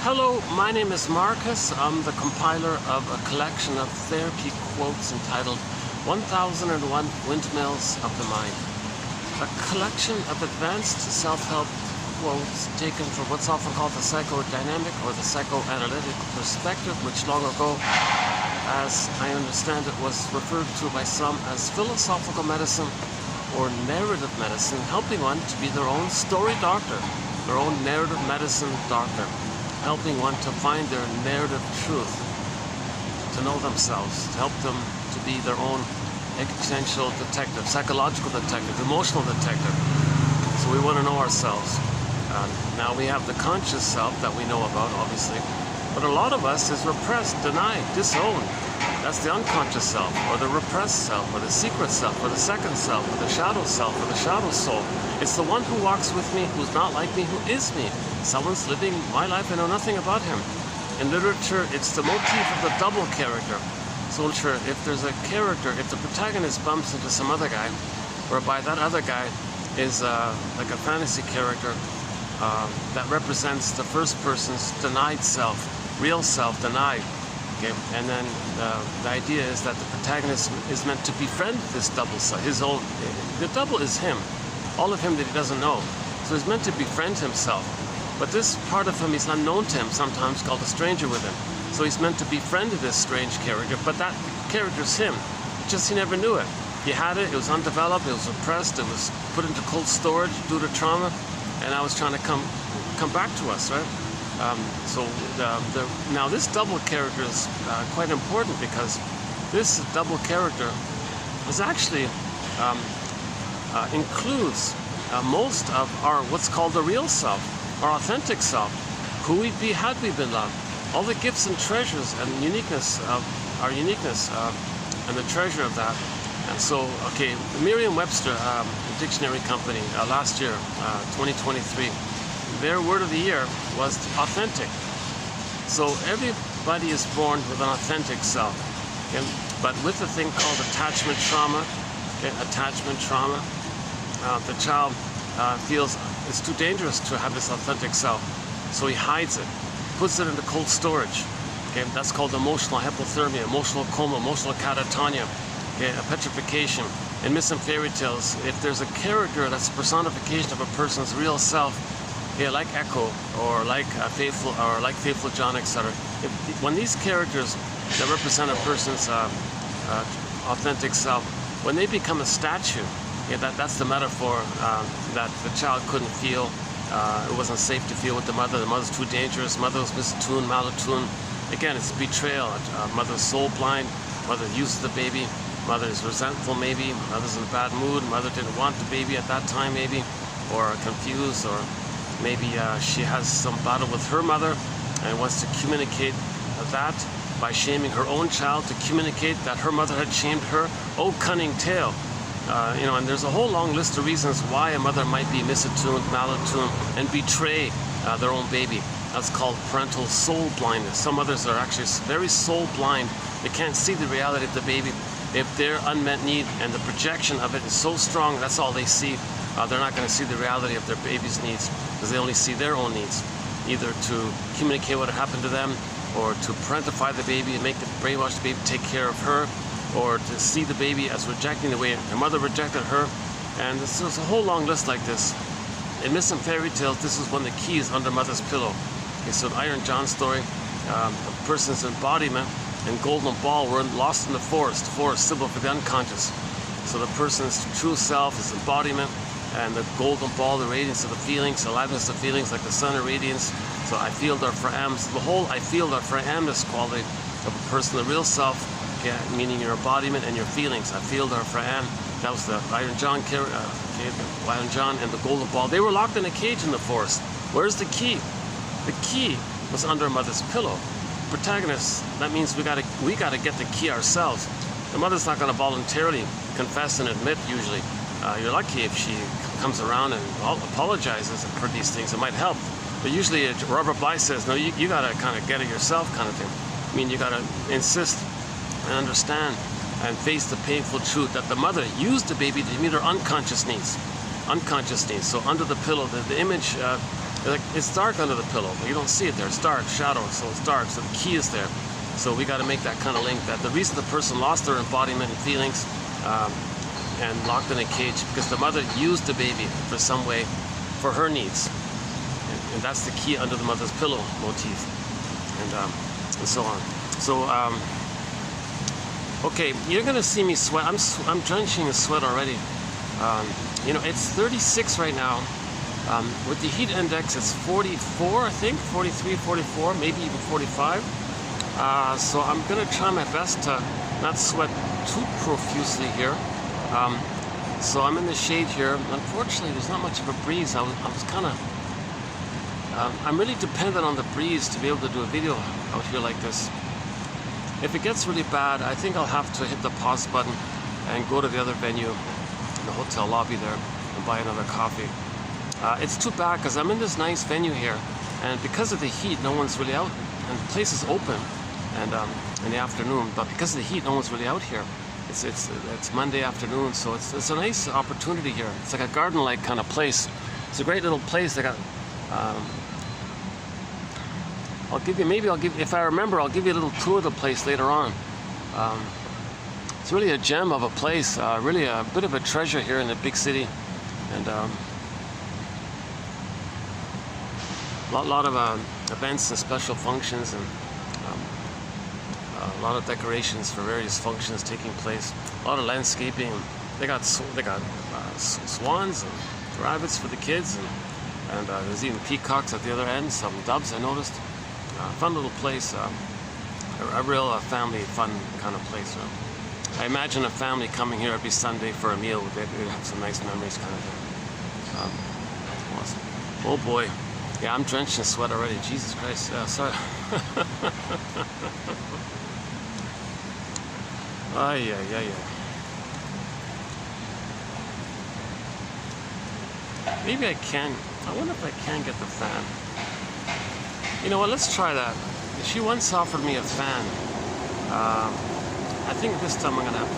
Hello, my name is Marcus. I'm the compiler of a collection of therapy quotes entitled 1001 Windmills of the Mind. A collection of advanced self-help quotes taken from what's often called the psychodynamic or the psychoanalytical perspective, which long ago, as I understand it, was referred to by some as philosophical medicine or narrative medicine, helping one to be their own story doctor, their own narrative medicine doctor, helping one to find their narrative truth, to know themselves, to help them to be their own existential detective, psychological detective, emotional detective. So we want to know ourselves. Now we have the conscious self that we know about, obviously, but a lot of us is repressed, denied, disowned. That's the unconscious self, or the repressed self, or the secret self, or the second self, or the shadow self, or the shadow soul. It's the one who walks with me, who's not like me, who is me. Someone's living my life, I know nothing about him. In literature, it's the motif of the double character. So if there's a character, if the protagonist bumps into some other guy, whereby that other guy is like a fantasy character that represents the first person's denied self, real self denied. Okay? And then the idea is that the protagonist is meant to befriend this double self, his own. The double is him, all of him that he doesn't know. So he's meant to befriend himself. But this part of him is unknown to him, sometimes called a stranger with him. So he's meant to befriend this strange character, but that character's him. Just he never knew it. He had it, it was undeveloped, it was repressed, it was put into cold storage due to trauma, and now it's trying to come back to us, right? Now this double character is quite important, because this double character is actually includes most of our what's called the real self, our authentic self, who we'd be had we been loved, all the gifts and treasures and uniqueness of our uniqueness and the treasure of that. And so, okay, Merriam-Webster dictionary company last year, 2023, their word of the year was authentic. So everybody is born with an authentic self, okay? But with a thing called attachment trauma, okay? Attachment trauma, the child feels it's too dangerous to have this authentic self, so he hides it, puts it into cold storage. Okay, that's called emotional hypothermia, emotional coma, emotional catatonia, okay, a petrification. In myths and fairy tales, if there's a character that's a personification of a person's real self, okay, like Echo or like Faithful John, etc. When these characters that represent a person's authentic self, when they become a statue, yeah, that's the metaphor that the child couldn't feel. It wasn't safe to feel with the mother. The mother's too dangerous. Mother was misattuned, malattuned. Again, it's betrayal. Mother's soul blind. Mother uses the baby. Mother is resentful, maybe. Mother's in a bad mood. Mother didn't want the baby at that time, maybe, or confused, or maybe she has some battle with her mother and wants to communicate that by shaming her own child, to communicate that her mother had shamed her. Oh, cunning tale. And there's a whole long list of reasons why a mother might be misattuned, malattuned, and betray their own baby. That's called parental soul blindness. Some mothers are actually very soul blind. They can't see the reality of the baby. If their unmet need and the projection of it is so strong, that's all they see. They're not going to see the reality of their baby's needs, because they only see their own needs, either to communicate what happened to them, or to parentify the baby and brainwash the baby, take care of her, or to see the baby as rejecting the way her mother rejected her. And there's a whole long list like this. In myths and fairy tales, this is one of the keys under mother's pillow. Okay, so the Iron John story, a person's embodiment and golden ball were lost in the forest symbol for the unconscious. So the person's true self is embodiment, and the golden ball, the radiance of the feelings, the aliveness of feelings, like the sun or radiance. So I feel their fraams, the whole I feel their fraamness quality of a person, the real self, okay, meaning your embodiment and your feelings. I feel their fraam. That was the Iron John, Iron John and the golden ball. They were locked in a cage in the forest. Where's the key? The key was under mother's pillow. Protagonist, that means we gotta get the key ourselves. The mother's not gonna voluntarily confess and admit usually. You're lucky if she comes around and apologizes for these things. It might help. But usually Robert Bly says, no, you gotta kind of get it yourself kind of thing. I mean, you gotta insist and understand and face the painful truth that the mother used the baby to meet her unconscious needs. So under the pillow, the image It's dark under the pillow, but you don't see it there. It's dark, shadow, so it's dark, so the key is there. So we got to make that kind of link, that the reason the person lost their embodiment and feelings and locked in a cage because the mother used the baby for some way for her needs. And that's the key under the mother's pillow motif, and so on. So, okay, you're gonna see me sweat. I'm drenching in sweat already. You know, it's 36 right now. With the heat index, it's 44, I think, 43, 44, maybe even 45. So I'm gonna try my best to not sweat too profusely here. So I'm in the shade here. Unfortunately, there's not much of a breeze. I was kind of, I'm really dependent on the breeze to be able to do a video out here like this. If it gets really bad, I think I'll have to hit the pause button and go to the other venue in the hotel lobby there and buy another coffee. It's too bad because I'm in this nice venue here, and because of the heat, no one's really out, and the place is open and in the afternoon, but because of the heat, no one's really out here. It's Monday afternoon, so it's a nice opportunity here. It's like a garden-like kind of place. It's a great little place. They got. I'll give you, if I remember, I'll give you a little tour of the place later on. It's really a gem of a place, really a bit of a treasure here in the big city, and a lot of events and special functions, and a lot of decorations for various functions taking place. A lot of landscaping. They got swans and rabbits for the kids, and there's even peacocks at the other end. Some doves I noticed. Fun little place. A real family fun kind of place. I imagine a family coming here every Sunday for a meal. They'd have some nice memories, kind of thing. Awesome. Oh boy. Yeah, I'm drenched in sweat already. Jesus Christ. Sorry. Yeah. Maybe I can. I wonder if I can get the fan. You know what? Let's try that. She once offered me a fan. I think this time I'm gonna have to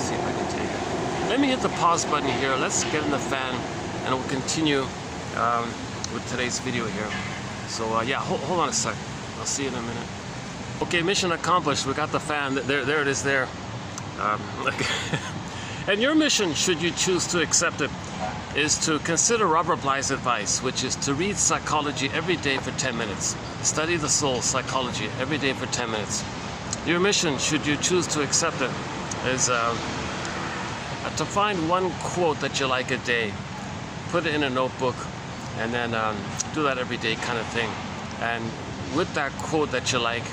see if I can take it. Let me hit the pause button here. Let's get in the fan, and we'll continue with today's video here. So yeah, hold on a sec. I'll see you in a minute. Okay, mission accomplished. We got the fan. There it is there. And your mission, should you choose to accept it, is to consider Robert Bly's advice, which is to read psychology every day for 10 minutes. Study the soul, psychology, every day for 10 minutes. Your mission, should you choose to accept it, is to find one quote that you like a day, put it in a notebook, and then do that every day kind of thing. And with that quote that you like,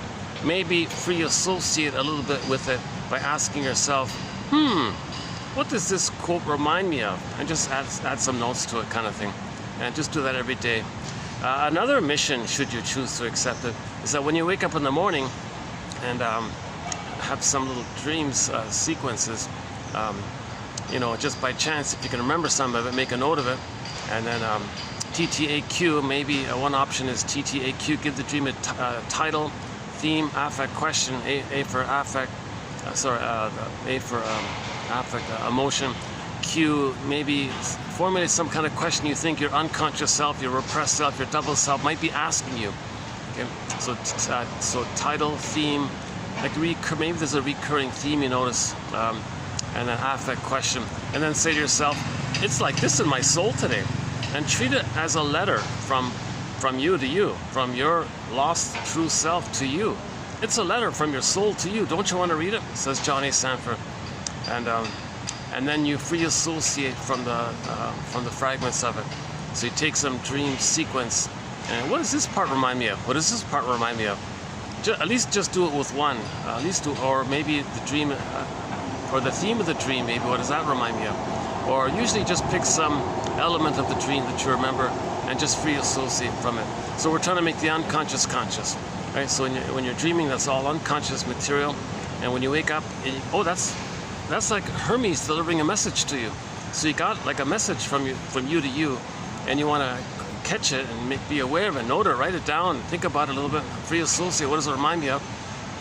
maybe free associate a little bit with it by asking yourself, what does this quote remind me of? And just add some notes to it, kind of thing. And just do that every day. Another mission, should you choose to accept it, is that when you wake up in the morning and have some little dreams, sequences, you know, just by chance, if you can remember some of it, make a note of it. And then TTAQ, maybe one option is TTAQ, give the dream a title, theme, affect, question, A for affect, A for affect, emotion. Q, maybe formulate some kind of question you think your unconscious self, your repressed self, your double self might be asking you. Okay, so title, theme, like maybe there's a recurring theme you notice, and then affect, question, and then say to yourself, it's like this in my soul today, and treat it as a letter from you to you, from your lost true self to you. It's a letter from your soul to you. Don't you want to read it? Says Johnny Sanford. And then you free associate from the fragments of it. So you take some dream sequence, and what does this part remind me of? What does this part remind me of? At least just do it with one. Or maybe the dream, or the theme of the dream. Maybe what does that remind me of? Or usually just pick some element of the dream that you remember and just free associate from it. So we're trying to make the unconscious conscious, right? So when you're dreaming, that's all unconscious material, and when you wake up, that's like Hermes delivering a message to you. So you got like a message from you to you, and you want to catch it and be aware of it, note it, write it down, think about it a little bit, free associate, what does it remind me of?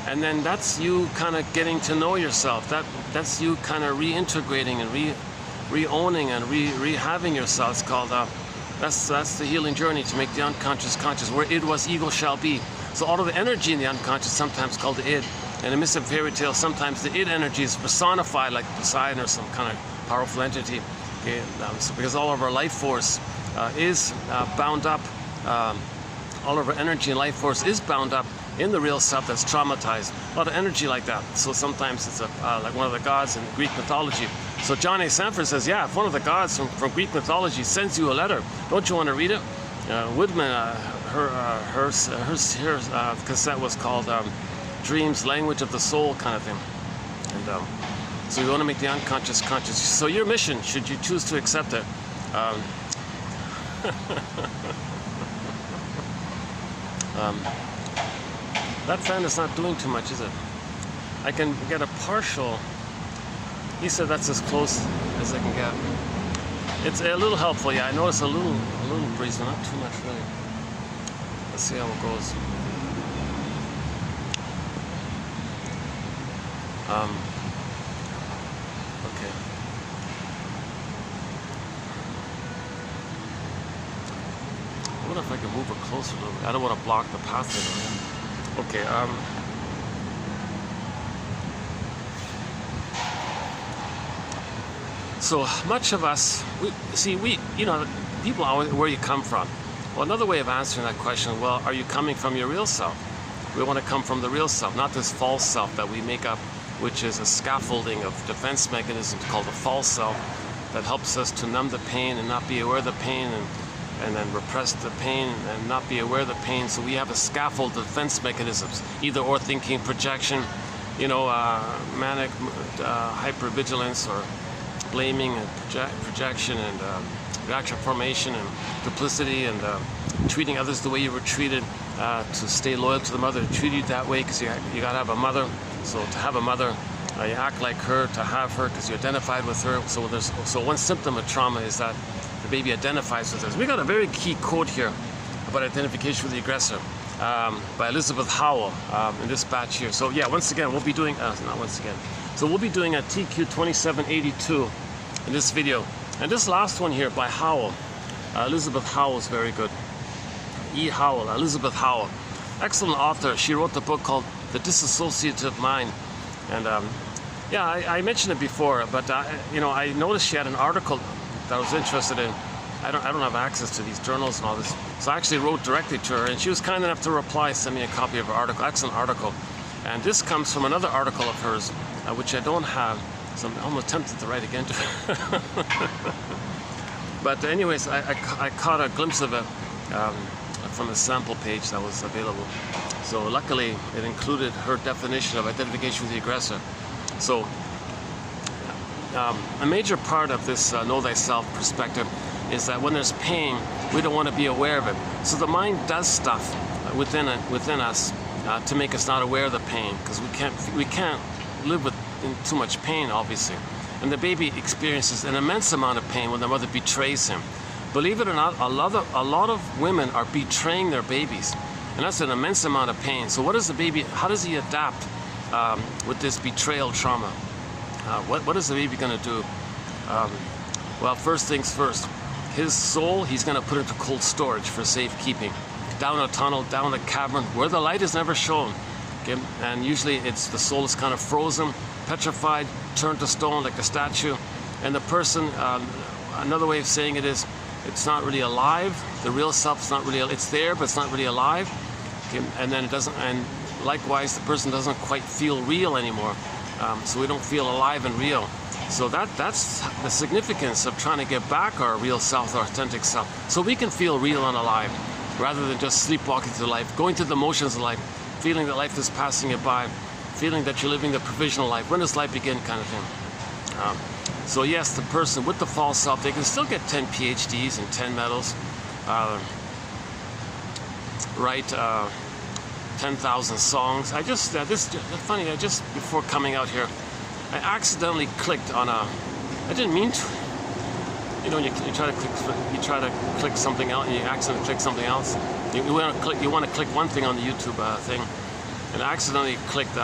And then that's you kind of getting to know yourself. That's you kind of reintegrating and re-owning and re-having yourself. It's called That's the healing journey, to make the unconscious conscious. Where id was, ego shall be. So all of the energy in the unconscious, sometimes called the id. And in Mystic Fairy Tale, sometimes the id energy is personified like Poseidon or some kind of powerful entity. Okay? So because all of our life force is bound up, all of our energy and life force is bound up in the real self that's traumatized. A lot of energy like that. So sometimes it's like one of the gods in Greek mythology. So John A. Sanford says, yeah, if one of the gods from Greek mythology sends you a letter, don't you want to read it? Woodman, her cassette was called Dreams, Language of the Soul kind of thing. And so you want to make the unconscious conscious. So your mission, should you choose to accept it, that fan is not doing too much, is it? I can get a partial. He said that's as close as I can get. It's a little helpful, yeah. I notice a little breeze, but not too much really. Let's see how it goes. Okay. I wonder if I can move it closer a little bit. I don't want to block the pathway. Okay. So much of us, people always, where you come from. Well, another way of answering that question, well, are you coming from your real self? We want to come from the real self, not this false self that we make up, which is a scaffolding of defense mechanisms called the false self that helps us to numb the pain and not be aware of the pain, and then repress the pain and not be aware of the pain. So we have a scaffold of defense mechanisms, either or thinking, projection, manic hypervigilance, or blaming and projection, and reaction formation, and duplicity, and treating others the way you were treated, to stay loyal to the mother, to treat you that way because you got to have a mother. So to have a mother, you act like her, to have her because you identified with her. So one symptom of trauma is that the baby identifies with us. We got a very key quote here about identification with the aggressor by Elizabeth Howell in this batch here. So yeah, once again, we'll be doing, so we'll be doing a TQ 2782 in this video. And this last one here by Howell, Elizabeth Howell, is very good. E. Howell, Elizabeth Howell. Excellent author. She wrote the book called The Dissociative Mind. And yeah, I mentioned it before, but I noticed she had an article that I was interested in. I don't have access to these journals and all this. So I actually wrote directly to her, and she was kind enough to reply, send me a copy of her article. Excellent article. And this comes from another article of hers, which I don't have. So I'm almost tempted to write again to her. But anyways, I caught a glimpse of it from a sample page that was available. So luckily, it included her definition of identification with the aggressor. So a major part of this know thyself perspective is that when there's pain, we don't want to be aware of it. So the mind does stuff within us to make us not aware of the pain, because we can't live with too much pain, obviously. And the baby experiences an immense amount of pain when the mother betrays him. Believe it or not, a lot of women are betraying their babies, and that's an immense amount of pain. So what does the baby? How does he adapt with this betrayal trauma? What is the baby going to do? Well, first things first. His soul, he's going to put into cold storage for safekeeping. Down a tunnel, down a cavern, where the light is never shown. Okay? And usually the soul is kind of frozen, petrified, turned to stone like a statue. And the person, another way of saying it is, it's not really alive. The real self's not really, it's there, but it's not really alive. Okay? And then it doesn't, and likewise, the person doesn't quite feel real anymore. So we don't feel alive and real. So that's the significance of trying to get back our real self, our authentic self, so we can feel real and alive, rather than just sleepwalking through life, going through the motions of life, feeling that life is passing you by, feeling that you're living the provisional life. When does life begin, kind of thing. So yes, the person with the false self, they can still get 10 PhDs and 10 medals, write 10,000 songs. Funny, before coming out here, I accidentally clicked on I didn't mean to. You know, you try to click something else, and you accidentally click something else. You want to click one thing on the YouTube thing, and I accidentally clicked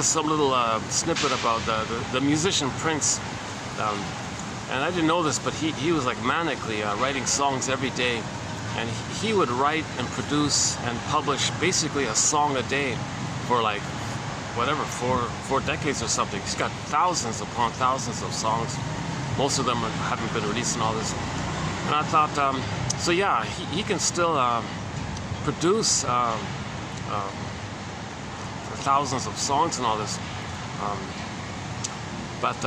some little snippet about the musician Prince. And I didn't know this, but he was like manically writing songs every day. And he would write and produce and publish basically a song a day for like, whatever, four decades or something. He's got thousands upon thousands of songs. Most of them haven't been released and all this. And I thought, so yeah, he can still produce thousands of songs and all this. But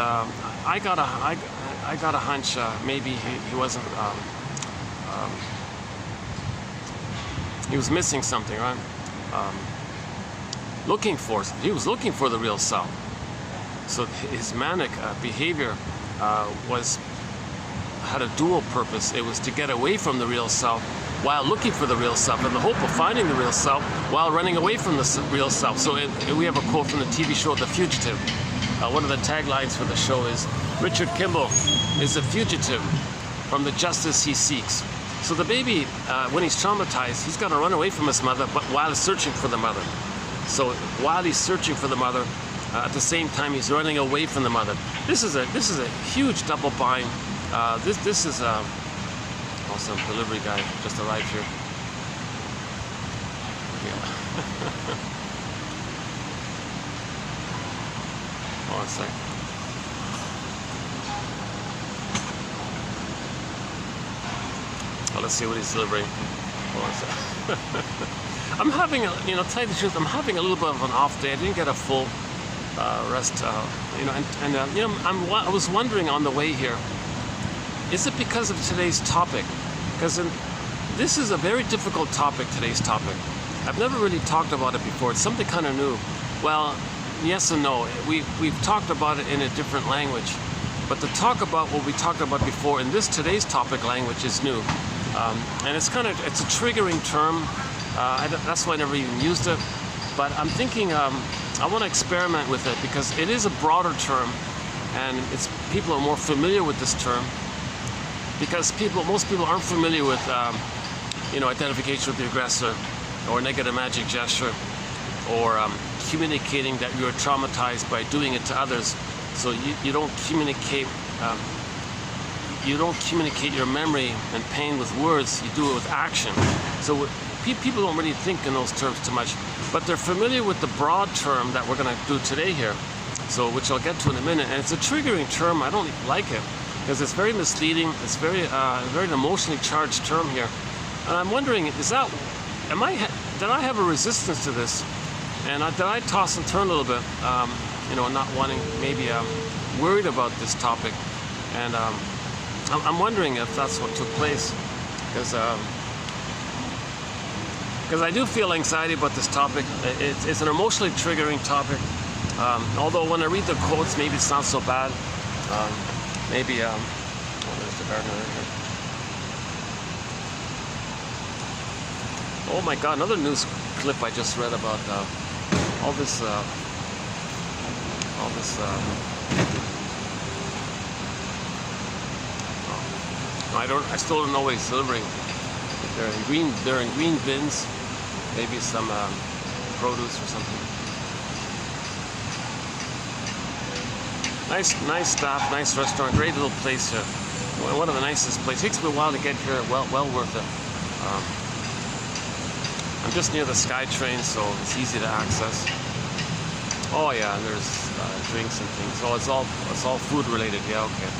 I got a hunch maybe he wasn't. He was missing something, right? He was looking for the real self. So his manic behavior had a dual purpose. It was to get away from the real self while looking for the real self, in the hope of finding the real self while running away from the real self. So we have a quote from the TV show The Fugitive. One of the taglines for the show is, "Richard Kimball is a fugitive from the justice he seeks." So the baby, when he's traumatized, he's got to run away from his mother, but while he's searching for the mother. So while he's searching for the mother, at the same time he's running away from the mother. This is a huge double bind. This is some delivery guy just arrived here. Hold on a sec. Oh, let's see what he's delivering. Hold on a sec. I'm having, tell you the truth, I'm having a little bit of an off day. I didn't get a full rest, I was wondering on the way here, is it because of today's topic? Because this is a very difficult topic, today's topic. I've never really talked about it before. It's something kind of new. Well, yes and no. We've talked about it in a different language. But to talk about what we talked about before in today's topic language is new. And it's a triggering term. That's why I never even used it. But I'm thinking I want to experiment with it because it is a broader term, and people are more familiar with this term because most people aren't familiar with identification with the aggressor, or negative magic gesture, or communicating that you're traumatized by doing it to others. So you don't communicate. You don't communicate your memory and pain with words. You do it with action. So people don't really think in those terms too much, but they're familiar with the broad term that we're going to do today here, so which I'll get to in a minute. And it's a triggering term. I don't like it because it's very misleading. It's very emotionally charged term here, and I'm wondering, did I have a resistance to this, and did I toss and turn a little bit, not wanting, maybe worried about this topic, and I'm wondering if that's what took place, because I do feel anxiety about this topic. It's an emotionally triggering topic. Although when I read the quotes, maybe it's not so bad. There's the gardener right here. Oh my God! Another news clip I just read about all this. I still don't know what he's delivering. They're in green bins. Maybe some produce or something. Nice staff, nice restaurant, great little place here. One of the nicest places. Takes me a while to get here. Well worth it. I'm just near the SkyTrain, so it's easy to access. Oh yeah, and there's drinks and things. Oh, it's all food related. Yeah, okay.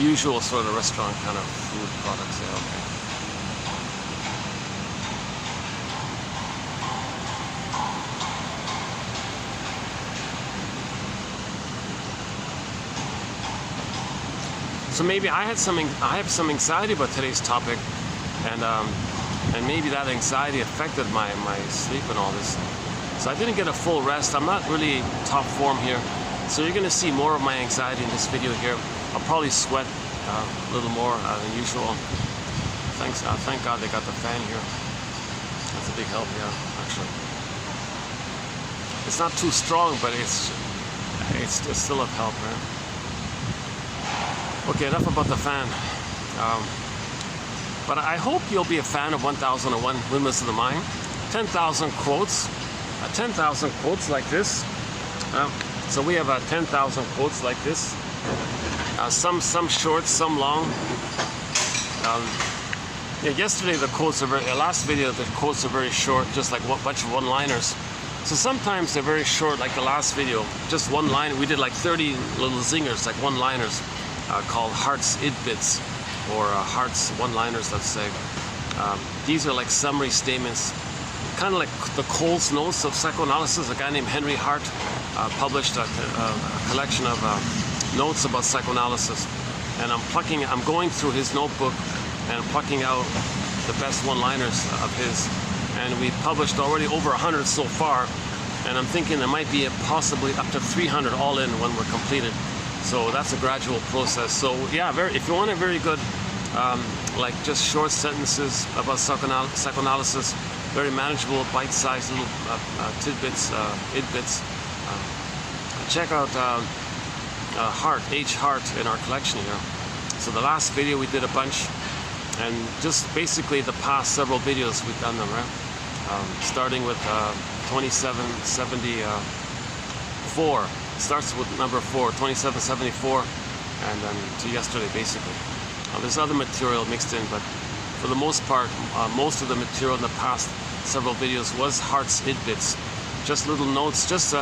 Usual sort of restaurant kind of food products. Yeah, okay. So maybe I have some anxiety about today's topic, and maybe that anxiety affected my sleep and all this. So I didn't get a full rest. I'm not really top form here. So you're gonna see more of my anxiety in this video here. I'll probably sweat a little more than usual. Thank God they got the fan here. That's a big help, yeah, actually. It's not too strong, but it's still of help, right? Okay, enough about the fan. But I hope you'll be a fan of 1001 Windmills of the Mind. 10,000 quotes. 10,000 quotes like this. So we have 10,000 quotes like this. Some short, some long. Yeah, yesterday the quotes are last video the quotes are very short, just like a bunch of one-liners. So sometimes they're very short, like the last video, just one line. We did like 30 little zingers, like one-liners, called Heart's Idbits, or Heart's one-liners, let's say. These are like summary statements, kind of like the Cole's Notes of Psychoanalysis. A guy named Henry Hart published a collection of notes about psychoanalysis, and I'm going through his notebook and plucking out the best one-liners of his, and we published already over 100 so far, and I'm thinking there might be possibly up to 300 all in when we're completed. So that's a gradual process. So yeah, if you want a very good like just short sentences about psychoanalysis, very manageable, bite-sized little tidbits, idbits, check out H. Hart in our collection here. So the last video we did a bunch, and just basically the past several videos we've done them, right? Starting with 2774. Starts with number 4, 2774, and then to yesterday basically. There's other material mixed in, but for the most part, most of the material in the past several videos was Hart's Idbits. Just little notes, just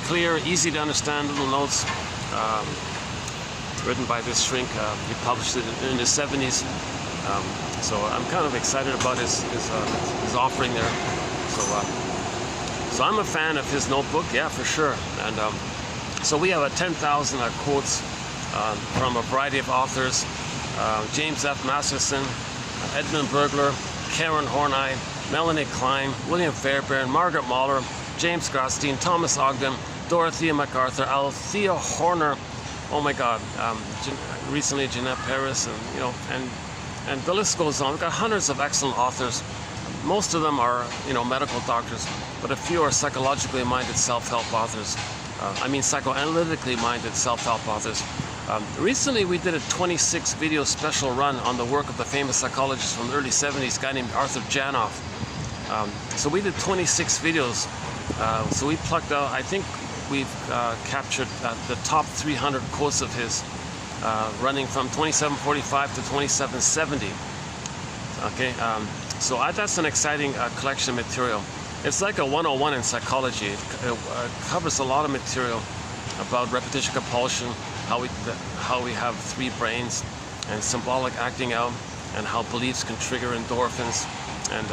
clear, easy to understand little notes, written by this shrink. He published it in the 70s. So I'm kind of excited about his offering there. So I'm a fan of his notebook, yeah, for sure. And so we have 10,000 quotes from a variety of authors: James F. Masterson, Edmund Burglar, Karen Horney, Melanie Klein, William Fairbairn, Margaret Mahler, James Grotstein, Thomas Ogden, Dorothea MacArthur, Althea Horner. Oh my God! Recently Jeanette Paris, and the list goes on. We've got hundreds of excellent authors. Most of them are, medical doctors, but a few are psychologically minded self-help authors. Psychoanalytically minded self-help authors. Recently, we did a 26 video special run on the work of the famous psychologist from the early 70s, a guy named Arthur Janoff. So we did 26 videos. So we plucked out, I think we've captured the top 300 quotes of his, running from 2745 to 2770. Okay, so that's an exciting collection of material. It's like a 101 in psychology. It covers a lot of material about repetition compulsion, how we have 3 brains, and symbolic acting out, and how beliefs can trigger endorphins, and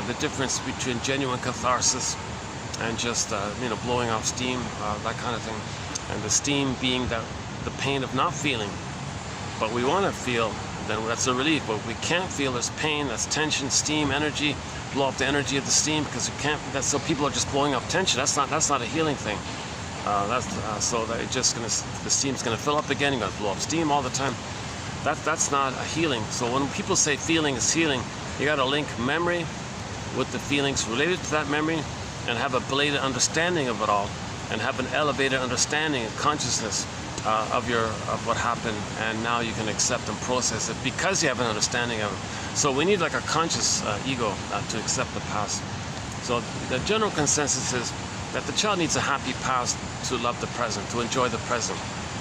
the difference between genuine catharsis and just blowing off steam, that kind of thing, and the steam being the pain of not feeling, but we want to feel. Then that's a relief. But we can't feel. There's pain. That's tension, steam, energy. Blow up the energy of the steam because you can't. That's so people are just blowing up tension. That's not a healing thing. So that the steam's gonna fill up again. You're gonna blow up steam all the time. That's not a healing. So when people say feeling is healing, you got to link memory with the feelings related to that memory, and have a belated understanding of it all, and have an elevated understanding and consciousness of what happened, and now you can accept and process it because you have an understanding of it. So we need like a conscious ego to accept the past. So the general consensus is that the child needs a happy past to love the present, to enjoy the present.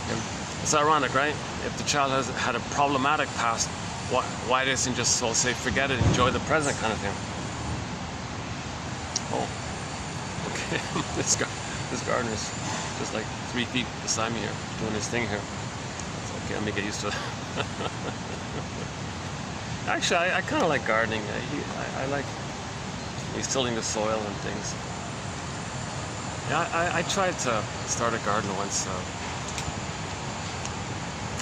And it's ironic, right? If the child has had a problematic past, why doesn't just say forget it, enjoy the present kind of thing? Oh, okay. This gardener's just like 3 feet beside me here, doing his thing here. It's okay, let me get used to it. Actually, I kind of like gardening. I like he's tilling the soil and things. Yeah, I tried to start a garden once.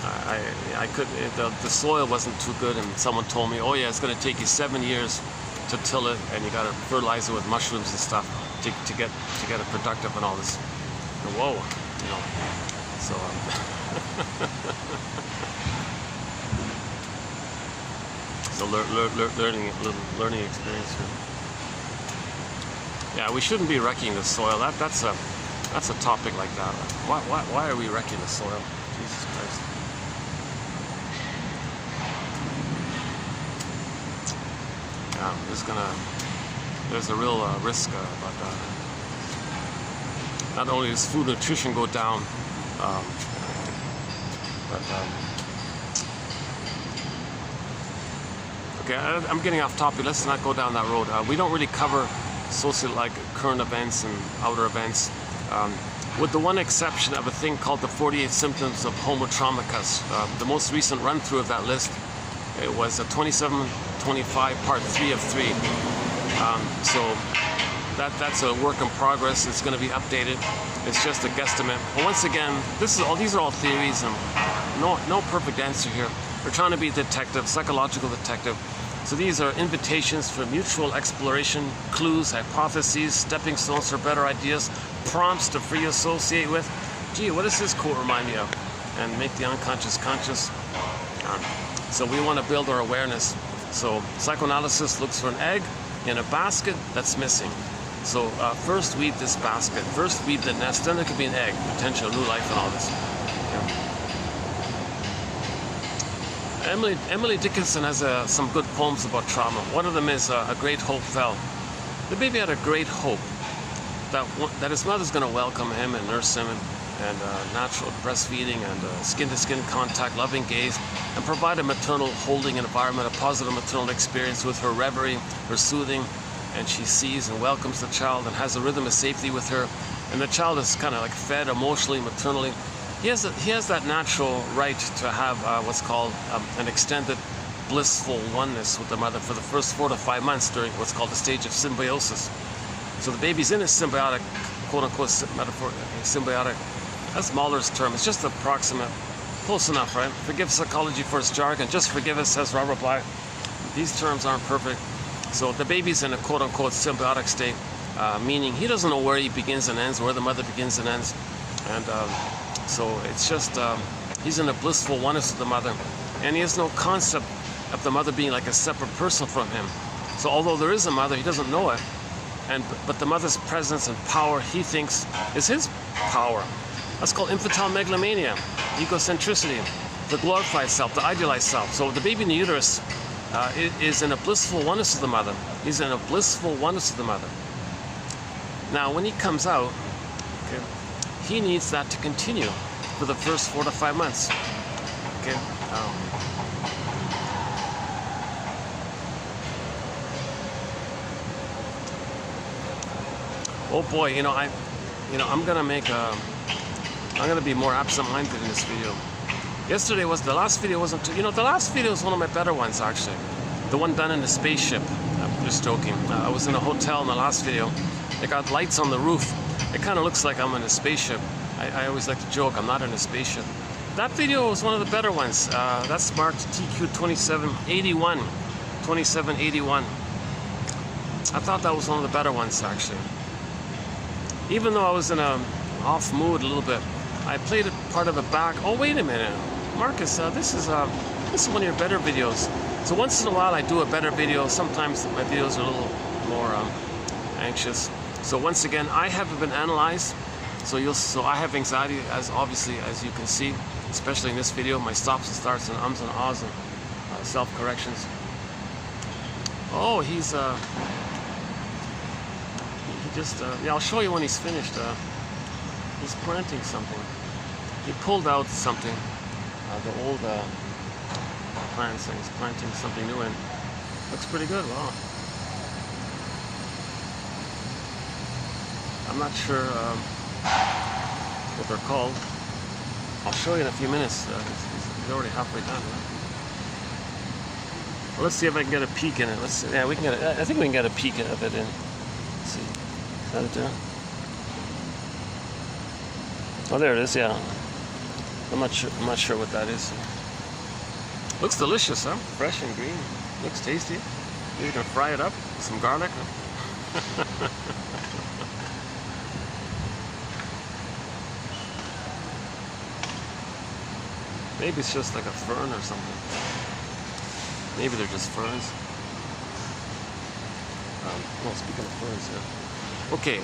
I couldn't. The soil wasn't too good, and someone told me, "Oh yeah, it's going to take you 7 years to till it, and you got to fertilize it with mushrooms and stuff to get it productive and all this." And whoa, So so learning experience here. Yeah, we shouldn't be wrecking the soil. That's a topic like that. Why are we wrecking the soil? Jesus Christ. Yeah, there's a real risk about that. not only does food nutrition go down, but okay, I'm getting off topic. Let's not go down that road. We don't really cover like current events and outer events, with the one exception of a thing called the 48 symptoms of Homo traumicus. The most recent run through of that list, it was a 2725 part 3 of 3. So that's a work in progress. It's going to be updated. It's just a guesstimate. But once again, these are all theories, and no perfect answer here. We're trying to be a detective, psychological detective. So these are invitations for mutual exploration, clues, hypotheses, stepping stones for better ideas, prompts to free associate with. Gee, what does this quote remind me of? And make the unconscious conscious. So we want to build our awareness. So psychoanalysis looks for an egg in a basket that's missing. So first weave this basket, first weave the nest, then there could be an egg, potential new life and all this. Yeah. Emily Dickinson has some good poems about trauma. One of them is A Great Hope Fell. The baby had a great hope that his mother's going to welcome him and nurse him, and natural breastfeeding and skin-to-skin contact, loving gaze, and provide a maternal holding environment, a positive maternal experience with her reverie, her soothing, and she sees and welcomes the child and has a rhythm of safety with her, and the child is kind of like fed emotionally, maternally. He has that natural right to have what's called an extended blissful oneness with the mother for the first 4 to 5 months during what's called the stage of symbiosis. So the baby's in a symbiotic, quote-unquote metaphor, symbiotic. That's Mahler's term. It's just approximate. Close enough, right? Forgive psychology for its jargon. Just forgive us, says Robert Bly. These terms aren't perfect. So the baby's in a quote-unquote symbiotic state, meaning he doesn't know where he begins and ends, where the mother begins and ends. And so it's just, he's in a blissful oneness with the mother. And he has no concept of the mother being like a separate person from him. So although there is a mother, he doesn't know it. But the mother's presence and power, he thinks, is his power. That's called infantile megalomania, egocentricity, the glorified self, the idealized self. So the baby in the uterus is in a blissful oneness with the mother. He's in a blissful oneness with the mother. Now, when he comes out, okay, he needs that to continue for the first 4 to 5 months. Okay. Oh boy, I'm gonna be more absent-minded in this video. The last video wasn't too, the last video is one of my better ones actually. The one done in the spaceship. I'm just joking. I was in a hotel in the last video. They got lights on the roof. It kind of looks like I'm in a spaceship. I always like to joke, I'm not in a spaceship. That video was one of the better ones. That's marked TQ 2781. 2781. I thought that was one of the better ones actually. Even though I was in a off mood a little bit, I played a part of it back. Oh, wait a minute, Marcus, this is one of your better videos. So once in a while I do a better video. Sometimes my videos are a little more anxious. So once again, I haven't been analyzed. So I have anxiety, as obviously as you can see, especially in this video. My stops and starts and ums and ahs and self-corrections. Oh, he's yeah, I'll show you when he's finished. He's planting something. He pulled out something, the old plants, and he's planting something new in. Looks pretty good. Wow. I'm not sure what they're called. I'll show you in a few minutes. He's already halfway done. Right? Well, let's see if I can get a peek in it. Let's see. Yeah, we can get it. I think we can get a peek of it in. Let's see. Is that it there? Oh, there it is. Yeah. I'm not sure what that is. Looks delicious, huh? Fresh and green. Looks tasty. Maybe you can fry it up with some garlic. Maybe it's just like a fern or something. Maybe they're just ferns. Well, speaking of ferns, yeah. Okay,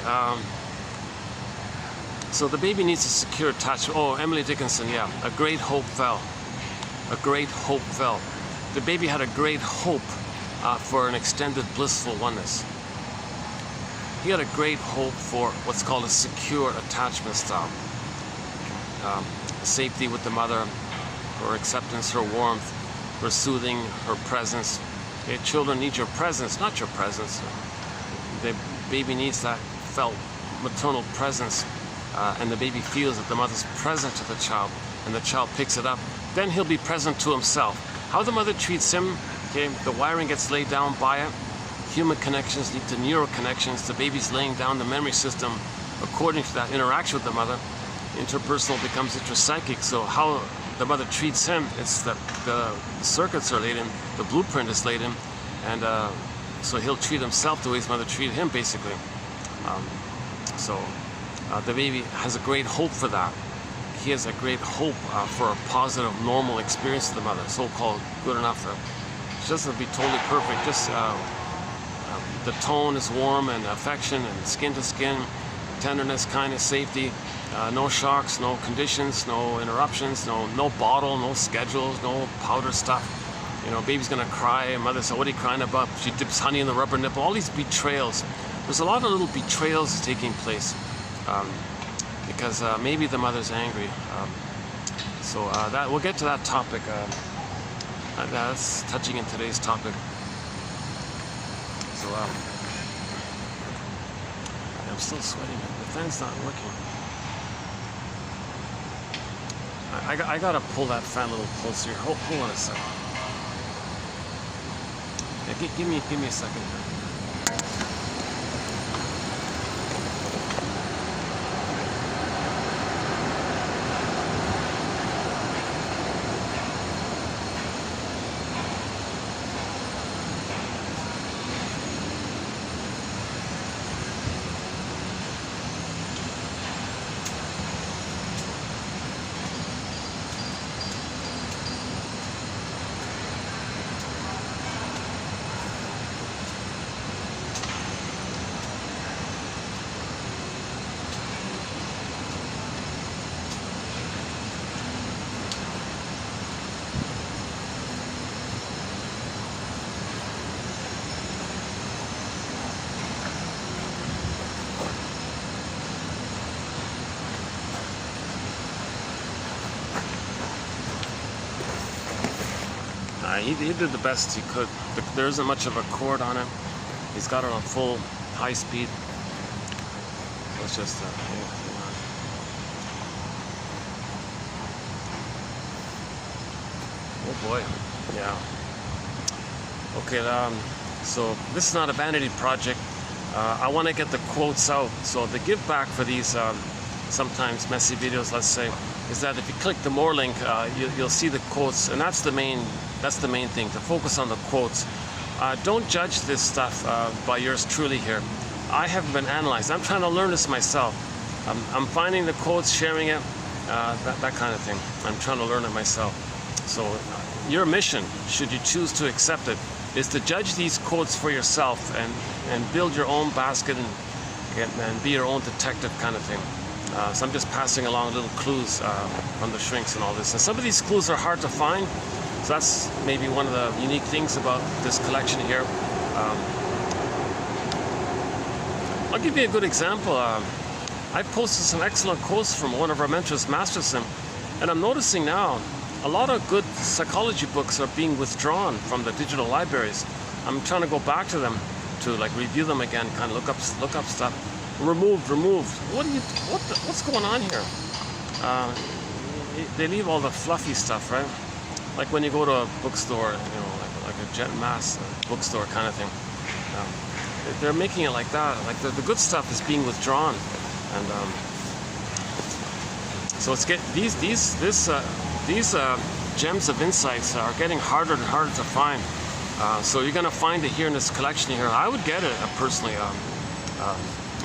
so the baby needs a secure attachment. Oh, Emily Dickinson, yeah. A great hope fell. A great hope fell. The baby had a great hope for an extended blissful oneness. he had a great hope for what's called a secure attachment style. Safety with the mother, her acceptance, her warmth, her soothing, her presence. Okay, children need your presence, not your presence. The baby needs that felt maternal presence, and the baby feels that the mother's present to the child, and the child picks it up. Then he'll be present to himself. How the mother treats him, okay, the wiring gets laid down by it. Human connections lead to neural connections. The baby's laying down the memory system according to that interaction with the mother. Interpersonal becomes intrapsychic. So how the mother treats him, it's that the circuits are laid in, the blueprint is laid in, and so he'll treat himself the way his mother treated him, basically. The baby has a great hope for that. He has a great hope for a positive, normal experience with the mother, so-called good enough. It doesn't be totally perfect, just the tone is warm and affection and skin to skin, tenderness, kindness, safety, no shocks, no conditions, no interruptions, no bottle, no schedules, no powder stuff. You know, baby's gonna cry, mother said, what are you crying about? She dips honey in the rubber nipple, all these betrayals. There's a lot of little betrayals taking place because maybe the mother's angry. That we'll get to that topic. That's touching in today's topic. So I'm still sweating. The fan's not working. I gotta pull that fan a little closer here. Hold on a second. Yeah, give me a second here. He did the best he could. There isn't much of a cord on it. He's got it on full high speed. So it's just oh boy, yeah. Okay, so this is not a vanity project. I want to get the quotes out. So the give back for these sometimes messy videos, let's say, is that if you click the more link, you'll see the quotes, and that's the main thing, to focus on the quotes. Don't judge this stuff by yours truly here. I haven't been analyzed. I'm trying to learn this myself. I'm finding the quotes, sharing it, that kind of thing. I'm trying to learn it myself. So your mission, should you choose to accept it, is to judge these quotes for yourself and build your own basket and be your own detective kind of thing. So I'm just passing along little clues from the shrinks and all this. And some of these clues are hard to find. So that's maybe one of the unique things about this collection here. I'll give you a good example. I posted some excellent quotes from one of our mentors, Masterson, and I'm noticing now a lot of good psychology books are being withdrawn from the digital libraries. I'm trying to go back to them to like review them again, kind of look up stuff. Removed. What's going on here? They leave all the fluffy stuff, right? Like when you go to a bookstore, you know, like a Jet Mass bookstore kind of thing. They're making it like that. Like the good stuff is being withdrawn, and so it's these gems of insights are getting harder and harder to find. So you're gonna find it here in this collection here. I would get it personally.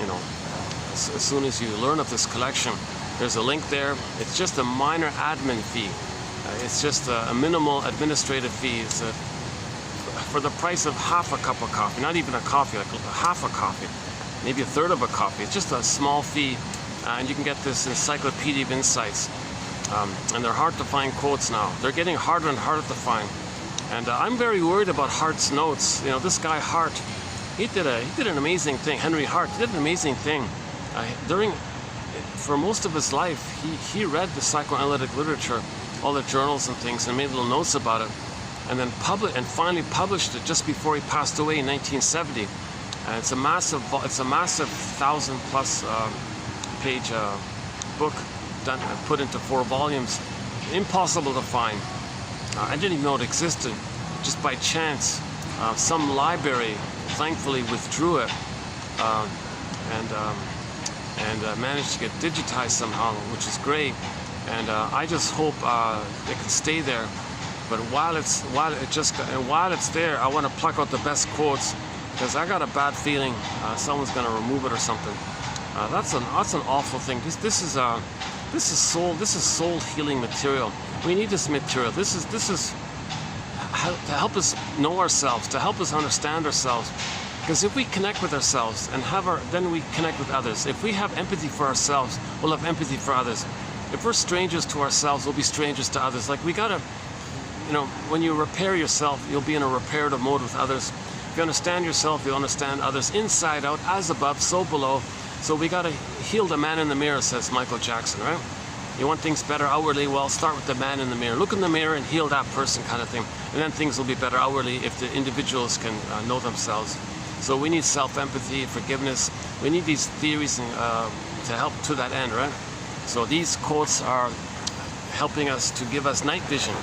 You know, as soon as you learn of this collection, there's a link there. It's just a minor admin fee. It's just a minimal administrative fee. It's for the price of half a cup of coffee, not even a coffee, like half a coffee, maybe a third of a coffee. It's just a small fee, and you can get this encyclopedia of insights. And they're hard to find quotes now. They're getting harder and harder to find. And I'm very worried about Hart's notes. You know, this guy Hart, he did an amazing thing. Henry Hart did an amazing thing. For most of his life, he read the psychoanalytic literature, all the journals and things, and made little notes about it, and then finally published it just before he passed away in 1970. And it's a massive 1,000+ page book done, put into 4 volumes. Impossible to find. I didn't even know it existed. Just by chance, some library thankfully withdrew it, and managed to get digitized somehow, which is great. And I just hope it can stay there. But while it's there, I want to pluck out the best quotes, because I got a bad feeling someone's going to remove it or something. That's an awful thing. This is soul healing material. We need this material. This is to help us know ourselves, to help us understand ourselves. Because if we connect with ourselves and then we connect with others. If we have empathy for ourselves, we'll have empathy for others. If we're strangers to ourselves, we'll be strangers to others. Like, we gotta, when you repair yourself, you'll be in a reparative mode with others. If you understand yourself, you'll understand others inside out, as above, so below. So we gotta heal the man in the mirror, says Michael Jackson, right? You want things better outwardly? Well, start with the man in the mirror. Look in the mirror and heal that person, kind of thing. And then things will be better outwardly if the individuals can know themselves. So we need self-empathy, forgiveness. We need these theories to help to that end, right? So these quotes are helping us to give us night vision.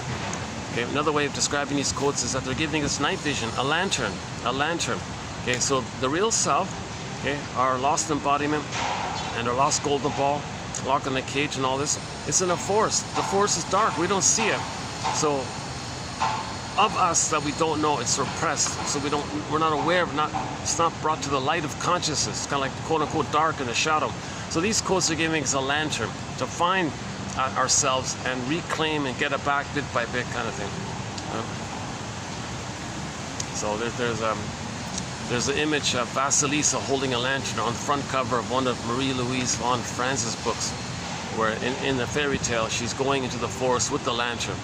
Okay, another way of describing these quotes is that they're giving us night vision, a lantern. Okay, so the real self, okay, our lost embodiment and our lost golden ball, locked in a cage and all this, it's in a forest. The forest is dark, we don't see it. So of us that we don't know, it's repressed. So we're not aware of, it's not brought to the light of consciousness. It's kind of like quote unquote dark in the shadow. So these quotes are giving us a lantern to find ourselves and reclaim and get it back bit by bit, kind of thing. So there's an image of Vasilisa holding a lantern on the front cover of one of Marie-Louise von Franz's books, where in the fairy tale she's going into the forest with the lantern,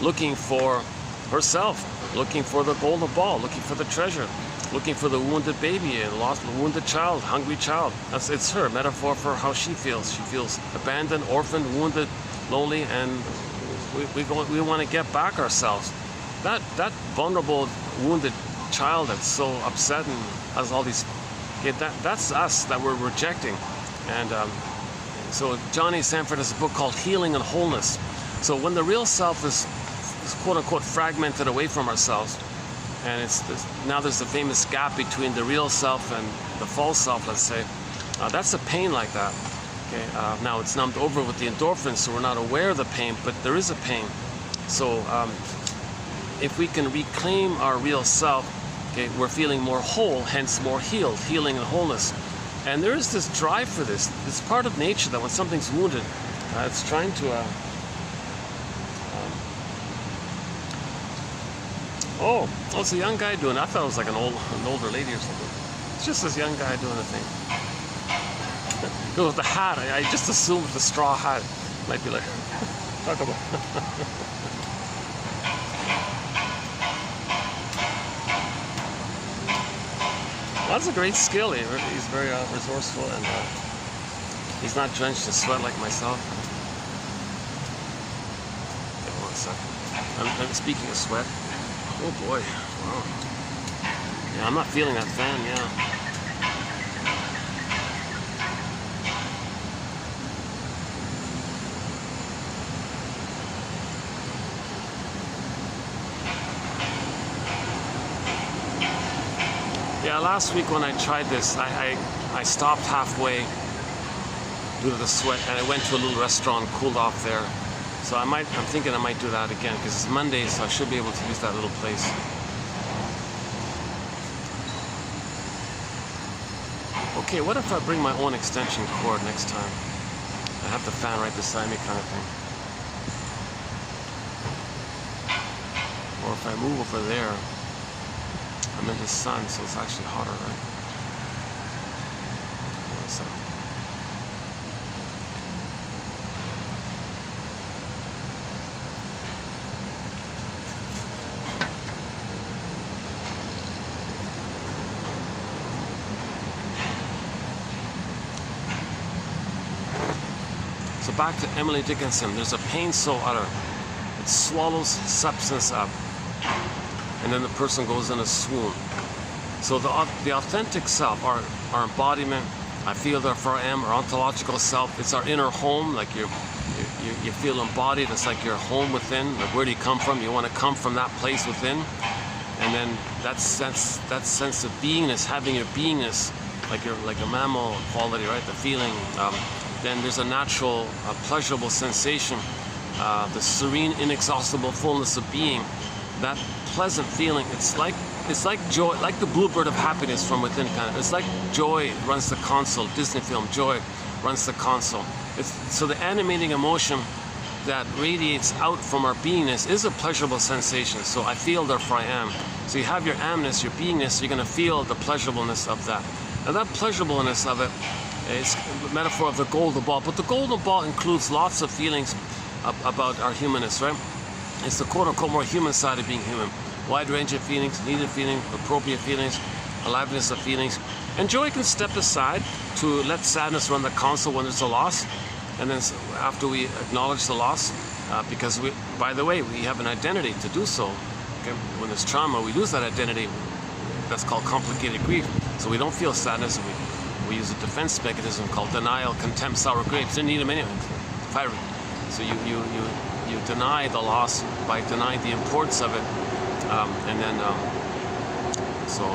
looking for herself, looking for the golden ball, looking for the treasure, looking for the wounded baby, a lost, wounded child, hungry child. It's her metaphor for how she feels. She feels abandoned, orphaned, wounded, lonely, and we want to get back ourselves. That vulnerable, wounded child that's so upset and has all these, that's us that we're rejecting. And so Johnny Sanford has a book called Healing and Wholeness. So when the real self is quote unquote fragmented away from ourselves, and now there's a famous gap between the real self and the false self, let's say, that's a pain like that. Okay, now it's numbed over with the endorphins, so we're not aware of the pain, but there is a pain. So if we can reclaim our real self, okay, we're feeling more whole, hence more healed, healing and wholeness. And there is this drive for this. It's part of nature that when something's wounded, it's trying to oh, it's a young guy doing it. I thought it was like an older lady or something. It's just this young guy doing a thing. Goes with the hat. I just assumed the straw hat might be like, talk about. Well, that's a great skill. He's very resourceful, and he's not drenched in sweat like myself. Okay, 1 second. I'm speaking of sweat. Oh boy, wow. Yeah, I'm not feeling that fan, yeah. Yeah, last week when I tried this, I stopped halfway due to the sweat, and I went to a little restaurant, cooled off there. So I'm thinking I might do that again, because it's Monday, so I should be able to use that little place. Okay, what if I bring my own extension cord next time? I have the fan right beside me, kind of thing. Or if I move over there, I'm in the sun, so it's actually hotter, right? So. back to Emily Dickinson. There's a pain so utter, it swallows substance up, and then the person goes in a swoon. So the authentic self, our embodiment, I feel therefore I am, our ontological self, it's our inner home, like you feel embodied, it's like your home within. Like, where do you come from? You want to come from that place within. And then that sense of beingness, having your beingness, like a mammal quality, right? The feeling. Then there's a natural, pleasurable sensation, the serene, inexhaustible fullness of being. That pleasant feeling. It's like joy, like the bluebird of happiness from within. Kind of. It's like joy runs the console. Disney film Joy runs the console. So the animating emotion that radiates out from our beingness is a pleasurable sensation. So I feel, therefore I am. So you have your amness, your beingness, you're going to feel the pleasurableness of that. And that pleasurableness of it is a metaphor of the golden ball. But the golden ball includes lots of feelings about our humanness, right? It's the quote-unquote more human side of being human. Wide range of feelings, needed feelings, appropriate feelings, aliveness of feelings. And joy can step aside to let sadness run the console when there's a loss. And then after we acknowledge the loss, because by the way, we have an identity to do so. Okay? When there's trauma, we lose that identity. That's called complicated grief. So we don't feel sadness. We use a defense mechanism called denial, contempt, sour grapes. Didn't need them anyway. So you deny the loss by denying the importance of it. So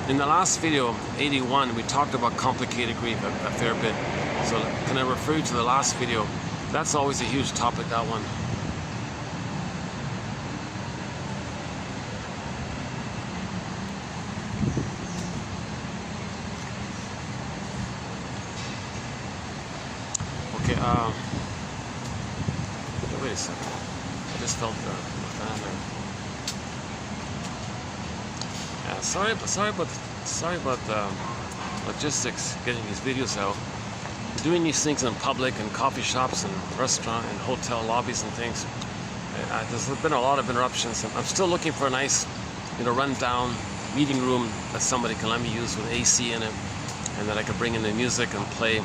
in the last video, 81, we talked about complicated grief a fair bit. So can I refer you to the last video? That's always a huge topic, that one. Okay, wait a second. I just felt the fan there. Yeah, sorry about logistics, getting these videos out. Doing these things in public and coffee shops and restaurant and hotel lobbies and things. There's been a lot of interruptions. I'm still looking for a nice, run-down meeting room that somebody can let me use with AC in it, and that I can bring in the music and play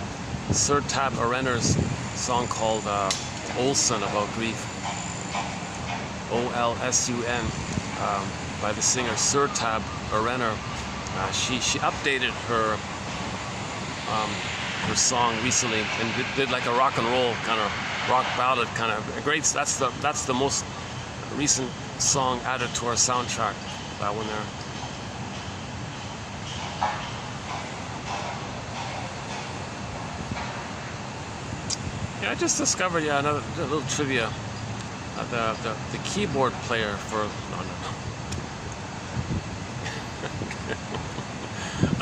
Sir Tab Arenner's song called Olson, about grief. O-L-S-U-N, by the singer Sir Tab Arenner. She updated her song recently and did like a rock and roll kind of rock ballad kind of great. That's the most recent song added to our soundtrack. That one there. Yeah, I just discovered another little trivia. The keyboard player for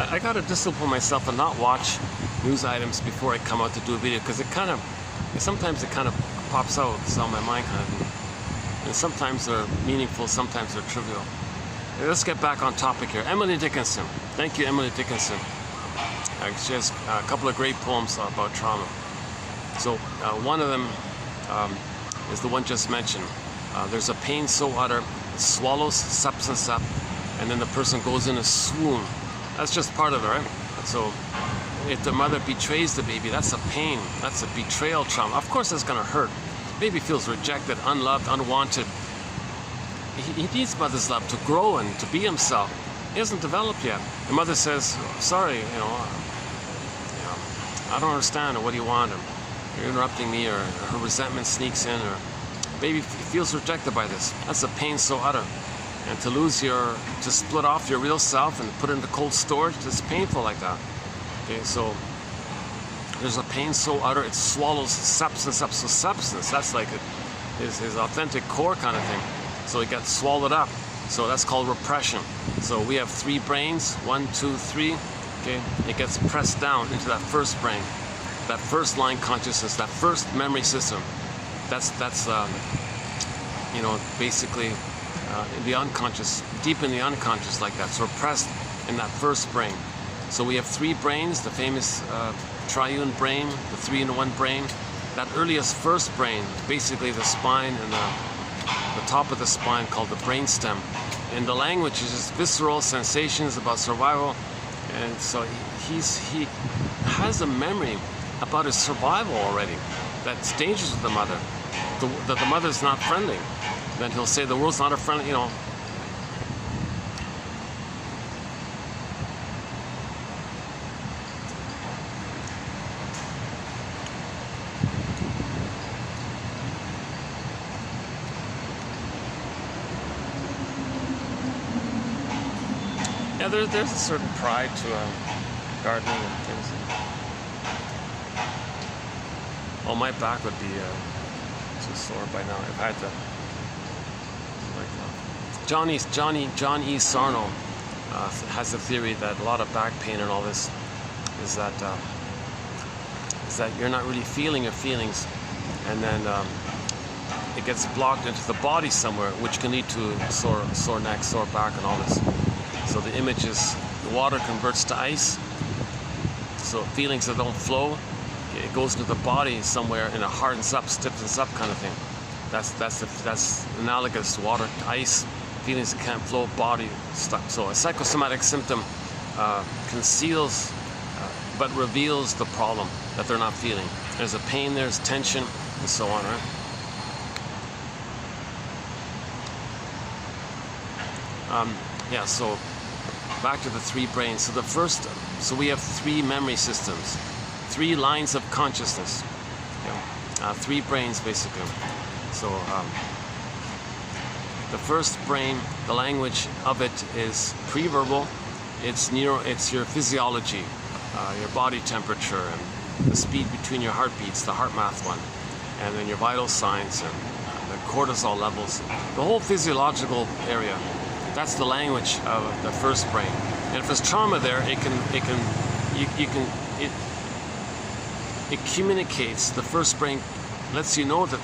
I gotta discipline myself and not watch news items before I come out to do a video, because sometimes it kind of pops out. It's on my mind kind of thing. And sometimes they're meaningful, sometimes they're trivial. Let's get back on topic here. Emily Dickinson. Thank you, Emily Dickinson. She has a couple of great poems about trauma. So one of them is the one just mentioned. There's a pain so utter, it swallows substance up, and then the person goes in a swoon. That's just part of it, right? So if the mother betrays the baby, that's a pain. That's a betrayal trauma. Of course that's going to hurt. Baby feels rejected, unloved, unwanted. He needs mother's love to grow and to be himself. He hasn't developed yet. The mother says, sorry, I don't understand, or what do you want? Or you're interrupting me, or her resentment sneaks in, or baby feels rejected by this. That's a pain so utter. And to split off your real self and put it into cold storage, it's painful like that. Okay, so there's a pain so utter, it swallows substance up. So substance, that's like his authentic core kind of thing. So it gets swallowed up. So that's called repression. So we have 3 brains, 1, 2, 3. Okay, it gets pressed down into that first brain, that first line consciousness, that first memory system. That's basically in the unconscious, deep in the unconscious like that. So repressed in that first brain. So we have 3 brains, the famous triune brain, the 3-in-1 brain. That earliest first brain, basically the spine and the top of the spine, called the brainstem. And the language is just visceral sensations about survival. And so he has a memory about his survival already, that's dangerous with the mother, that the mother's not friendly, then he'll say the world's not a friendly, you know. Yeah, there's a certain pride to gardening and things. Oh, my back would be too sore by now if I had to. Like, John E. Sarno has a theory that a lot of back pain and all this is that you're not really feeling your feelings, and then it gets blocked into the body somewhere, which can lead to sore neck, sore back, and all this. So the image is the water converts to ice. So feelings that don't flow, it goes into the body somewhere and it hardens up, stiffens up, kind of thing. That's analogous to water to ice. Feelings that can't flow, body stuck. So a psychosomatic symptom conceals but reveals the problem that they're not feeling. There's a pain, there's tension, and so on, right? Yeah, so back to the three brains. So we have three memory systems, three lines of consciousness, three brains basically. So the first brain, the language of it is pre-verbal. It's your physiology, your body temperature, and the speed between your heartbeats, the heart math one, and then your vital signs and the cortisol levels, the whole physiological area. That's the language of the first brain. And if there's trauma there, it communicates. The first brain lets you know that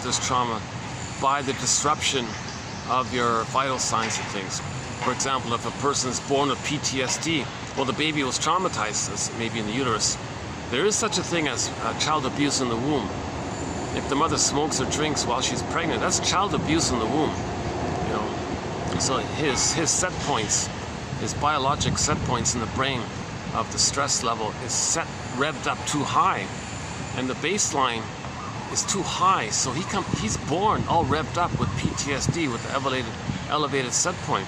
there's trauma by the disruption of your vital signs and things. For example, if a person is born with PTSD, well, the baby was traumatized, maybe in the uterus. There is such a thing as child abuse in the womb. If the mother smokes or drinks while she's pregnant, that's child abuse in the womb. So his set points, his biologic set points in the brain of the stress level is revved up too high, and the baseline is too high. So he's born all revved up with PTSD, with the elevated set point.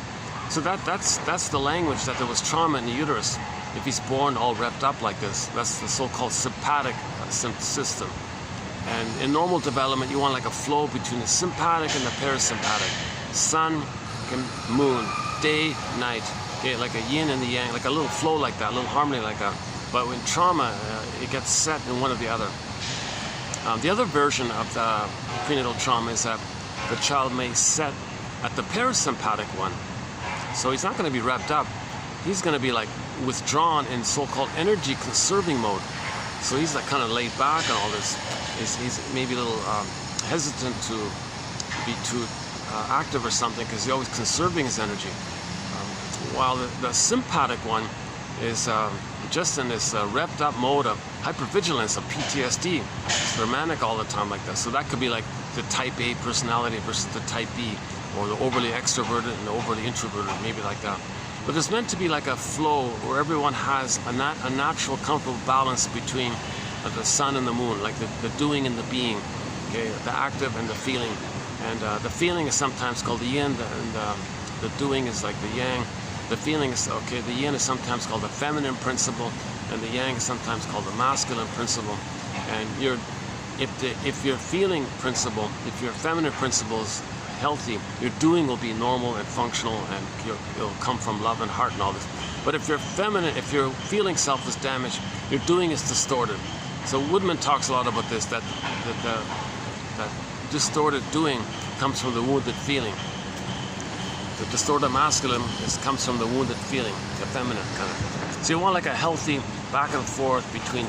So that's the language that there was trauma in the uterus. If he's born all revved up like this, that's the so-called sympathetic system. And in normal development, you want like a flow between the sympathetic and the parasympathetic. Sun and moon, day, night, okay, like a yin and the yang, like a little flow like that, a little harmony like that. But in trauma, it gets set in one or the other. The other version of the prenatal trauma is that the child may set at the parasympathetic one. So he's not going to be revved up. He's going to be like withdrawn in so-called energy conserving mode. So he's like kind of laid back and all this. He's maybe a little hesitant to be too active or something, because he's always conserving his energy. While the sympathetic one is just in this revved up mode of hypervigilance, of PTSD. They're manic all the time like that. So that could be like the type A personality versus the type B, or the overly extroverted and the overly introverted, maybe like that. But there's meant to be like a flow where everyone has a natural, comfortable balance between the sun and the moon, like the doing and the being, okay, the active and the feeling. And the feeling is sometimes called the yin, and the doing is like the yang. The feeling is, okay, the yin is sometimes called the feminine principle, and the yang is sometimes called the masculine principle. And if your feeling principle, if your feminine principle is healthy, your doing will be normal and functional, and it'll come from love and heart and all this. But if you're feminine, if your feeling self is damaged, your doing is distorted. So Woodman talks a lot about this, that distorted doing comes from the wounded feeling. The distorted masculine comes from the wounded feeling, the feminine kind of. So you want like a healthy back and forth between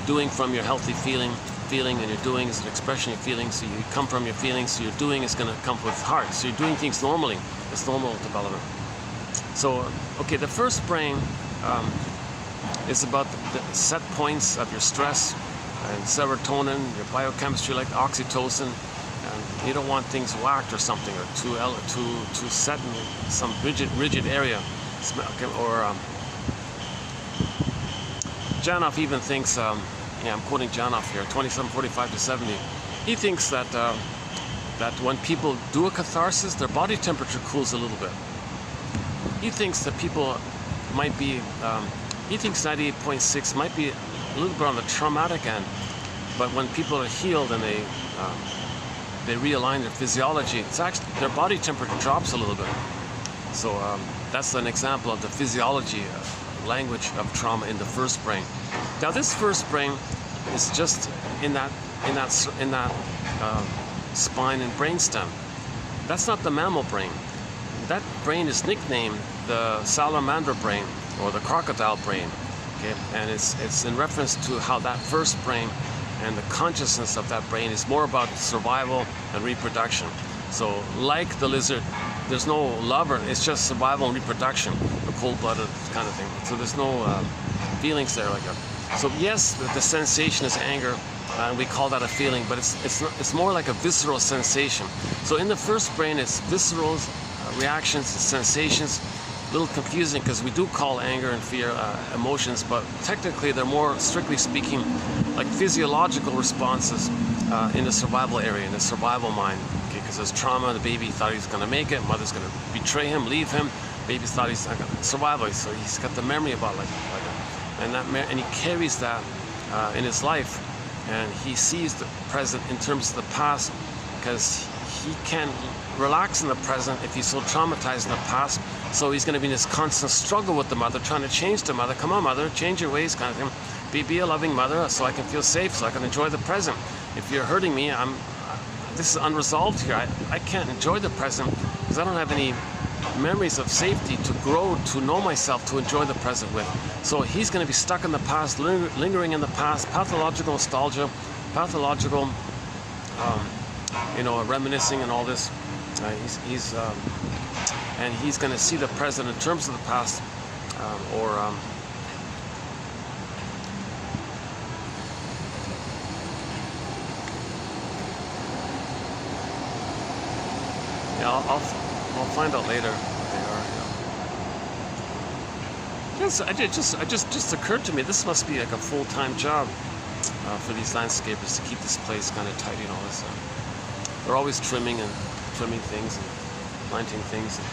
doing from your healthy feeling, and your doing is an expression of feelings. So you come from your feelings, so your doing is going to come with heart. So you're doing things normally. It's normal development. So, okay, the first brain is about the set points of your stress and serotonin, your biochemistry like oxytocin. And you don't want things whacked or something, or too set in some rigid area. Or Janoff even thinks, yeah, I'm quoting Janoff here, 2745 to 70. He thinks that that when people do a catharsis, their body temperature cools a little bit. He thinks that people might be, he thinks 98.6 might be a little bit on the traumatic end, but when people are healed and they realign their physiology, it's actually their body temperature drops a little bit. So that's an example of the physiology language of trauma in the first brain. Now this first brain is just in that spine and brainstem. That's not the mammal brain. That brain is nicknamed the salamander brain or the crocodile brain. Okay, and it's in reference to how that first brain and the consciousness of that brain is more about survival and reproduction. So like the lizard, there's no lover, it's just survival and reproduction, a cold-blooded kind of thing. So there's no feelings there like that. So yes, the sensation is anger, and we call that a feeling, but it's more like a visceral sensation. So in the first brain, it's visceral reactions, sensations. A little confusing because we do call anger and fear emotions, but technically they're more, strictly speaking, like physiological responses in the survival area, in the survival mind. Okay, because there's trauma, the baby thought he was going to make it, mother's going to betray him, leave him, baby thought he's not going to survive, so he's got the memory about like that. And he carries that in his life, and he sees the present in terms of the past, because he can't relax in the present if he's so traumatized in the past. So he's going to be in this constant struggle with the mother, trying to change the mother. Come on, mother, change your ways, kind of thing. Be a loving mother, so I can feel safe, so I can enjoy the present. If you're hurting me, this is unresolved here. I can't enjoy the present because I don't have any memories of safety to grow, to know myself, to enjoy the present with. So he's going to be stuck in the past, lingering in the past, pathological nostalgia, pathological, reminiscing and all this. And he's going to see the present in terms of the past, yeah, I'll find out later what they are. Yes, it just occurred to me this must be like a full-time job for these landscapers to keep this place kind of tidy and all this. They're always trimming things and planting things and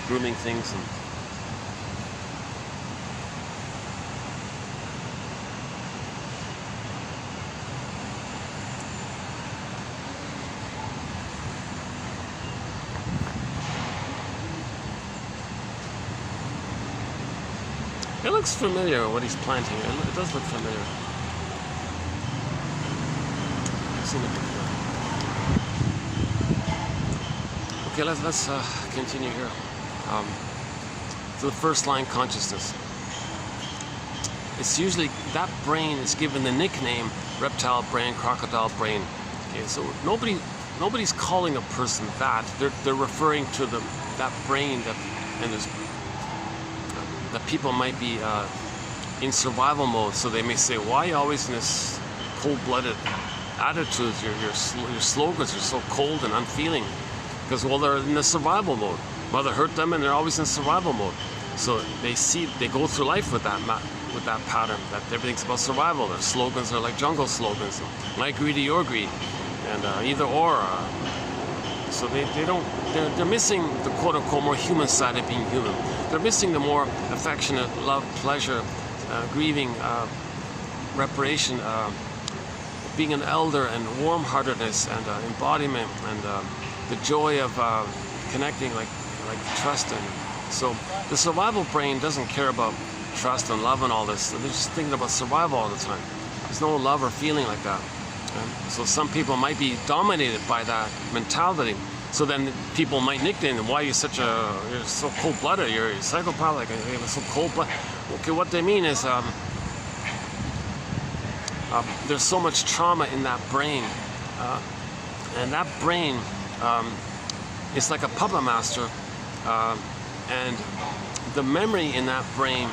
grooming things and it looks familiar what he's planting. It does look familiar. I've seen it before. Okay, let's continue here. So the first line, consciousness. It's usually, that brain is given the nickname reptile brain, crocodile brain. Okay, so nobody's calling a person that. They're referring to that brain that people might be in survival mode. So they may say, why are you always in this cold-blooded attitude? Your slogans are so cold and unfeeling. Because, well, they're in the survival mode. Mother hurt them and they're always in survival mode. So they go through life with that pattern, that everything's about survival. Their slogans are like jungle slogans, like greedy or greed, and either or. So they're missing the quote-unquote more human side of being human. They're missing the more affectionate, love, pleasure, grieving, reparation, being an elder, and warm-heartedness, and embodiment, and the joy of connecting, like trust. And so the survival brain doesn't care about trust and love and all this. They're just thinking about survival all the time. There's no love or feeling like that. And so some people might be dominated by that mentality. So then people might nickname them, why you're so cold-blooded, you're a psychopath, like you're so cold-blooded. Okay, what they mean is there's so much trauma in that brain, and that brain it's like a puppet master, and the memory in that brain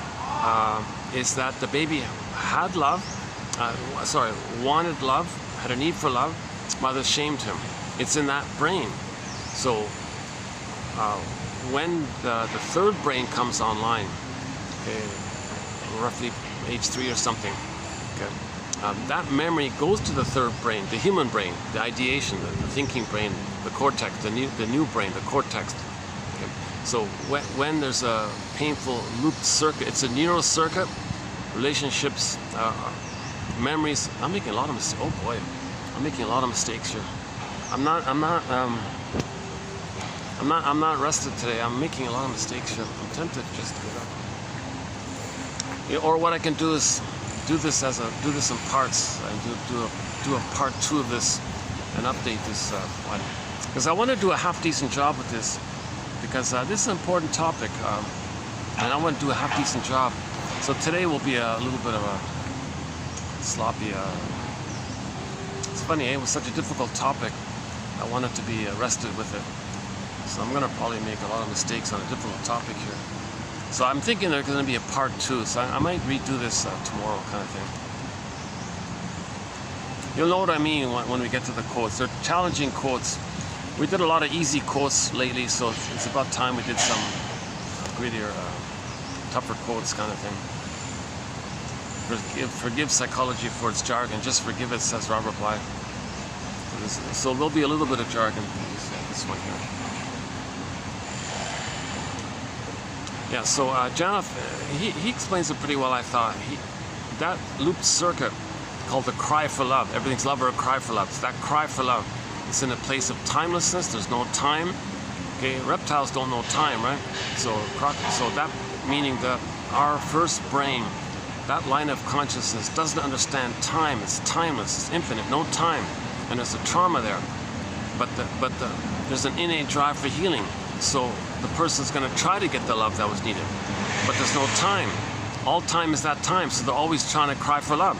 is that the baby had love, wanted love, had a need for love, mother shamed him. It's in that brain. So when the third brain comes online, roughly age 3 or something. Okay. That memory goes to the third brain, the human brain, the ideation, the thinking brain, the cortex, the new brain, the cortex. Okay. So when there's a painful looped circuit, it's a neural circuit, relationships, memories. I'm making a lot of mistakes. Oh boy, I'm making a lot of mistakes here. I'm not rested today. I'm making a lot of mistakes here. I'm tempted to just give up. You know, or what I can do is do this in parts and do a part 2 of this and update this one, because I want to do a half decent job with this, because this is an important topic, and I want to do a half decent job. So today will be a little bit of a sloppy. It's funny, it was such a difficult topic. I wanted to be rested with it, so I'm gonna probably make a lot of mistakes on a difficult topic here. So I'm thinking there's going to be a part 2, so I might redo this tomorrow, kind of thing. You'll know what I mean when we get to the quotes. They're challenging quotes. We did a lot of easy quotes lately, so it's about time we did some grittier, tougher quotes, kind of thing. Forgive psychology for its jargon. Just forgive it, says Robert Bly. So there'll be a little bit of jargon. This one here. Yeah, so Jonathan, he explains it pretty well, I thought. That looped circuit called the cry for love. Everything's love or a cry for love. It's that cry for love. It's in a place of timelessness. There's no time. Okay, reptiles don't know time, right? So that meaning that our first brain, that line of consciousness, doesn't understand time. It's timeless. It's infinite. No time. And there's a trauma there. But there's an innate drive for healing. So the person's going to try to get the love that was needed, but there's no time. All time is that time, so they're always trying to cry for love.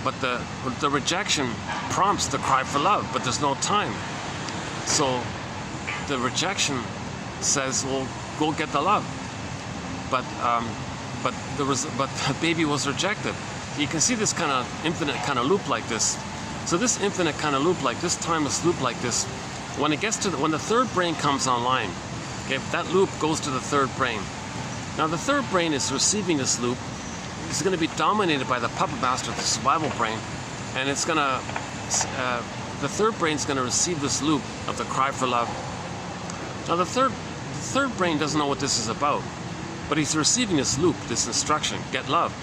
But the rejection prompts the cry for love, but there's no time. So the rejection says, "Well, go get the love." But the baby was rejected. You can see this kind of infinite kind of loop like this. So this infinite kind of loop like this, timeless loop like this. When it gets to when the third brain comes online, okay, that loop goes to the third brain. Now the third brain is receiving this loop. It's going to be dominated by the puppet master, the survival brain, and it's going to the third brain is going to receive this loop of the cry for love. Now the third brain doesn't know what this is about, but he's receiving this loop, this instruction: get love,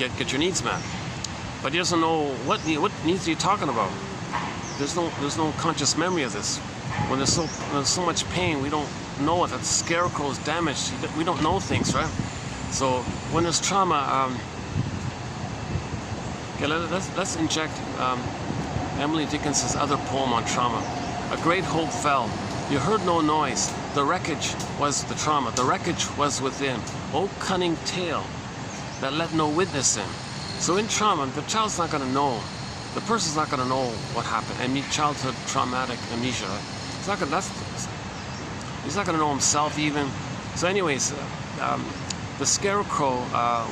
get your needs met. But he doesn't know what needs are you talking about. There's no conscious memory of this. When there's so much pain, we don't know it. That scarecrow is damaged. We don't know things, right? So when there's trauma, okay, let's inject Emily Dickinson's other poem on trauma. A great hope fell. You heard no noise. The wreckage was the trauma. The wreckage was within. Oh, cunning tale that let no witness in. So in trauma, the child's not going to know. The person's not going to know what happened. Childhood traumatic amnesia. He's not going to know himself even. So anyways, the scarecrow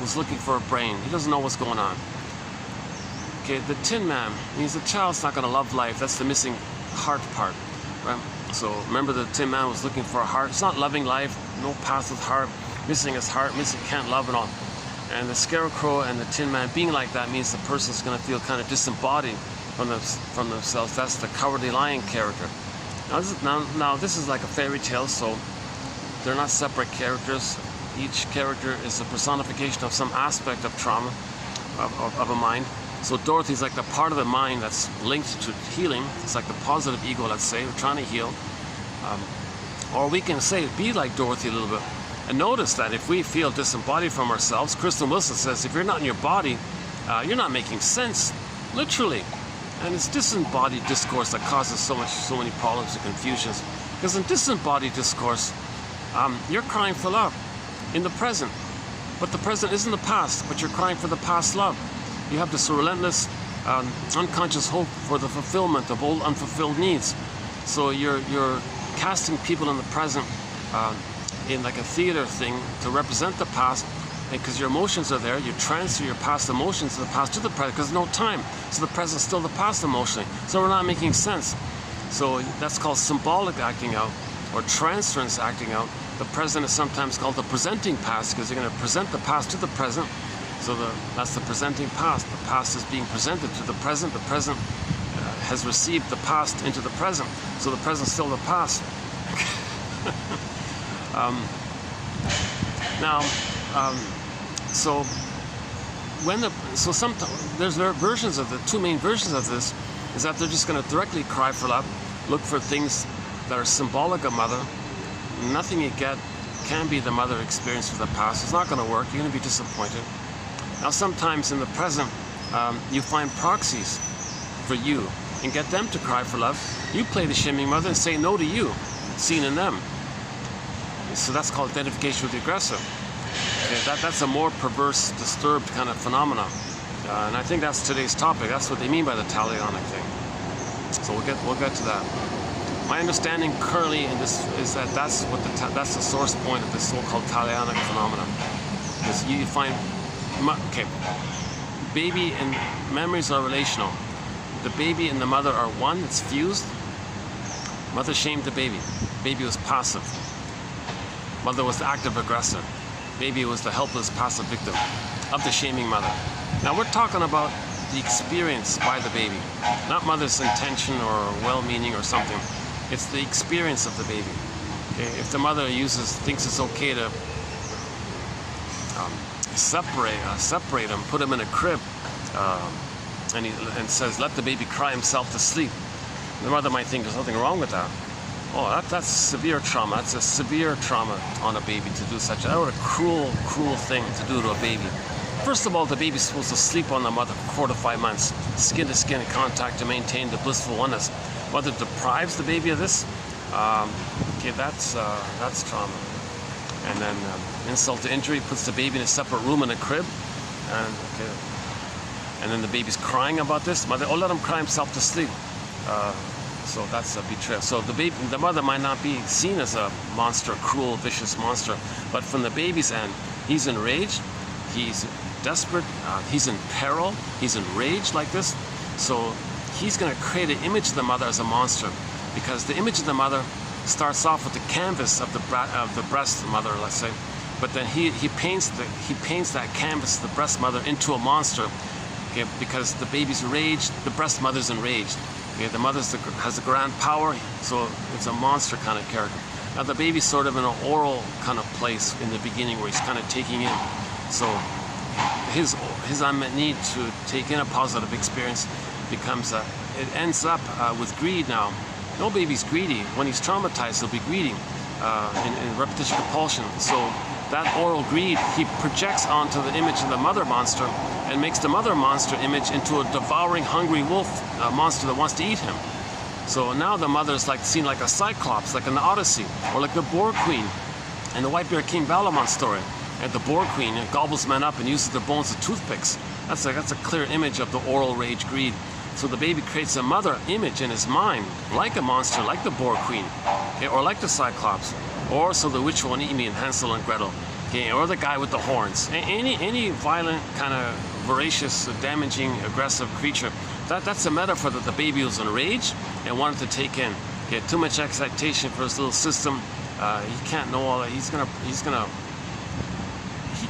was looking for a brain. He doesn't know what's going on. Okay, the Tin Man means the child's not going to love life. That's the missing heart part, right? So remember, the Tin Man was looking for a heart. It's not loving life. No path with heart. Missing his heart. Missing can't love and all. And the scarecrow and the Tin Man being like that means the person's going to feel kind of disembodied from themselves. That's the Cowardly Lion character. Now this is like a fairy tale, so they're not separate characters. Each character is a personification of some aspect of trauma, of a mind. So Dorothy's like the part of the mind that's linked to healing. It's like the positive ego, let's say. We're trying to heal. Or we can say, be like Dorothy a little bit. And notice that if we feel disembodied from ourselves, Kristen Wilson says, if you're not in your body, you're not making sense, literally. And it's disembodied discourse that causes so many problems and confusions. Because in disembodied discourse, you're crying for love in the present. But the present isn't the past, but you're crying for the past love. You have this relentless, unconscious hope for the fulfillment of old unfulfilled needs. So you're casting people in the present in like a theater thing to represent the past, and because your emotions are there, you transfer your past emotions to the past to the present, because there's no time. So the present's still the past emotionally. So we're not making sense. So that's called symbolic acting out, or transference acting out. The present is sometimes called the presenting past, because you're going to present the past to the present. So that's the presenting past. The past is being presented to the present. The present has received the past into the present. So the present's still the past. So sometimes there's versions of the two main versions of this is that they're just going to directly cry for love, look for things that are symbolic of mother. Nothing you get can be the mother experience of the past. It's not going to work. You're going to be disappointed. Now, sometimes in the present, you find proxies for you and get them to cry for love. You play the shaming mother and say no to you, seen in them. So that's called identification with the aggressor. Okay, that's a more perverse, disturbed kind of phenomenon. And I think that's today's topic. That's what they mean by the talionic thing. So we'll get to that. My understanding currently in this is that that's the source point of this so-called talionic phenomenon. Because you find, okay, baby and memories are relational. The baby and the mother are one. It's fused. Mother shamed the baby. Baby was passive. Mother was the active aggressor. Baby was the helpless, passive victim of the shaming mother. Now we're talking about the experience by the baby, not mother's intention or well-meaning or something. It's the experience of the baby. Okay? If the mother thinks it's okay to separate him, put him in a crib, and says, let the baby cry himself to sleep, the mother might think there's nothing wrong with that. Oh, that's severe trauma. That's a severe trauma on a baby to do such. That was a cruel, cruel thing to do to a baby. First of all, the baby's supposed to sleep on the mother for 4 to 5 months, skin-to-skin contact to maintain the blissful oneness. Mother deprives the baby of this. Okay, that's trauma. And then insult to injury, puts the baby in a separate room in a crib, and then the baby's crying about this. Mother, let him cry himself to sleep. So that's a betrayal. So the mother might not be seen as a monster, cruel, vicious monster, but from the baby's end, he's enraged, he's desperate, he's in peril, he's enraged like this. So he's going to create an image of the mother as a monster, because the image of the mother starts off with the canvas of the breast mother, let's say, but then he paints that canvas of the breast mother into a monster, okay, because the baby's enraged, the breast mother's enraged. Okay, the mother has a grand power, so it's a monster kind of character. Now the baby's sort of in an oral kind of place in the beginning where he's kind of taking in. So his unmet need to take in a positive experience becomes it ends up with greed now. No baby's greedy. When he's traumatized, he'll be greedy in repetition compulsion. So that oral greed he projects onto the image of the mother monster and makes the mother monster image into a devouring, hungry wolf monster that wants to eat him. So now the mother is seen like a cyclops, like in the Odyssey, or like the boar queen in the White Bear King Balamon story. And the boar queen gobbles men up and uses their bones as toothpicks. That's a clear image of the oral rage greed. So the baby creates a mother image in his mind, like a monster, like the boar queen, okay, or like the cyclops, or so the witch won't eat me in Hansel and Gretel, okay, or the guy with the horns. Any violent, kind of voracious, damaging, aggressive creature. That's a metaphor that the baby was enraged and wanted to take in. He had too much excitation for his little system. He can't know all that. He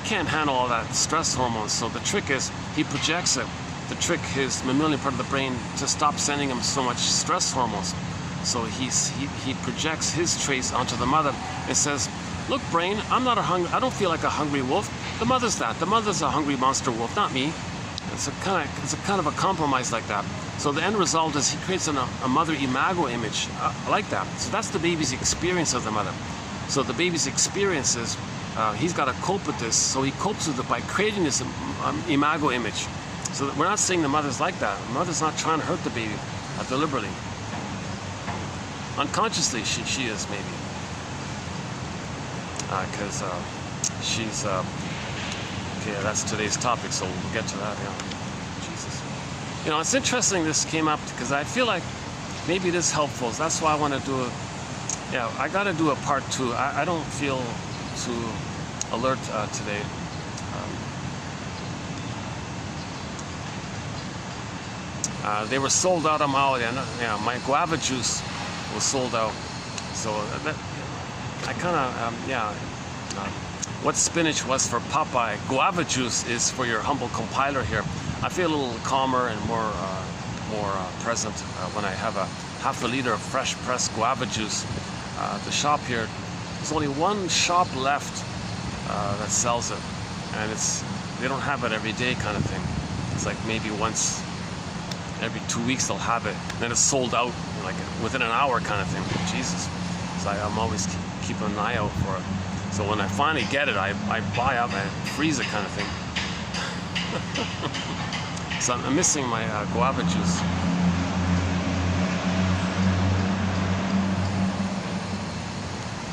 can't handle all that stress hormones. So the trick is he projects it. The trick is mammalian part of the brain to stop sending him so much stress hormones. So he projects his traits onto the mother and says, look, brain, I don't feel like a hungry wolf. The mother's that. The mother's a hungry monster wolf, not me. It's a kind of a compromise like that. So the end result is he creates a mother imago image like that. So that's the baby's experience of the mother. So the baby's experience is he's got to cope with this. So he copes with it by creating this imago image. So we're not saying the mother's like that. The mother's not trying to hurt the baby deliberately. Unconsciously, she is maybe. Because she's... okay, that's today's topic, so we'll get to that, Jesus. It's interesting this came up because I feel like maybe it is helpful. That's why I want to do it. Yeah, I got to do a part 2. I don't feel too alert today. They were sold out of Maui, and my guava juice was sold out. So I kind of, what spinach was for Popeye, guava juice is for your humble compiler here. I feel a little calmer and more present when I have a half a liter of fresh pressed guava juice. The shop here, there's only one shop left that sells it, and they don't have it every day kind of thing. It's like maybe once every 2 weeks they'll have it, and then it's sold out like within an hour kind of thing. Jesus. So I'm always keeping an eye out for it. So when I finally get it, I buy up and freeze it kind of thing. So I'm missing my guava juice.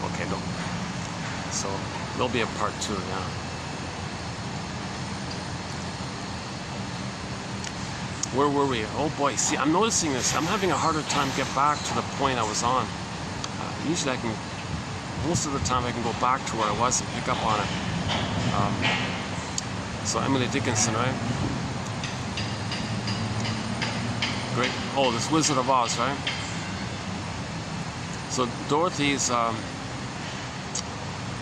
Okay, no. So there'll be a part 2 now. Where were we? Oh boy, see, I'm noticing this. I'm having a harder time get back to the point I was on. Usually I can, most of the time I can go back to where I was and pick up on it. So Emily Dickinson, right? Great. Oh, this Wizard of Oz, right? So Dorothy's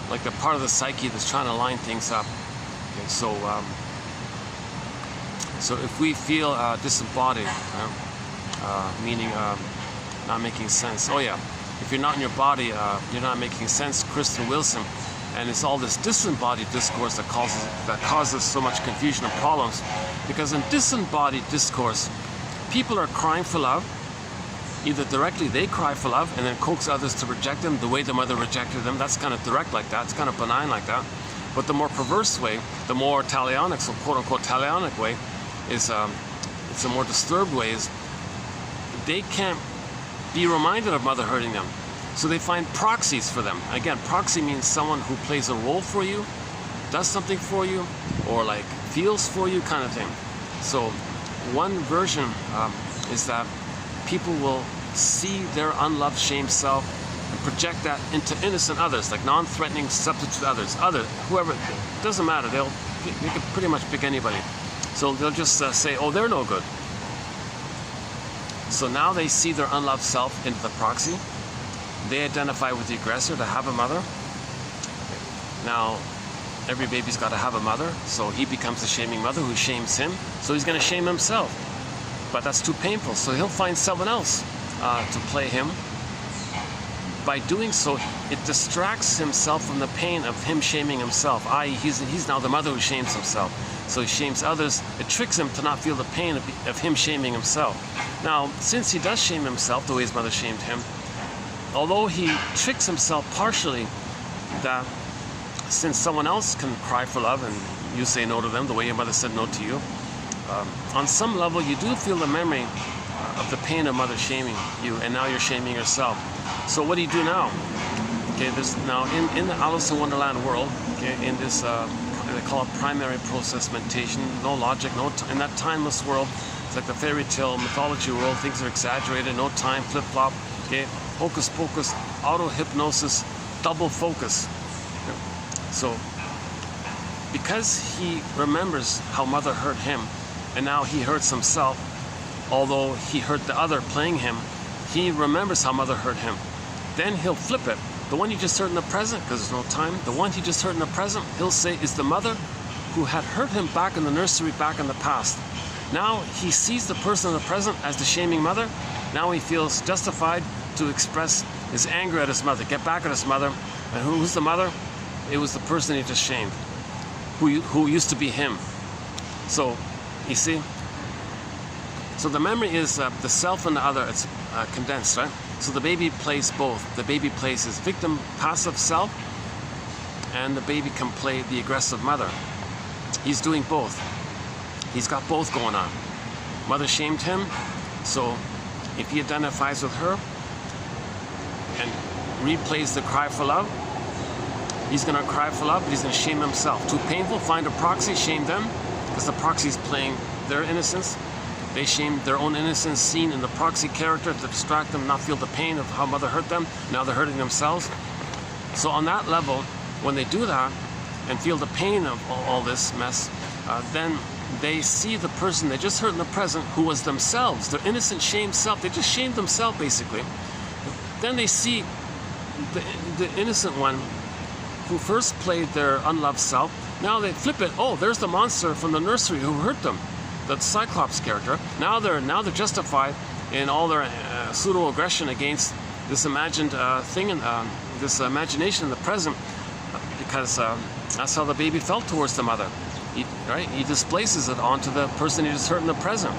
like the part of the psyche that's trying to line things up. Okay, so so if we feel disembodied, meaning not making sense. Oh yeah, if you're not in your body, you're not making sense. Kristen Wilson, and it's all this disembodied discourse that causes so much confusion and problems. Because in disembodied discourse, people are crying for love. Either directly they cry for love and then coax others to reject them the way the mother rejected them. That's kind of direct like that. It's kind of benign like that. But the more perverse way, the more talionic, so quote-unquote talionic way, is it's a more disturbed way, is they can't be reminded of mother hurting them. So they find proxies for them. Again, proxy means someone who plays a role for you, does something for you, or like feels for you kind of thing. So one version is that people will see their unloved, shamed self and project that into innocent others, like non-threatening substitute others, whoever, it doesn't matter. They can pretty much pick anybody. So they'll just say, oh, they're no good. So now they see their unloved self into the proxy. They identify with the aggressor to have a mother. Now, every baby's got to have a mother, so he becomes the shaming mother who shames him, so he's going to shame himself. But that's too painful, so he'll find someone else to play him. By doing so, it distracts himself from the pain of him shaming himself, i.e. he's now the mother who shames himself. So he shames others. It tricks him to not feel the pain of him shaming himself. Now, since he does shame himself the way his mother shamed him, although he tricks himself partially that since someone else can cry for love and you say no to them the way your mother said no to you, on some level you do feel the memory of the pain of mother shaming you, and now you're shaming yourself. So what do you do now? Okay, there's now in the Alice in Wonderland world, okay, in this they call it primary process meditation, no logic, in that timeless world, it's like the fairy tale mythology world, things are exaggerated, no time, flip-flop, okay, hocus pocus, auto-hypnosis, double focus. Okay. So because he remembers how mother hurt him, and now he hurts himself, although he hurt the other playing him, he remembers how mother hurt him. Then he'll flip it. The one he just hurt in the present, because there's no time, the one he just hurt in the present, he'll say is the mother who had hurt him back in the nursery, back in the past. Now he sees the person in the present as the shaming mother. Now he feels justified to express his anger at his mother, get back at his mother. And who's the mother? It was the person he just shamed, who used to be him. So, you see? So the memory is the self and the other, it's condensed, right? So the baby plays both. The baby plays his victim, passive self, and the baby can play the aggressive mother. He's doing both. He's got both going on. Mother shamed him, so if he identifies with her and replays the cry for love, he's going to cry for love, but he's going to shame himself. Too painful, find a proxy, shame them, because the proxy's playing their innocence. They shame their own innocence seen in the proxy character to distract them, not feel the pain of how mother hurt them. Now they're hurting themselves. So on that level, when they do that and feel the pain of all this mess, then they see the person they just hurt in the present who was themselves, their innocent, shamed self. They just shamed themselves, basically. Then they see the innocent one who first played their unloved self, now they flip it. Oh, there's the monster from the nursery who hurt them, the Cyclops character. Now they're justified in all their pseudo-aggression against this imagined thing, and this imagination in the present, because that's how the baby felt towards the mother. He displaces it onto the person he just hurt in the present.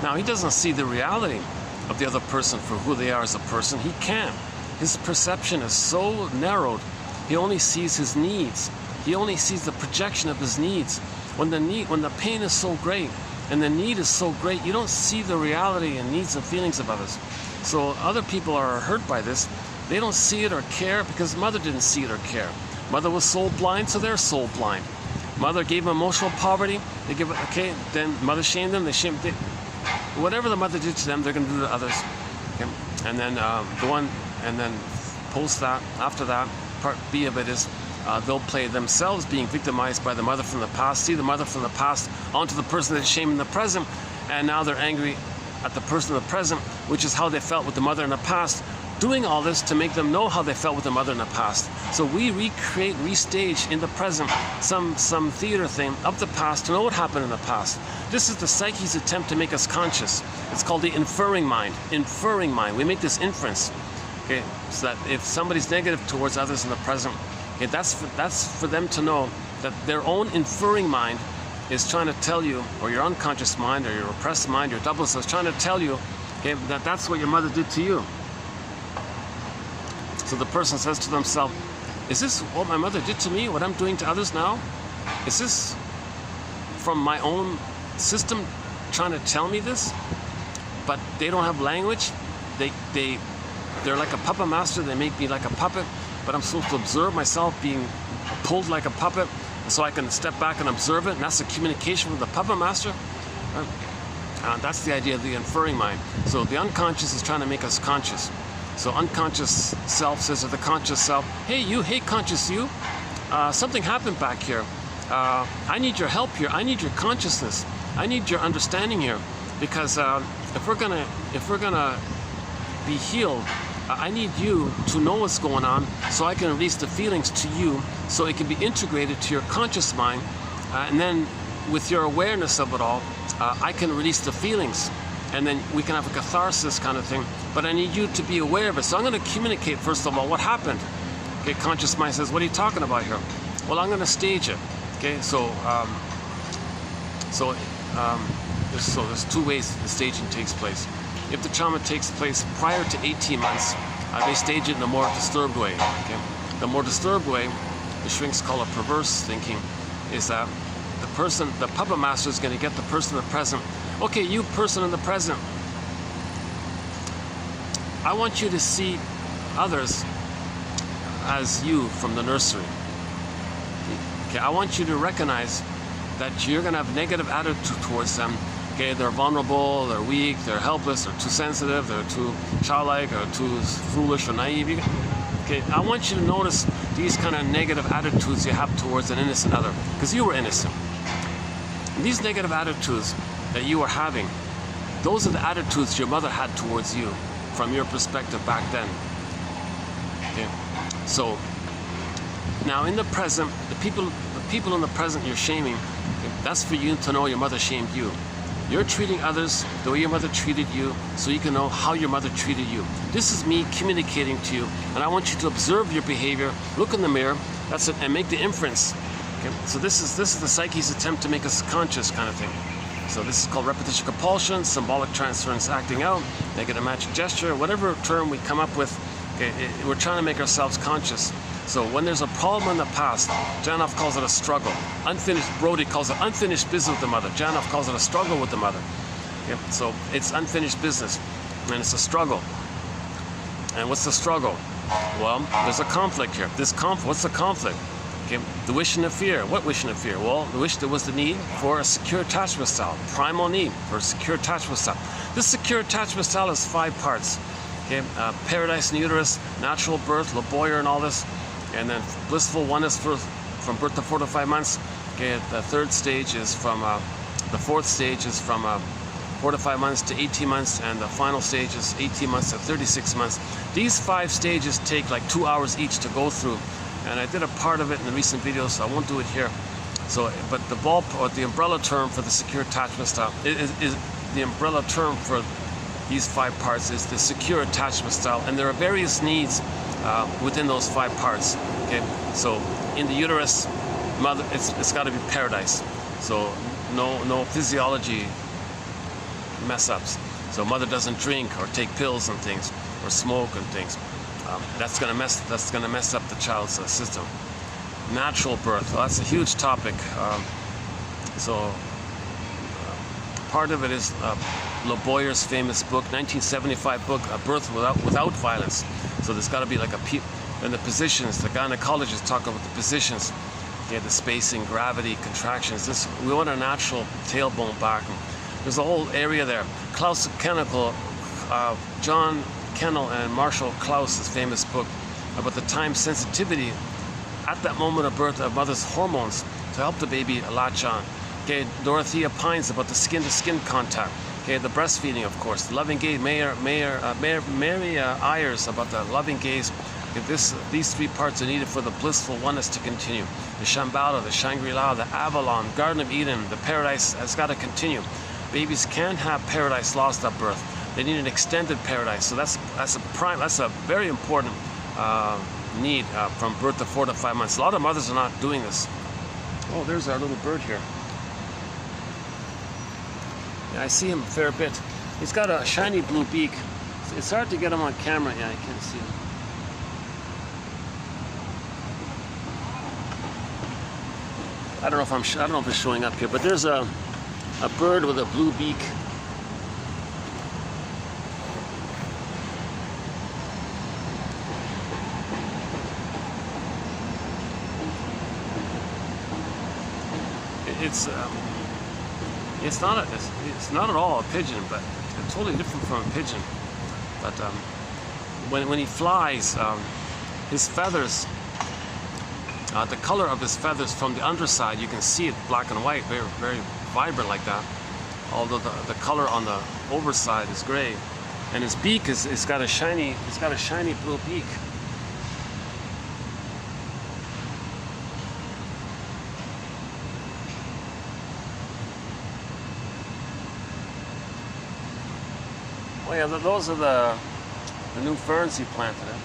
Now he doesn't see the reality of the other person for who they are as a person. He can't. His perception is so narrowed. He only sees his needs. He only sees the projection of his needs. When the pain is so great and the need is so great, you don't see the reality and needs and feelings of others. So other people are hurt by this. They don't see it or care because mother didn't see it or care. Mother was soul blind, so they're soul blind. Mother gave them emotional poverty. They give it, okay, then mother shamed them. Whatever the mother did to them, they're going to do to others. Okay? And then post that, after that, part B of it is they'll play themselves being victimized by the mother from the past, see the mother from the past onto the person that's shamed in the present, and now they're angry at the person in the present, which is how they felt with the mother in the past, doing all this to make them know how they felt with the mother in the past. So we recreate, restage in the present some theater thing of the past to know what happened in the past. This is the psyche's attempt to make us conscious. It's called the inferring mind. Inferring mind. We make this inference. Okay, so that if somebody's negative towards others in the present, okay, that's for them to know that their own inferring mind is trying to tell you, or your unconscious mind, or your repressed mind, your double self is trying to tell you, okay, that that's what your mother did to you. So the person says to themselves, is this what my mother did to me, what I'm doing to others now? Is this from my own system trying to tell me this? But they don't have language. They're like a puppet master. They make me like a puppet, but I'm supposed to observe myself being pulled like a puppet so I can step back and observe it, and that's the communication with the puppet master. That's the idea of the inferring mind. So the unconscious is trying to make us conscious. So unconscious self says to the conscious self, hey you, hey conscious you, something happened back here. I need your help here. I need your consciousness. I need your understanding here, because if we're gonna be healed, I need you to know what's going on so I can release the feelings to you so it can be integrated to your conscious mind, and then with your awareness of it all, I can release the feelings, and then we can have a catharsis kind of thing. But I need you to be aware of it. So I'm going to communicate first of all what happened. Okay, conscious mind says, what are you talking about here? Well, I'm going to stage it. Okay, so there's two ways the staging takes place. If the trauma takes place prior to 18 months, they stage it in a more disturbed way. Okay? The more disturbed way, the shrinks call it perverse thinking, is that the puppet master is going to get the person in the present. Okay, you person in the present, I want you to see others as you from the nursery. Okay, I want you to recognize that you're going to have negative attitude towards them. Okay, they're vulnerable, they're weak, they're helpless, they're too sensitive, they're too childlike, or too foolish or naive. Okay, I want you to notice these kind of negative attitudes you have towards an innocent other, because you were innocent. And these negative attitudes that you are having, those are the attitudes your mother had towards you from your perspective back then. Okay, so now in the present, the people in the present you're shaming, okay, that's for you to know your mother shamed you. You're treating others the way your mother treated you, so you can know how your mother treated you. This is me communicating to you, and I want you to observe your behavior, look in the mirror, that's it, and make the inference. Okay? So this is the psyche's attempt to make us conscious kind of thing. So this is called repetition compulsion, symbolic transference acting out, negative magic gesture, whatever term we come up with. Okay, we're trying to make ourselves conscious. So when there's a problem in the past, Janov calls it a struggle. Brody calls it unfinished business with the mother. Janov calls it a struggle with the mother. Okay, so it's unfinished business, and it's a struggle. And what's the struggle? Well, there's a conflict here. What's the conflict? Okay, the wish and the fear. What wish and the fear? Well, the wish, there was the need for a secure attachment style, primal need for a secure attachment style. This secure attachment style has 5 parts. Okay, paradise in uterus, natural birth, laboyer, and all this, and then blissful oneness from birth to 4 to 5 months. Okay, the 4th stage is from 4 4 to 5 months to 18 months, and the final stage is 18 months to 36 months. These 5 stages take like 2 hours each to go through, and I did a part of it in the recent video, so I won't do it here. So, but the umbrella term for the secure attachment style is the umbrella term for these 5 parts is the secure attachment style, and there are various needs within those 5 parts. Okay, so in the uterus, mother, it's got to be paradise. So no physiology mess ups. So mother doesn't drink or take pills and things or smoke and things. That's gonna mess up the child's system. Natural birth. Well, that's a huge topic. Part of it is Le Boyer's famous book, 1975 book, A Birth Without Violence. So there's got to be like and the positions. The gynecologists talk about the positions. Yeah, the spacing, gravity, contractions. We want a natural tailbone back. There's a whole area there. Klaus Kennel, John Kennel and Marshall Klaus's famous book about the time sensitivity at that moment of birth of mother's hormones to help the baby latch on. Okay, Dorothea Pines about the skin-to-skin contact. Okay, the breastfeeding, of course. The loving gaze. Mary Ayers about the loving gaze. Okay, these 3 parts are needed for the blissful oneness to continue. The Shambhala, the Shangri-La, the Avalon, Garden of Eden, the paradise has got to continue. Babies can't have paradise lost at birth. They need an extended paradise. So that's a very important need from birth to 4 to 5 months. A lot of mothers are not doing this. Oh, there's our little bird here. Yeah, I see him a fair bit. He's got a shiny blue beak. It's hard to get him on camera. Yeah, I can't see him. I don't know if it's showing up here, but there's a bird with a blue beak. It's not at all a pigeon, but it's totally different from a pigeon. But when he flies, his feathers, the color of his feathers from the underside, you can see it black and white, very, very vibrant like that. Although the color on the overside is gray, and his beak it's got a shiny blue beak. Oh yeah, those are the new ferns he planted.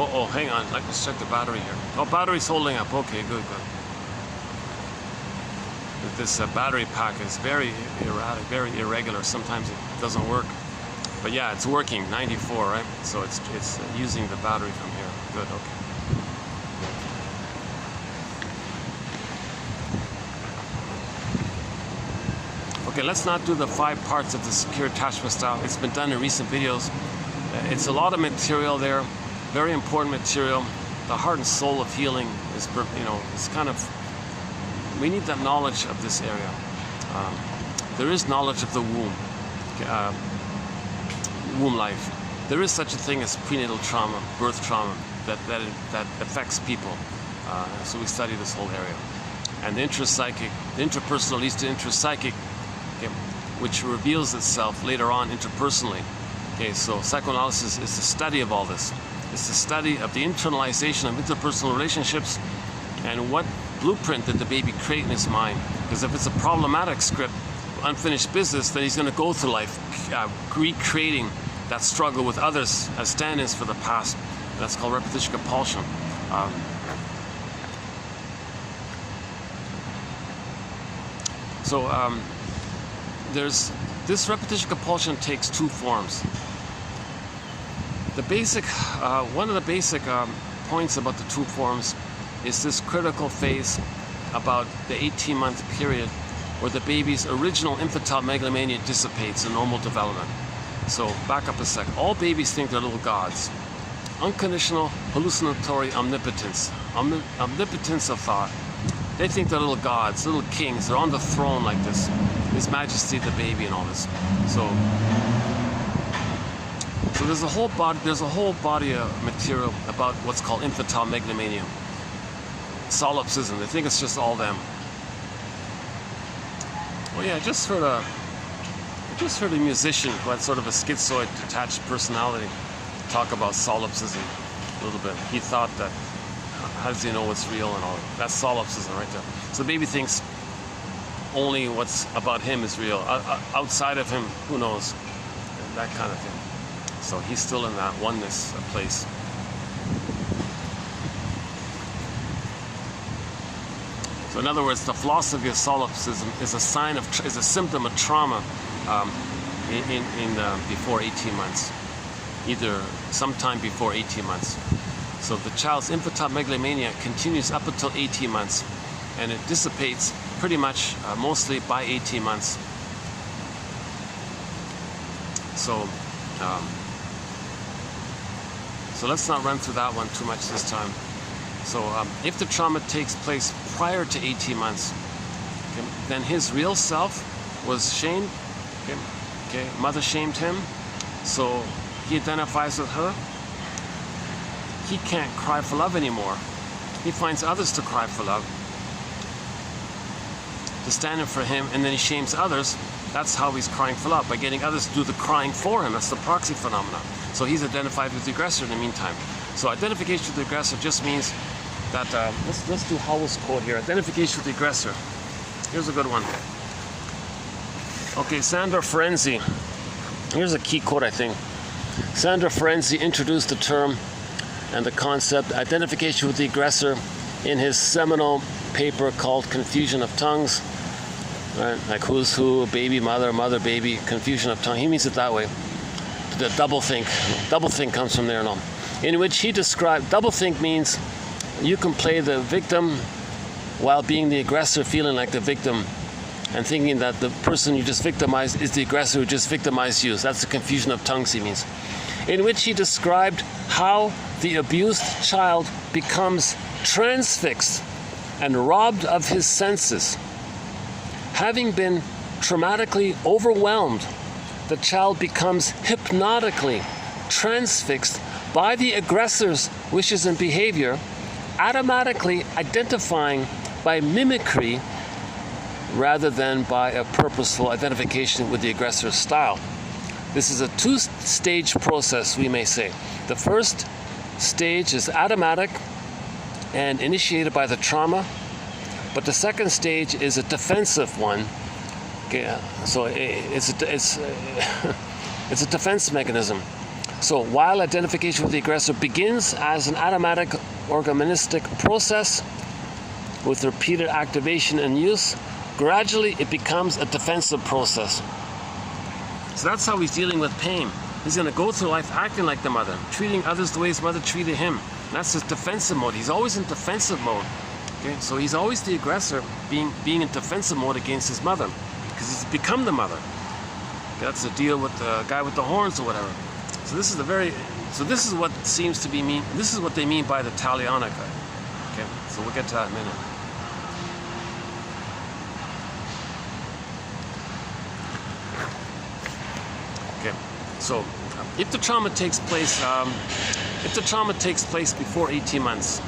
Oh, hang on. Let's check the battery here. Oh, battery's holding up. Okay, good. This battery pack is very erratic, very irregular. Sometimes it doesn't work. But yeah, it's working. 94, right? So it's using the battery from here. Good. Okay. Okay, let's not do the 5 parts of the secure attachment style. It's been done in recent videos. It's a lot of material there. Very important material. The heart and soul of healing is, it's kind of, we need that knowledge of this area. There is knowledge of the womb, womb life. There is such a thing as prenatal trauma, birth trauma, that affects people. So we study this whole area. And the intrapsychic, the interpersonal leads to intrapsychic, okay, which reveals itself later on interpersonally. Okay, so psychoanalysis is the study of all this. It's the study of the internalization of interpersonal relationships and what blueprint did the baby create in his mind. Because if it's a problematic script, unfinished business, then he's going to go through life recreating that struggle with others as stand-ins for the past. And that's called repetition compulsion. There's this repetition compulsion takes 2 forms. The basic, one of the basic points about the 2 forms is this critical phase about the 18-month period where the baby's original infantile megalomania dissipates in normal development. So back up a sec. All babies think they're little gods. Unconditional hallucinatory omnipotence, omnipotence of thought. They think they're little gods, little kings. They're on the throne like this. His Majesty the baby and all this. So there's a whole body of material about what's called infantile megalomania. Solipsism. They think it's just all them. Oh yeah, I just heard a musician who had sort of a schizoid, detached personality talk about solipsism a little bit. He thought that, how does he know what's real and all that? That's solipsism right there. So the baby thinks only what's about him is real. Outside of him, who knows? That kind of thing. So he's still in that oneness place. So in other words, the philosophy of solipsism is a symptom of trauma before 18 months, either sometime before 18 months. So the child's infantile megalomania continues up until 18 months, and it dissipates pretty much mostly by 18 months. So let's not run through that one too much this time. So if the trauma takes place prior to 18 months, okay, then his real self was shamed. Okay, mother shamed him, so he identifies with her. He can't cry for love anymore. He finds others to cry for love, to stand in for him, and then he shames others. That's how he's crying for love, by getting others to do the crying for him. That's the proxy phenomenon. So he's identified with the aggressor in the meantime. So identification with the aggressor just means that, let's do Howell's quote here. Identification with the aggressor. Here's a good one. Okay, Sandra Ferenczi. Here's a key quote, I think. Sandra Ferenczi introduced the term and the concept identification with the aggressor in his seminal paper called Confusion of Tongues. Right? Like who's who, baby, mother, mother, baby, confusion of tongue. He means it that way. The doublethink. Doublethink comes from there and all. In which he described, doublethink means you can play the victim while being the aggressor, feeling like the victim, and thinking that the person you just victimized is the aggressor who just victimized you. So that's the confusion of tongues, he means. In which he described how the abused child becomes transfixed and robbed of his senses. Having been traumatically overwhelmed, the child becomes hypnotically transfixed by the aggressor's wishes and behavior, automatically identifying by mimicry rather than by a purposeful identification with the aggressor's style. This is a two-stage process, we may say. The first stage is automatic and initiated by the trauma, but the second stage is a defensive one. Okay, so it's a defense mechanism. So while identification with the aggressor begins as an automatic orgasmistic process with repeated activation and use, gradually it becomes a defensive process. So that's how he's dealing with pain. He's going to go through life acting like the mother, treating others the way his mother treated him. And that's his defensive mode. He's always in defensive mode. Okay? So he's always the aggressor being in defensive mode against his mother, because he's become the mother. Okay, that's the deal with the guy with the horns or whatever. So this is what seems to be mean. This is what they mean by the talionic. Okay, so we'll get to that in a minute. Okay, so if the trauma takes place, before 18 months,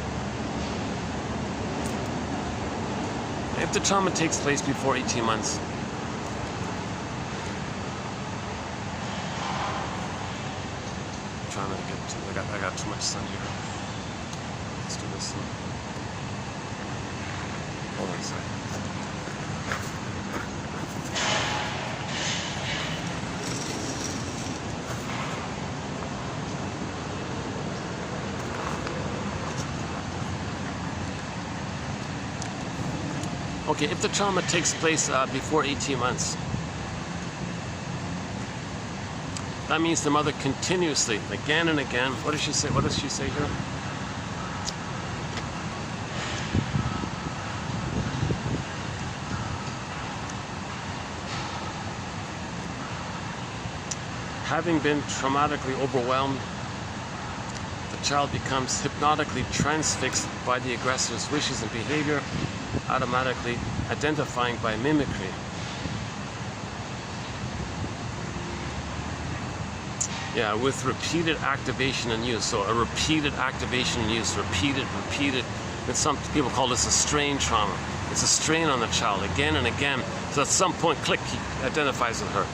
if the trauma takes place before 18 months, trying to get to, I got too much sun here. Let's do this one. Hold on a second. Okay, if the trauma takes place before 18 months, that means the mother continuously, again and again, what does she say? What does she say here? Having been traumatically overwhelmed, the child becomes hypnotically transfixed by the aggressor's wishes and behavior, automatically identifying by mimicry. Yeah, with repeated activation and use. So a repeated activation and use, repeated. And some people call this a strain trauma. It's a strain on the child again and again. So at some point, click, he identifies with her.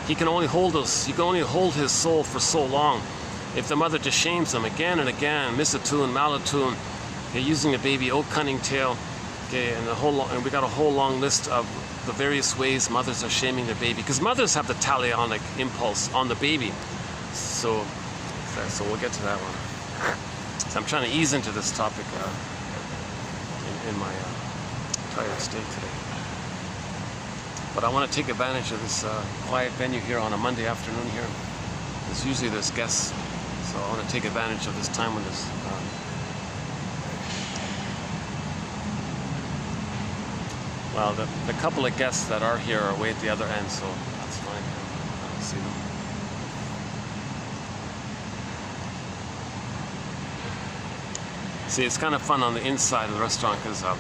He can only hold his soul for so long. If the mother just shames him again and again, misatune, malatune, okay, using the baby, oh cunning tale, okay, and we got a whole long list of the various ways mothers are shaming their baby, because mothers have the talionic impulse on the baby. So we'll get to that one. So I'm trying to ease into this topic in my tired state today. But I want to take advantage of this quiet venue here on a Monday afternoon here. Because usually there's guests, so I want to take advantage of this time when there's well, the couple of guests that are here are way at the other end, so that's fine. I don't see them. See, it's kind of fun on the inside of the restaurant because the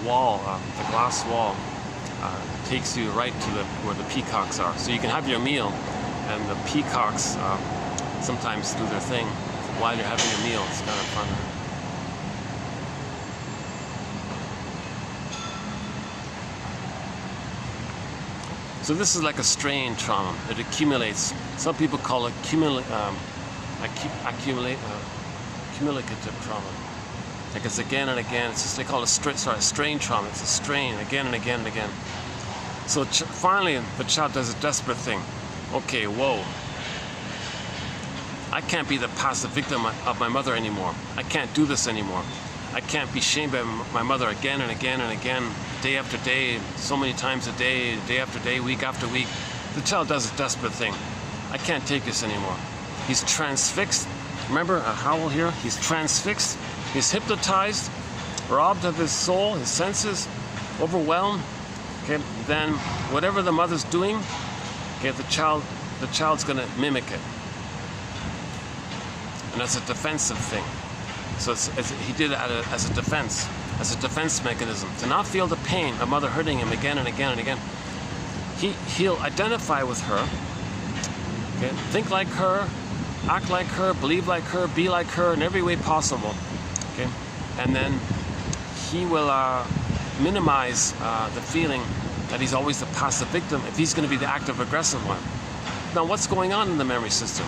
wall, the glass wall, takes you right to where the peacocks are. So you can have your meal, and the peacocks sometimes do their thing while you're having your meal. It's kind of fun. So this is like a strain trauma. It accumulates. Some people call it cumulative trauma. Like it's again and again. It's just, they call it strain trauma. It's a strain again and again and again. So finally, the child does a desperate thing. Okay, whoa. I can't be the passive victim of my mother anymore. I can't do this anymore. I can't be shamed by my mother again and again and again, day after day, so many times a day, day after day, week after week. The child does a desperate thing. I can't take this anymore. He's transfixed. Remember a howl here? He's transfixed. He's hypnotized, robbed of his soul, his senses, overwhelmed. Okay, then whatever the mother's doing, okay, the child's gonna mimic it, and that's a defensive thing. So he did it as a defense mechanism to not feel the pain of mother hurting him again and again and again. He'll identify with her, okay, think like her, act like her, believe like her, be like her in every way possible. Okay, and then he will minimize the feeling that he's always the passive victim if he's going to be the active aggressive one. Now what's going on in the memory system?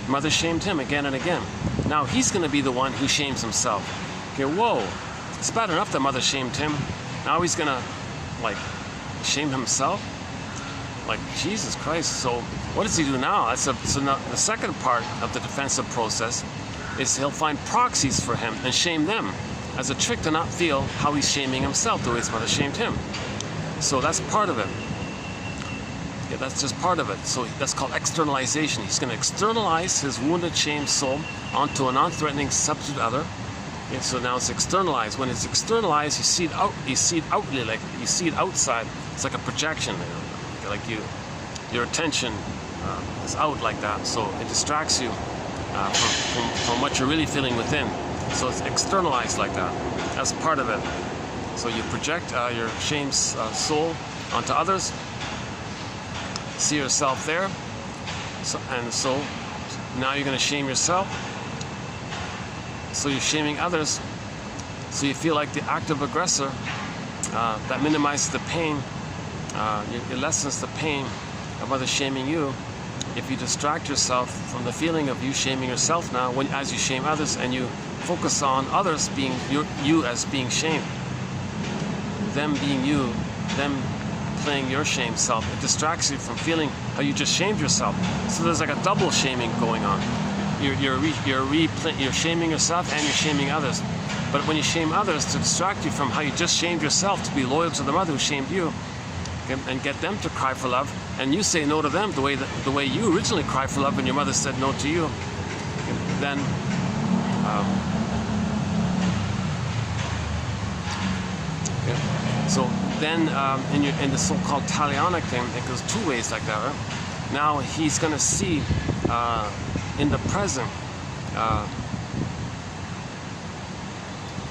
Mother shamed him again and again. Now he's going to be the one who shames himself. Okay, whoa, it's bad enough that mother shamed him. Now he's going to shame himself? Like, Jesus Christ. So what does he do now? So now the second part of the defensive process is he'll find proxies for him and shame them as a trick to not feel how he's shaming himself the way his mother shamed him. So that's part of it. Yeah, that's just part of it. So that's called externalization. He's going to externalize his wounded, shamed soul onto a non-threatening substitute other. Okay, so now it's externalized. When it's externalized, you see it outside. It's like a projection. Like your attention is out like that, so it distracts you from what you're really feeling within. So it's externalized like that. That's part of it. So you project your shamed soul onto others. See yourself there. So now you're going to shame yourself. So you're shaming others. So you feel like the active aggressor. That minimizes the pain. It lessens the pain of others shaming you if you distract yourself from the feeling of you shaming yourself now as you shame others, and you focus on others being you as being shamed. Them being you, them playing your shame self. It distracts you from feeling how you just shamed yourself. So there's like a double shaming going on. You're shaming yourself and you're shaming others. But when you shame others to distract you from how you just shamed yourself, to be loyal to the mother who shamed you, and get them to cry for love, and you say no to them the way you originally cried for love and your mother said no to you, then so then in the so-called talionic thing, it goes two ways like that, right? Now he's going to see in the present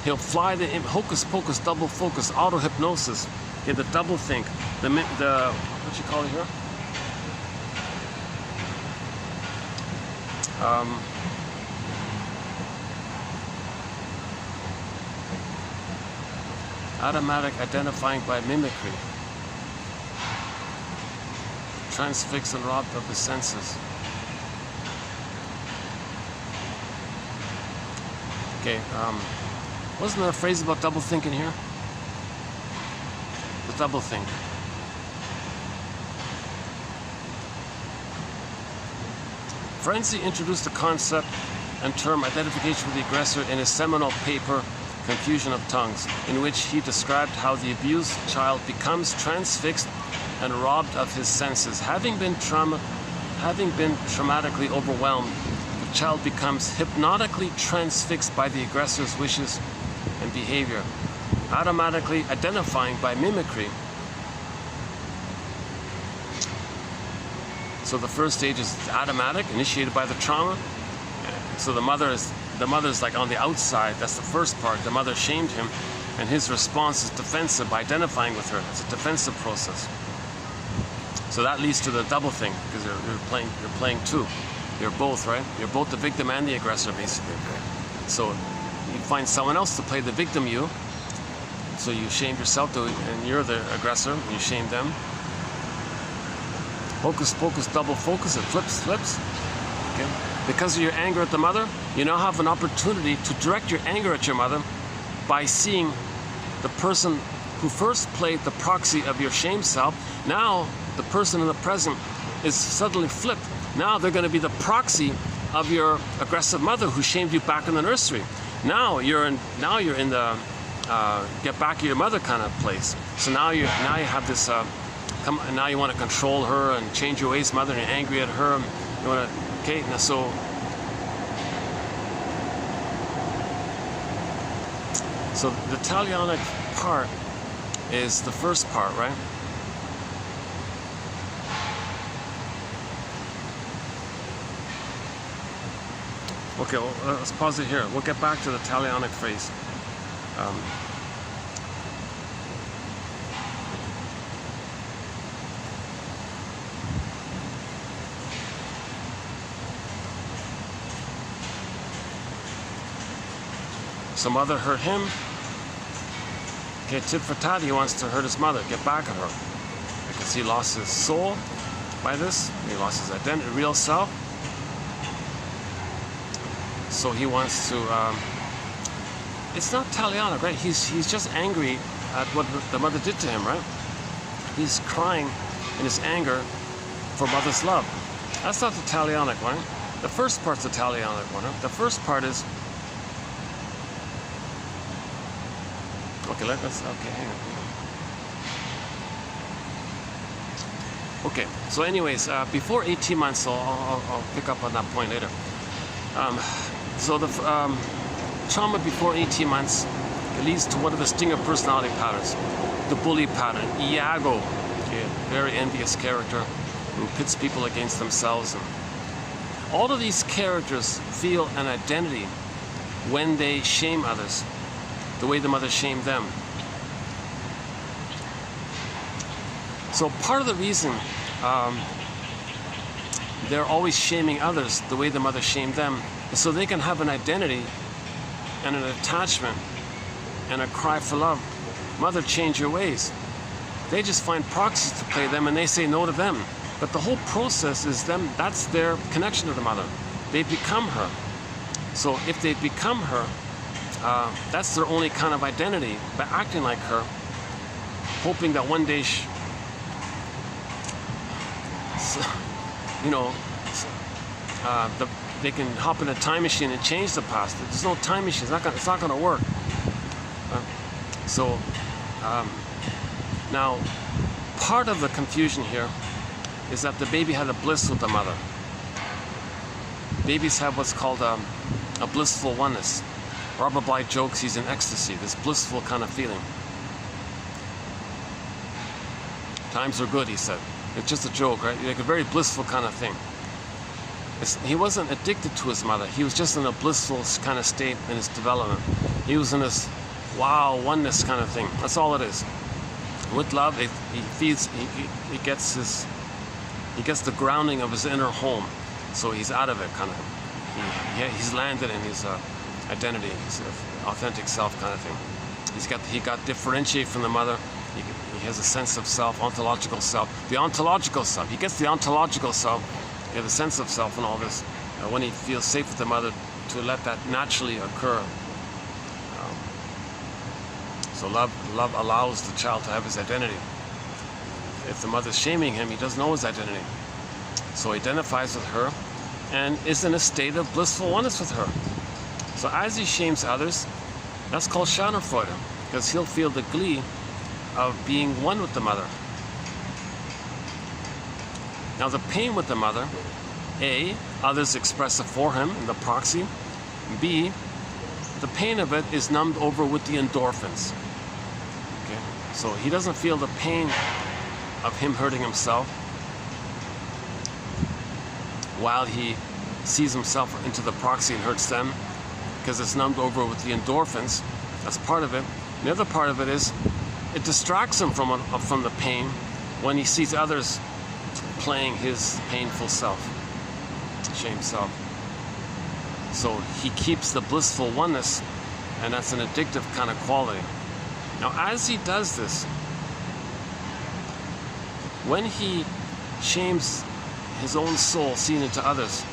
He'll fly the hocus pocus, double focus, auto hypnosis, okay, the double think, the what you call it here? Automatic identifying by mimicry. Transfixed and robbed of his senses. Okay, wasn't there a phrase about double thinking here? The double think. Ferenczi introduced the concept and term identification with the aggressor in his seminal paper, Confusion of Tongues, in which he described how the abused child becomes transfixed and robbed of his senses. Having been traumatically overwhelmed, the child becomes hypnotically transfixed by the aggressor's wishes and behavior, automatically identifying by mimicry. So the first stage is automatic, initiated by the trauma. So the mother's like on the outside. That's the first part. The mother shamed him, and his response is defensive by identifying with her. It's a defensive process. So that leads to the double thing, because you're playing two. You're both, right? You're both the victim and the aggressor, basically. So you find someone else to play the victim you. So you shame yourself, and you're the aggressor, and you shame them. Hocus pocus, double focus, it flips. Okay? Because of your anger at the mother, you now have an opportunity to direct your anger at your mother by seeing the person who first played the proxy of your shame self. Now the person in the present is suddenly flipped. Now they're going to be the proxy of your aggressive mother who shamed you back in the nursery. Now you're in the get back at your mother kind of place. So now you have this now you want to control her and change your ways, mother, and you're angry at her. You want to, okay, now so the talionic part is the first part, right? Okay, well, let's pause it here. We'll get back to the talionic phrase. So mother hurt him. Okay, tit-for-tat, he wants to hurt his mother, get back at her. Because he lost his soul by this. He lost his identity, real self. So he wants to, it's not talionic, right? He's just angry at what the mother did to him, right? He's crying in his anger for mother's love. That's not the talionic one. The first part's the talionic one. Right? The first part is, okay, hang on. Okay, so anyways, before 18 months, so I'll pick up on that point later. So the trauma before 18 months, it leads to one of the stinger personality patterns, the bully pattern, Iago, okay, very envious character who pits people against themselves. And all of these characters feel an identity when they shame others, the way the mother shamed them. So part of the reason they're always shaming others the way the mother shamed them is so they can have an identity and an attachment and a cry for love. Mother, change your ways. They just find proxies to play them and they say no to them. But the whole process is them, that's their connection to the mother. They become her. So if they become her, that's their only kind of identity, by acting like her, hoping that one day they can hop in a time machine and change the past. There's no time machine. It's not going to work. Now, part of the confusion here is that the baby had a bliss with the mother. Babies have what's called a blissful oneness. Robert Bly jokes he's in ecstasy, this blissful kind of feeling. Times are good, he said. It's just a joke, right? Like a very blissful kind of thing. He wasn't addicted to his mother. He was just in a blissful kind of state in his development. He was in this wow oneness kind of thing. That's all it is. With love, he gets the grounding of his inner home. So he's out of it, kind of. He's landed in his identity, his authentic self kind of thing. He got differentiated from the mother. He has a sense of self, ontological self. The ontological self. He gets the ontological self, the sense of self and all this, when he feels safe with the mother, to let that naturally occur. So love allows the child to have his identity. If the mother's shaming him, he doesn't know his identity. So he identifies with her and is in a state of blissful oneness with her. So as he shames others, that's called Schadenfreude, because he'll feel the glee of being one with the mother. Now the pain with the mother, A, others express it for him in the proxy. B, the pain of it is numbed over with the endorphins. Okay? So he doesn't feel the pain of him hurting himself while he sees himself into the proxy and hurts them, because it's numbed over with the endorphins. That's part of it. The other part of it is it distracts him from the pain when he sees others playing his painful self, shame self. So he keeps the blissful oneness, and that's an addictive kind of quality. Now as he does this, when he shames his own soul seen into others,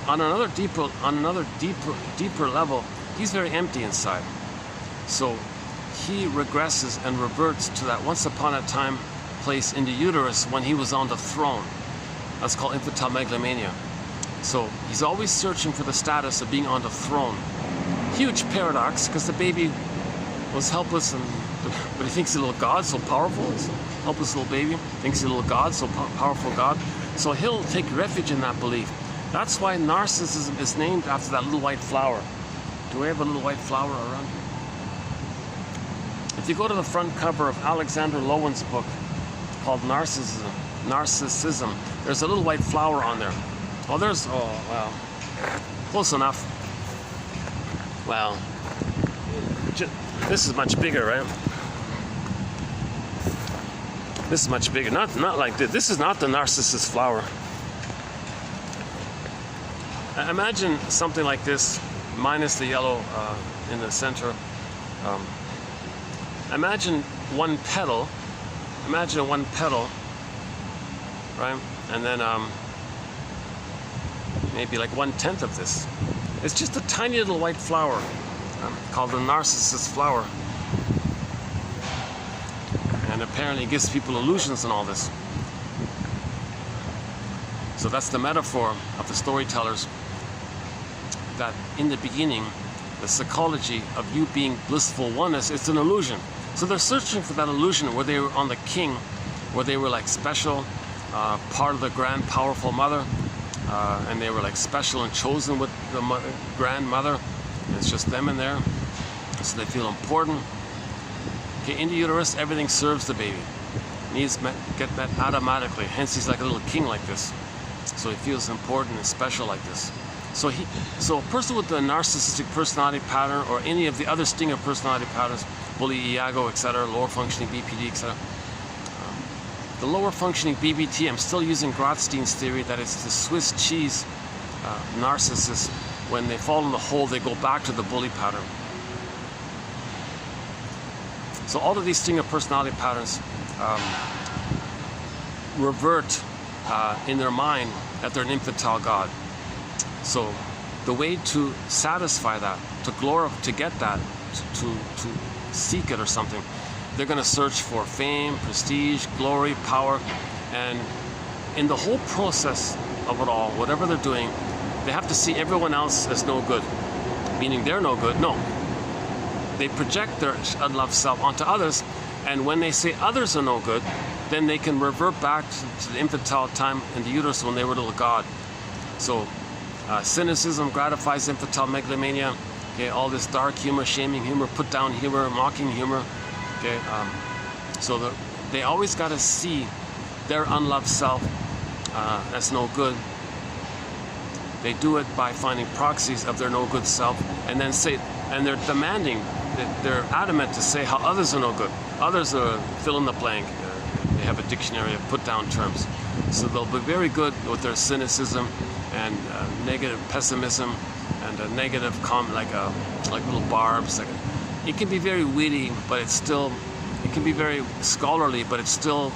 on another deeper level, he's very empty inside. So he regresses and reverts to that once upon a time place in the uterus when he was on the throne. That's called infantile megalomania. So he's always searching for the status of being on the throne. Huge paradox, because the baby was helpless, but he thinks he's a little God, so powerful. This helpless little baby thinks he's a little God, so powerful God. So he'll take refuge in that belief. That's why narcissism is named after that little white flower. Do we have a little white flower around here? If you go to the front cover of Alexander Lowen's book called Narcissism, there's a little white flower on there. Oh, well, close enough. Well, this is much bigger, right? This is much bigger. Not like this. This is not the narcissus flower. Imagine something like this, minus the yellow in the center. Imagine one petal. Imagine one petal, right? And then maybe like 1/10 of this. It's just a tiny little white flower called the narcissus flower. And apparently it gives people illusions and all this. So that's the metaphor of the storytellers, that in the beginning, the psychology of you being blissful oneness, it's an illusion. So they're searching for that illusion where they were on the king, where they were like special, part of the grand powerful mother, and they were like special and chosen with the grandmother. It's just them in there, so they feel important. Okay, in the uterus, everything serves the baby. Needs get met automatically. Hence, he's like a little king like this. So he feels important and special like this. So a person with the narcissistic personality pattern, or any of the other stinger personality patterns, bully, Iago, etc., lower functioning BPD, etc. The lower functioning BBT, I'm still using Grotstein's theory that it's the Swiss cheese narcissist. When they fall in the hole, they go back to the bully pattern. So all of these stinger personality patterns revert in their mind that they're an infantile god. So the way to satisfy that, to get that, to seek it or something, they're going to search for fame, prestige, glory, power, and in the whole process of it all, whatever they're doing, they have to see everyone else as no good, meaning they're no good. No. They project their unloved self onto others, and when they say others are no good, then they can revert back to the infantile time in the uterus when they were a little god. So cynicism gratifies infantile megalomania. Okay, all this dark humor, shaming humor, put down humor, mocking humor. Okay, so they always got to see their unloved self as no good. They do it by finding proxies of their no good self, and then say and they're demanding, they're adamant to say how others are no good. Others are fill in the blank. They have a dictionary of put down terms. So they'll be very good with their cynicism and negative pessimism and a negative like little barbs. It can be very witty, but it can be very scholarly, but it's still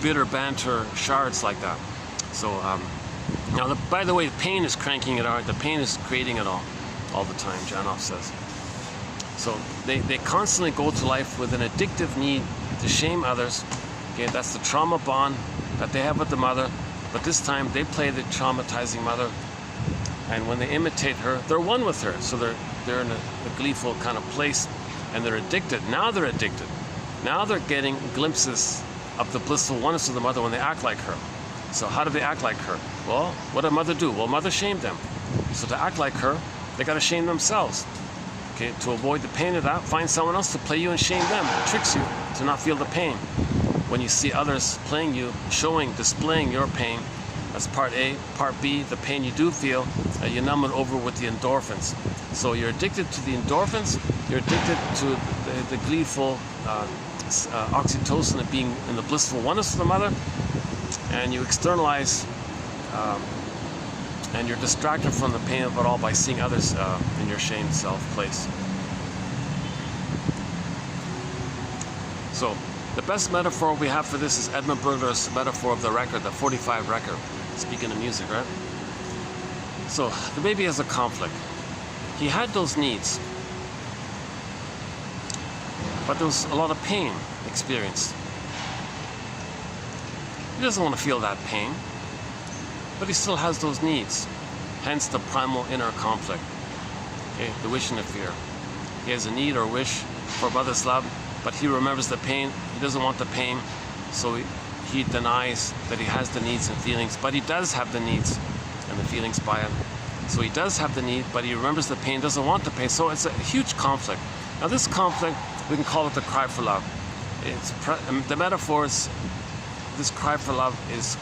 bitter banter shards like that. So now, by the way, the pain is cranking it out. The pain is creating it all the time, Janov says. So they constantly go to life with an addictive need to shame others. Okay, that's the trauma bond that they have with the mother. But this time they play the traumatizing mother, and when they imitate her, they're one with her. So they're in a gleeful kind of place, and they're addicted. Now they're addicted. Now they're getting glimpses of the blissful oneness of the mother when they act like her. So how do they act like her? Well, what did mother do? Well, mother shamed them. So to act like her, they got to shame themselves. Okay, to avoid the pain of that, find someone else to play you and shame them. It tricks you to not feel the pain. When you see others playing you, displaying your pain, that's part A. Part B, the pain you do feel, you numb it over with the endorphins. So you're addicted to the endorphins, you're addicted to the gleeful oxytocin of being in the blissful oneness of the mother, and you externalize and you're distracted from the pain of it all by seeing others in your shamed self place. So the best metaphor we have for this is Edmund Burglar's metaphor of the record, the 45 record. Speaking of music, right? So the baby has a conflict. He had those needs, but there was a lot of pain experienced. He doesn't want to feel that pain, but he still has those needs. Hence the primal inner conflict. Okay, the wish and the fear. He has a need or wish for mother's love, but he remembers the pain. He doesn't want the pain, so he denies that he has the needs and feelings, but he does have the needs and the feelings by it. So he does have the need, but he remembers the pain, doesn't want the pain. So it's a huge conflict. Now this conflict, we can call it the cry for love. The metaphor is, this cry for love is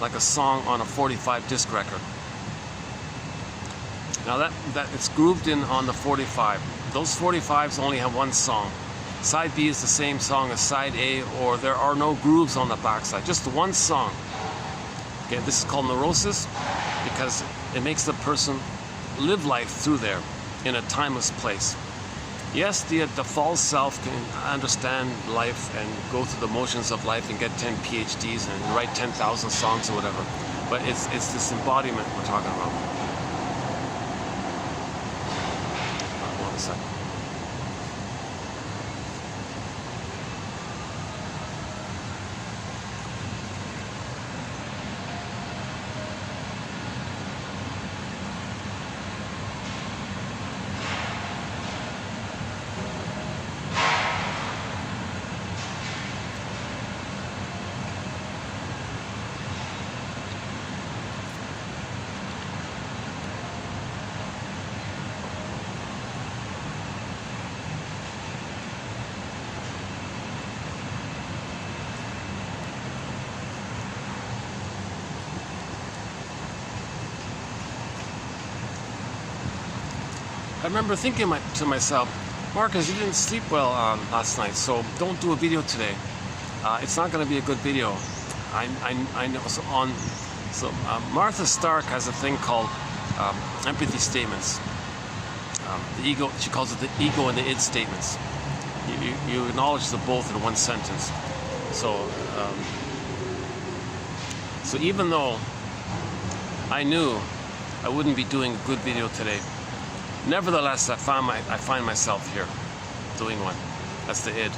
like a song on a 45 disc record. Now that it's grooved in on the 45. Those 45s only have one song. Side B is the same song as side A, or there are no grooves on the backside, just one song. Okay, this is called neurosis because it makes the person live life through there in a timeless place. Yes, the false self can understand life and go through the motions of life and get 10 PhDs and write 10,000 songs or whatever, but it's this embodiment we're talking about. Hold on a second. I remember thinking to myself, Marcus, you didn't sleep well last night, so don't do a video today. It's not going to be a good video. I know. So Martha Stark has a thing called empathy statements. The ego, she calls it the ego and the id statements. You acknowledge the both in one sentence. So even though I knew I wouldn't be doing a good video today, nevertheless, I find myself here doing one. That's the id.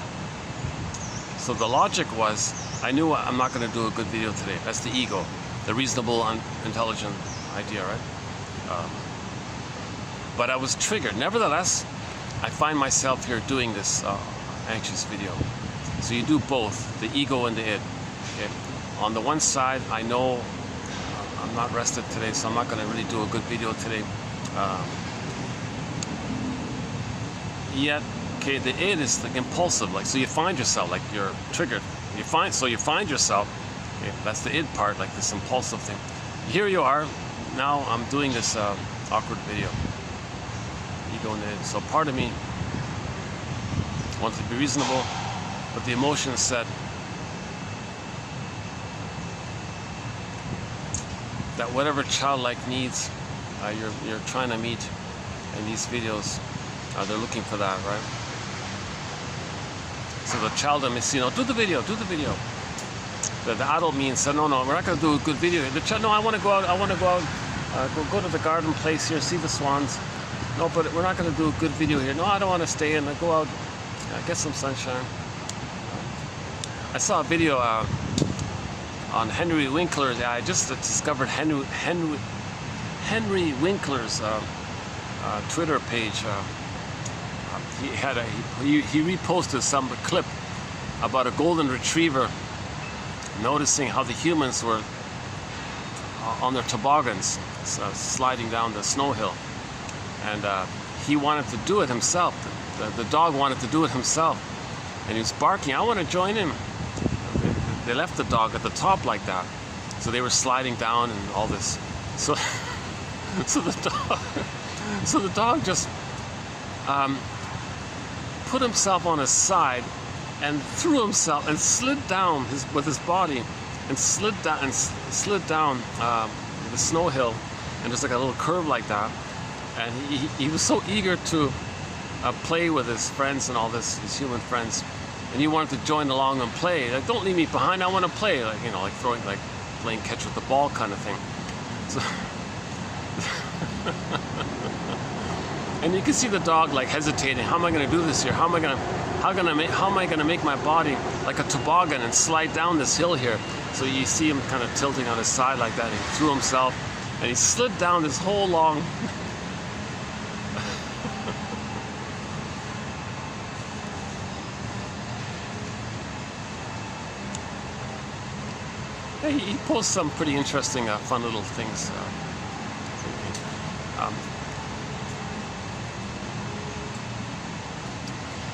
So the logic was, I knew I'm not going to do a good video today. That's the ego, the reasonable, intelligent idea, right? But I was triggered. Nevertheless, I find myself here doing this anxious video. So you do both, the ego and the id. Okay? On the one side, I know I'm not rested today, so I'm not going to really do a good video today. Yet, okay, the id is like impulsive, like, so you find yourself, like, you're triggered. You find yourself, okay, that's the id part, like this impulsive thing. Here you are, now I'm doing this awkward video. ego in it. So part of me wanted to be reasonable, but the emotion said that whatever childlike needs you're trying to meet in these videos, they're looking for that, right? So the child in me says, do the video. The adult means said, no, we're not going to do a good video. The child, no, I want to go out. Go to the garden place here, see the swans. No, but we're not going to do a good video here. No, I don't want to stay in. Go out, get some sunshine. I saw a video on Henry Winkler. I just discovered Henry Winkler's Twitter page. He reposted some clip about a golden retriever noticing how the humans were on their toboggans sliding down the snow hill, and he wanted to do it himself. The dog wanted to do it himself, and he was barking, I want to join him. They left the dog at the top like that, so they were sliding down and all this. So the dog just put himself on his side and threw himself and slid down with his body and slid down the snow hill, and there's like a little curve like that, and he was so eager to play with his friends and all this, his human friends, and he wanted to join along and play. Like, don't leave me behind, I want to play, like, you know, like playing catch with the ball kind of thing. So and you can see the dog like hesitating. How am I going to do this here? How am I going to make my body like a toboggan and slide down this hill here? So you see him kind of tilting on his side like that. And he threw himself and he slid down this whole long. He posts some pretty interesting, fun little things.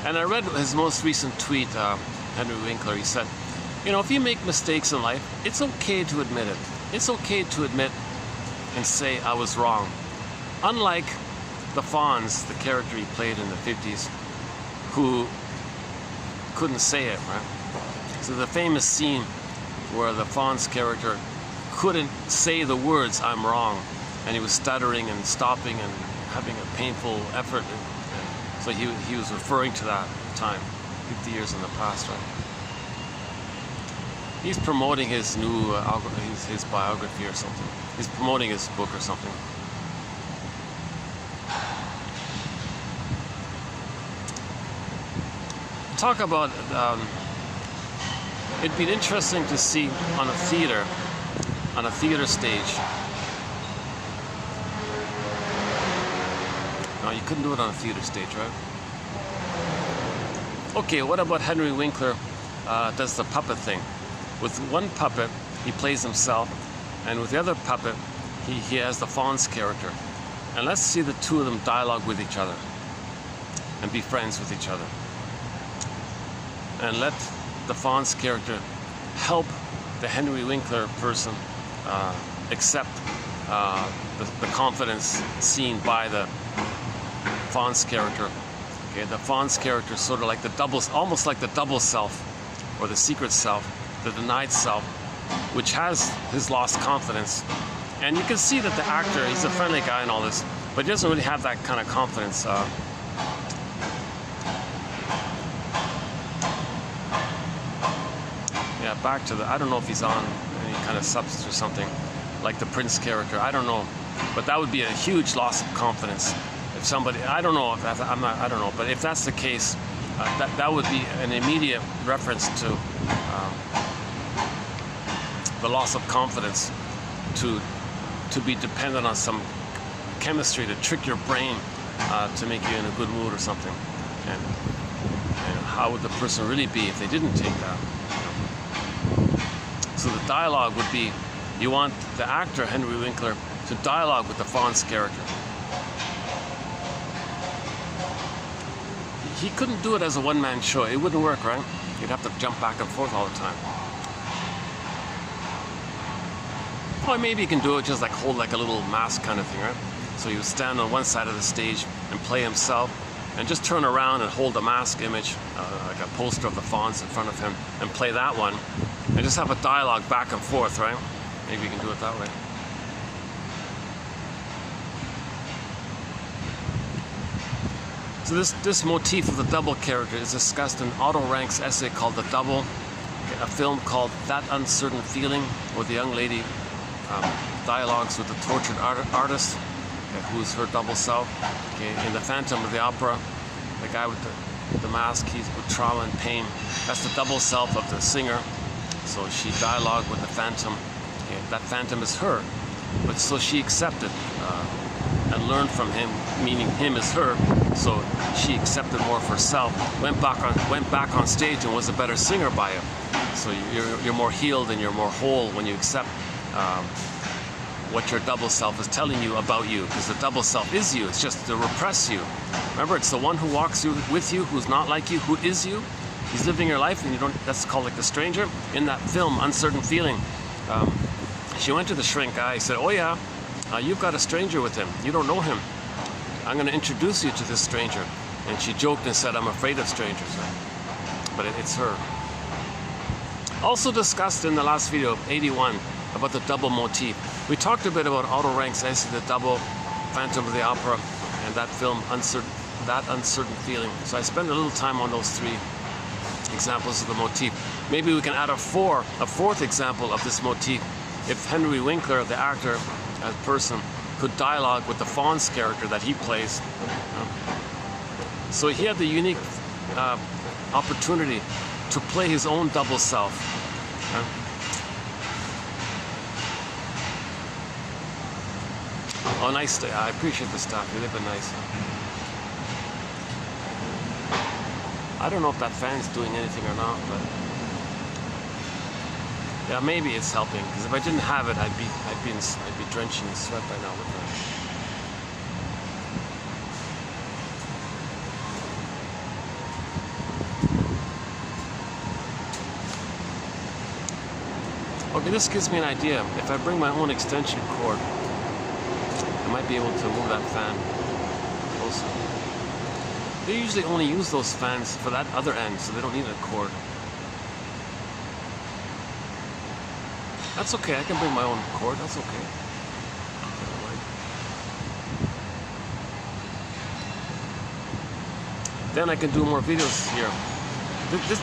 And I read his most recent tweet, Henry Winkler. He said, you know, if you make mistakes in life, it's okay to admit it. It's okay to admit and say, I was wrong. Unlike the Fonz, the character he played in the 50s, who couldn't say it, right? So the famous scene where the Fonz character couldn't say the words, I'm wrong, and he was stuttering and stopping and having a painful effort. So he was referring to that time, 50 years in the past, right? He's promoting his new his biography or something. He's promoting his book or something. Talk about it'd be interesting to see on a theater stage. No, you couldn't do it on a theater stage, right? Okay, what about Henry Winkler does the puppet thing? With one puppet, he plays himself, and with the other puppet, he has the Fonz character. And let's see the two of them dialogue with each other and be friends with each other. And let the Fonz character help the Henry Winkler person accept the confidence seen by the Fonz character. Okay, the Fonz character is sort of like the almost like the double self, or the secret self, the denied self, which has his lost confidence. And you can see that the actor, he's a friendly guy and all this, but he doesn't really have that kind of confidence. Yeah, back to I don't know if he's on any kind of substance or something, like the Prince character, I don't know. But that would be a huge loss of confidence. If somebody, I don't know, I don't know, but if that's the case, that would be an immediate reference to the loss of confidence, to be dependent on some chemistry to trick your brain to make you in a good mood or something. And how would the person really be if they didn't take that? So the dialogue would be, you want the actor, Henry Winkler, to dialogue with the Fonz character. He couldn't do it as a one-man show. It wouldn't work, right? You'd have to jump back and forth all the time. Or maybe you can do it just like hold like a little mask kind of thing, right? So you stand on one side of the stage and play himself, and just turn around and hold a mask image, like a poster of the fawns in front of him, and play that one, and just have a dialogue back and forth, right? Maybe you can do it that way. So this motif of the double character is discussed in Otto Rank's essay called The Double, a film called That Uncertain Feeling, where the young lady dialogues with the tortured artist, who's her double self. In The Phantom of the Opera, the guy with the mask, he's with trauma and pain. That's the double self of the singer. So she dialogued with the phantom. That phantom is her. But so she accepted and learned from him, meaning him is her. So she accepted more of herself, went back on stage and was a better singer by it. So you're more healed and you're more whole when you accept what your double self is telling you about you, because the double self is you. It's just to repress you. Remember, it's the one who walks with you, who's not like you, who is you. He's living your life, and you don't. That's called like the stranger. In that film, Uncertain Feeling, she went to the shrink guy. He said, "Oh yeah, you've got a stranger with him. You don't know him. I'm going to introduce you to this stranger." And she joked and said, "I'm afraid of strangers." But it's her. Also discussed in the last video, 81, about the double motif. We talked a bit about Otto Rank's essay, The Double, Phantom of the Opera, and that film, That Uncertain Feeling. So I spent a little time on those three examples of the motif. Maybe we can add a fourth example of this motif. If Henry Winkler, the actor, as person, could dialogue with the Fawn's character that he plays. So he had the unique opportunity to play his own double self. Oh, nice day. I appreciate the stuff. They've been nice. I don't know if that fan's doing anything or not, but yeah, maybe it's helping. Because if I didn't have it, I'd be drenching in sweat by now. With that. Okay, this gives me an idea. If I bring my own extension cord, I might be able to move that fan closer. They usually only use those fans for that other end, so they don't need a cord. That's okay, I can bring my own cord, that's okay. Then I can do more videos here.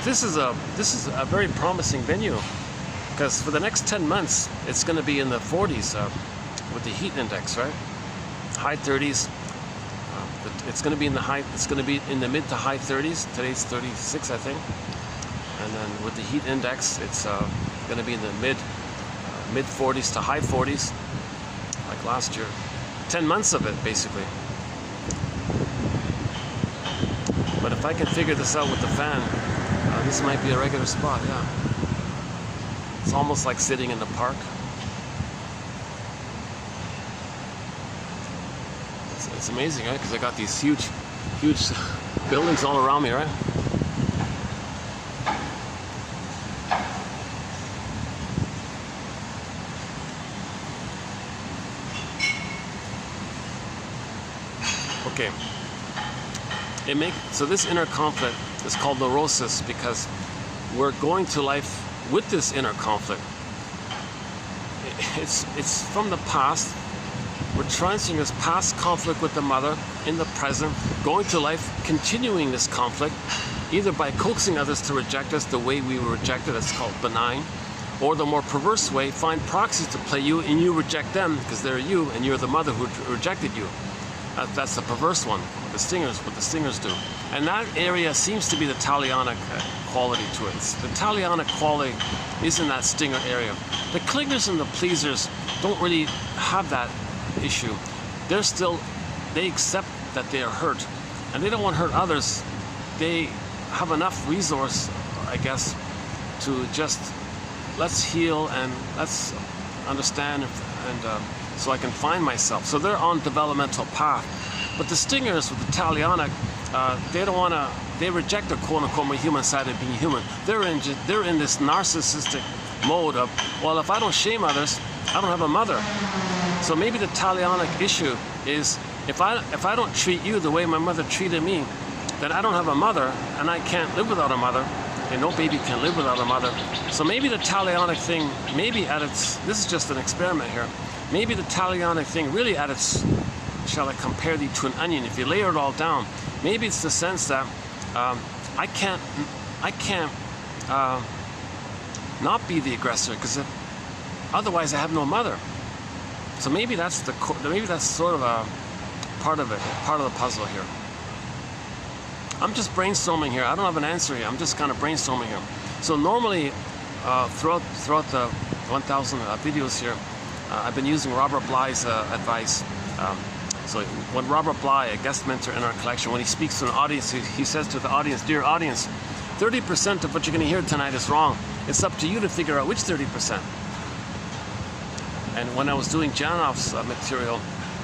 This is a very promising venue, because for the next 10 months, it's going to be in the 40s with the heat index, right? High 30s. It's going to be in the mid to high 30s. Today's 36, I think. And then with the heat index, it's going to be in the mid 40s to high 40s, like last year. 10 months of it, basically. But if I can figure this out with the fan, this might be a regular spot. Yeah. It's almost like sitting in the park. It's amazing, right? Because I got these huge buildings all around me, right? Okay. So this inner conflict is called neurosis because we're going to life with this inner conflict. It's from the past. We're transferring this past conflict with the mother in the present, going to life, continuing this conflict, either by coaxing others to reject us the way we were rejected, that's called benign, or the more perverse way, find proxies to play you and you reject them because they're you and you're the mother who rejected you. That's the perverse one, what the stingers do. And that area seems to be the talionic quality to it. The talionic quality is in that stinger area. The clingers and the pleasers don't really have that issue. They accept that they are hurt and they don't want to hurt others. They have enough resource, I guess, to just let's heal and let's understand and so I can find myself. So they're on developmental path. But the stingers with the talionic, they don't want to. They reject the quote-unquote human side of being human. They're in this narcissistic mode of, well, if I don't shame others, I don't have a mother. So maybe the talionic issue is if I don't treat you the way my mother treated me, then I don't have a mother, and I can't live without a mother, and no baby can live without a mother. So maybe the talionic thing, maybe at its, this is just an experiment here, maybe the talionic thing really at its, shall I compare thee to an onion, if you layer it all down, maybe it's the sense that I can't not be the aggressor, because otherwise I have no mother. So maybe that's sort of a part of it, part of the puzzle here. I'm just brainstorming here. I don't have an answer here. I'm just kind of brainstorming here. So normally, throughout the 1,000 videos here, I've been using Robert Bly's advice. So when Robert Bly, a guest mentor in our collection, when he speaks to an audience, he says to the audience, "Dear audience, 30% of what you're going to hear tonight is wrong. It's up to you to figure out which 30%. And when I was doing Janoff's material,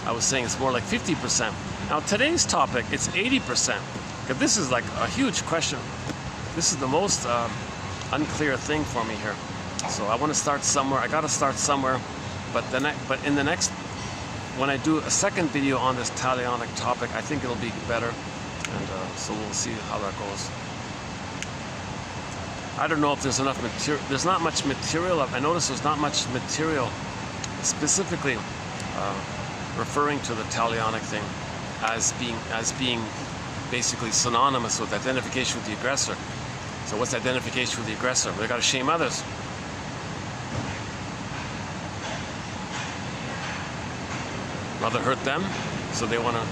I was saying it's more like 50%. Now today's topic, it's 80%. This is like a huge question. This is the most unclear thing for me here. So I want to start somewhere. I got to start somewhere. But in the next, when I do a second video on this talionic topic, I think it'll be better. And so we'll see how that goes. I don't know if there's enough material. There's not much material. I noticed there's not much material specifically referring to the talionic thing as being basically synonymous with identification with the aggressor. So what's identification with the aggressor? They got to shame others. Mother hurt them, so they want to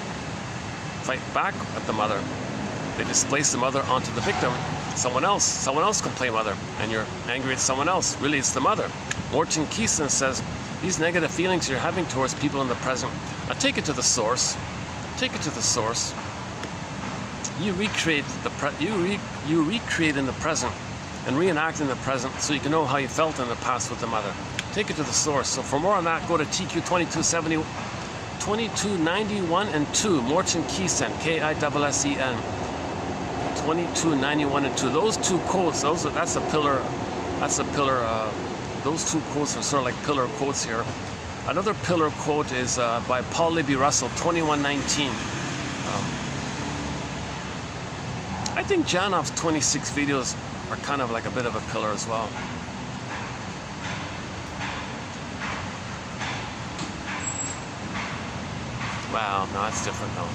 fight back at the mother. They displace the mother onto the victim. Someone else can play mother, and you're angry at someone else. Really, it's the mother. Morton Keeson says, these negative feelings you're having towards people in the present, now take it to the source. Take it to the source. You recreate you recreate in the present and reenact in the present so you can know how you felt in the past with the mother. Take it to the source. So for more on that, go to TQ 2291 and 2, Morton Keeson, K-I-S-S-E-N, 2291 and 2. Those two quotes, those two quotes are sort of like pillar quotes here. Another pillar quote is by Paul Libby Russell, 2119. I think Janoff's 26 videos are kind of like a bit of a pillar as well. Wow, no, that's different though.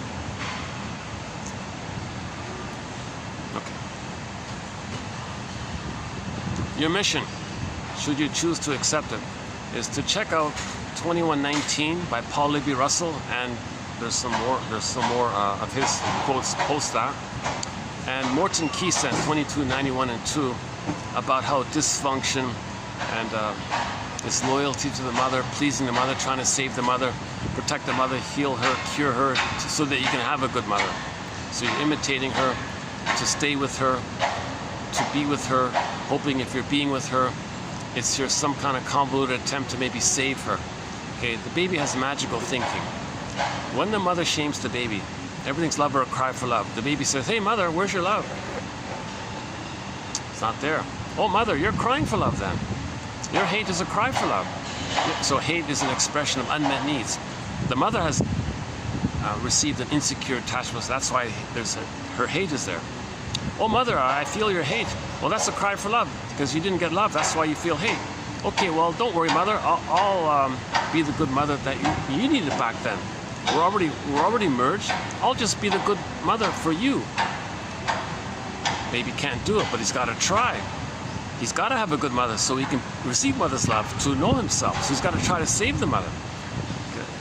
Okay. Your mission, should you choose to accept it, is to check out 2119 by Paul Libby Russell, and there's some more of his quotes post that. And Morton Keeson, 2291 and 2, about how dysfunction and this loyalty to the mother, pleasing the mother, trying to save the mother, protect the mother, heal her, cure her, so that you can have a good mother. So you're imitating her, to stay with her, to be with her, hoping if you're being with her, it's your some kind of convoluted attempt to maybe save her. Okay, the baby has magical thinking. When the mother shames the baby, everything's love or a cry for love. The baby says, hey mother, where's your love? It's not there. Oh mother, you're crying for love then. Your hate is a cry for love. So hate is an expression of unmet needs. The mother has received an insecure attachment, so that's why her hate is there. Oh mother, I feel your hate. Well, that's a cry for love, because you didn't get love, that's why you feel hate. Okay, well, don't worry mother, I'll be the good mother that you needed back then. We're already merged. I'll just be the good mother for you. Baby can't do it, but he's got to try. He's got to have a good mother so he can receive mother's love to know himself. So he's got to try to save the mother.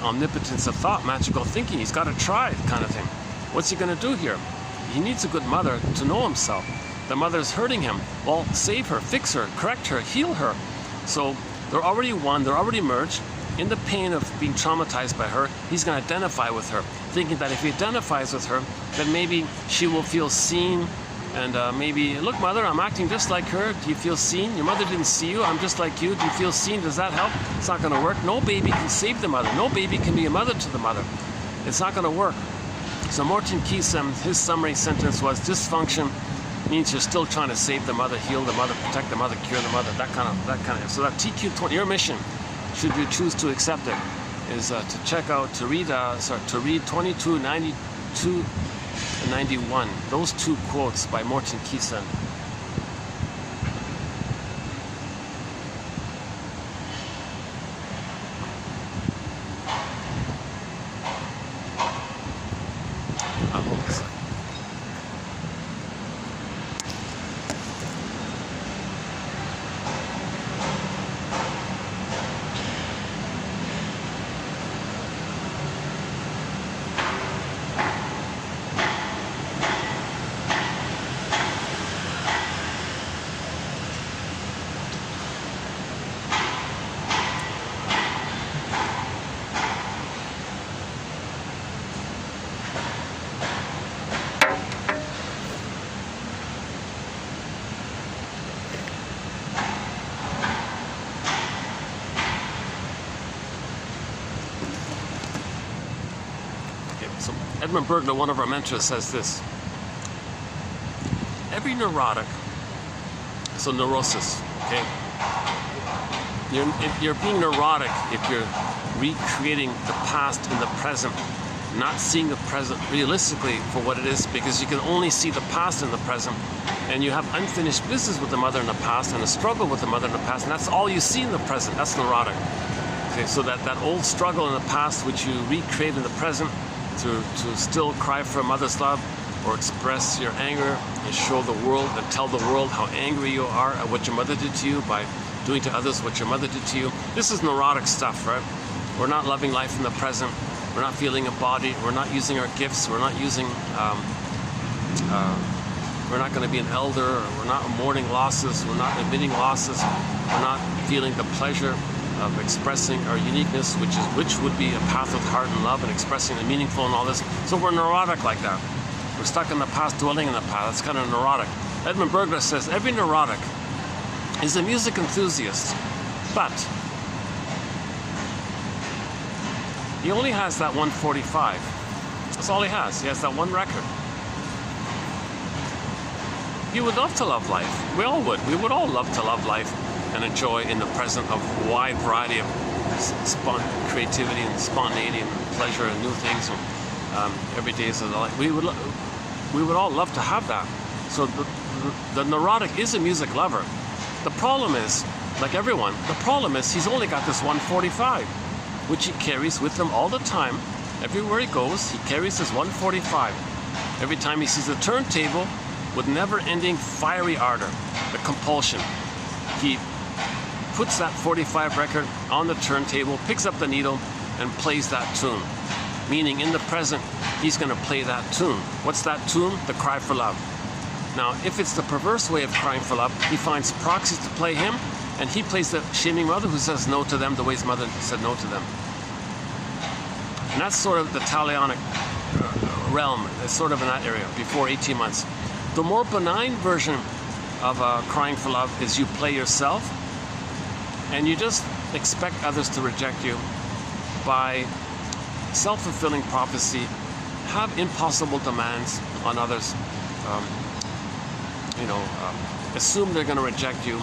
Omnipotence of thought, magical thinking. He's got to try, kind of thing. What's he going to do here? He needs a good mother to know himself. The mother's hurting him. Well, save her, fix her, correct her, heal her. So they're already one. They're already merged. In the pain of being traumatized by her, he's going to identify with her, thinking that if he identifies with her, then maybe she will feel seen, and maybe, look mother, I'm acting just like her, do you feel seen? Your mother didn't see you, I'm just like you, do you feel seen? Does that help? It's not going to work. No baby can save the mother. No baby can be a mother to the mother. It's not going to work. So Morton Keeson, his summary sentence was, dysfunction means you're still trying to save the mother, heal the mother, protect the mother, cure the mother, that kind of. So that TQ20, your mission should you choose to accept it, is to check out, to read 22, 92, and 91. Those two quotes by Morton Keeson. So Edmund Bergner, one of our mentors, says this: every neurotic, so neurosis, okay? You're being neurotic if you're recreating the past in the present, not seeing the present realistically for what it is, because you can only see the past in the present, and you have unfinished business with the mother in the past and a struggle with the mother in the past, and that's all you see in the present. That's neurotic. Okay, so that old struggle in the past, which you recreate in the present, to still cry for a mother's love, or express your anger and show the world and tell the world how angry you are at what your mother did to you by doing to others what your mother did to you. This is neurotic stuff, right? We're not loving life in the present. We're not feeling embodied. We're not using our gifts. We're not using, we're not going to be an elder. Or we're not mourning losses. We're not admitting losses. We're not feeling the pleasure of expressing our uniqueness, which would be a path of heart and love, and expressing the meaningful and all this. So we're neurotic like that. We're stuck in the past, dwelling in the past. That's kind of neurotic. Edmund Bergner says every neurotic is a music enthusiast, but he only has that 145. That's all he has. He has that one record. He would love to love life. We all would. We would all love to love life and enjoy in the present a wide variety of creativity and spontaneity and pleasure and new things and every day of the life. We would all love to have that. So the neurotic is a music lover. The problem is, like everyone, the problem is he's only got this 145, which he carries with him all the time. Everywhere he goes, he carries this 145. Every time he sees a turntable with never-ending fiery ardor, the compulsion, he puts that 45 record on the turntable, picks up the needle, and plays that tune. Meaning, in the present, he's going to play that tune. What's that tune? The cry for love. Now, if it's the perverse way of crying for love, he finds proxies to play him, and he plays the shaming mother who says no to them the way his mother said no to them. And that's sort of the talionic realm. It's sort of in that area, before 18 months. The more benign version of crying for love is you play yourself, and you just expect others to reject you by self-fulfilling prophecy, have impossible demands on others, assume they're going to reject you,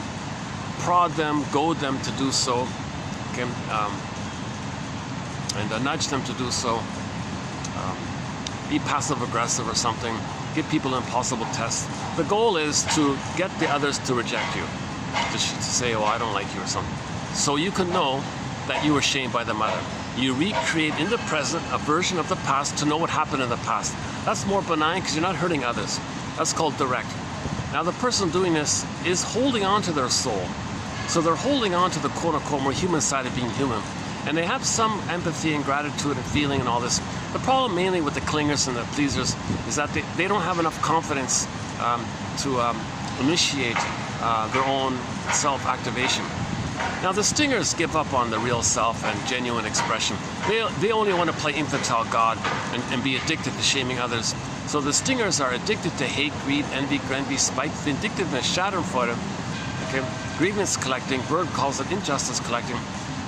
prod them, goad them to do so, okay, and nudge them to do so, be passive-aggressive or something, give people impossible tests. The goal is to get the others to reject you, to say, oh, I don't like you or something. So you can know that you were shamed by the mother. You recreate in the present a version of the past to know what happened in the past. That's more benign because you're not hurting others. That's called direct. Now the person doing this is holding on to their soul. So they're holding on to the quote-unquote more human side of being human. And they have some empathy and gratitude and feeling and all this. The problem mainly with the clingers and the pleasers is that they don't have enough confidence to initiate their own self-activation. Now the stingers give up on the real self and genuine expression. They only want to play infantile God and be addicted to shaming others. So the stingers are addicted to hate, greed, envy, spite, vindictiveness, schadenfreude, okay? Grievance collecting. Berg calls it injustice collecting.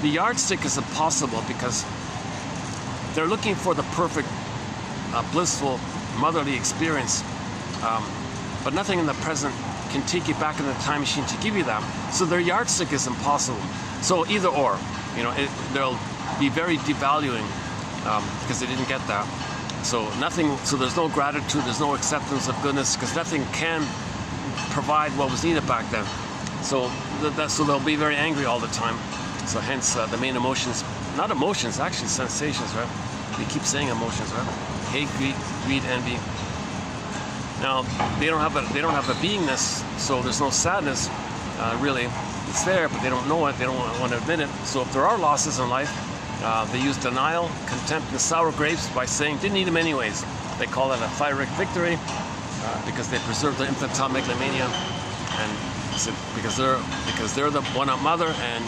The yardstick is impossible because they're looking for the perfect, blissful, motherly experience, but nothing in the present can take you back in the time machine to give you that. So their yardstick is impossible. So either or. they'll be very devaluing because they didn't get that. So nothing. So there's no gratitude. There's no acceptance of goodness because nothing can provide what was needed back then. So so they'll be very angry all the time. So hence the main emotions, not emotions, actually sensations, right? We keep saying emotions, right? Hate, greed, envy. Now they don't have a beingness, so there's no sadness. Really, it's there, but they don't know it. They don't want to admit it. So if there are losses in life, they use denial, contempt, and sour grapes by saying didn't need them anyways. They call it a pyrrhic victory because they preserve the infantile megalomania, and because they're the one-up mother and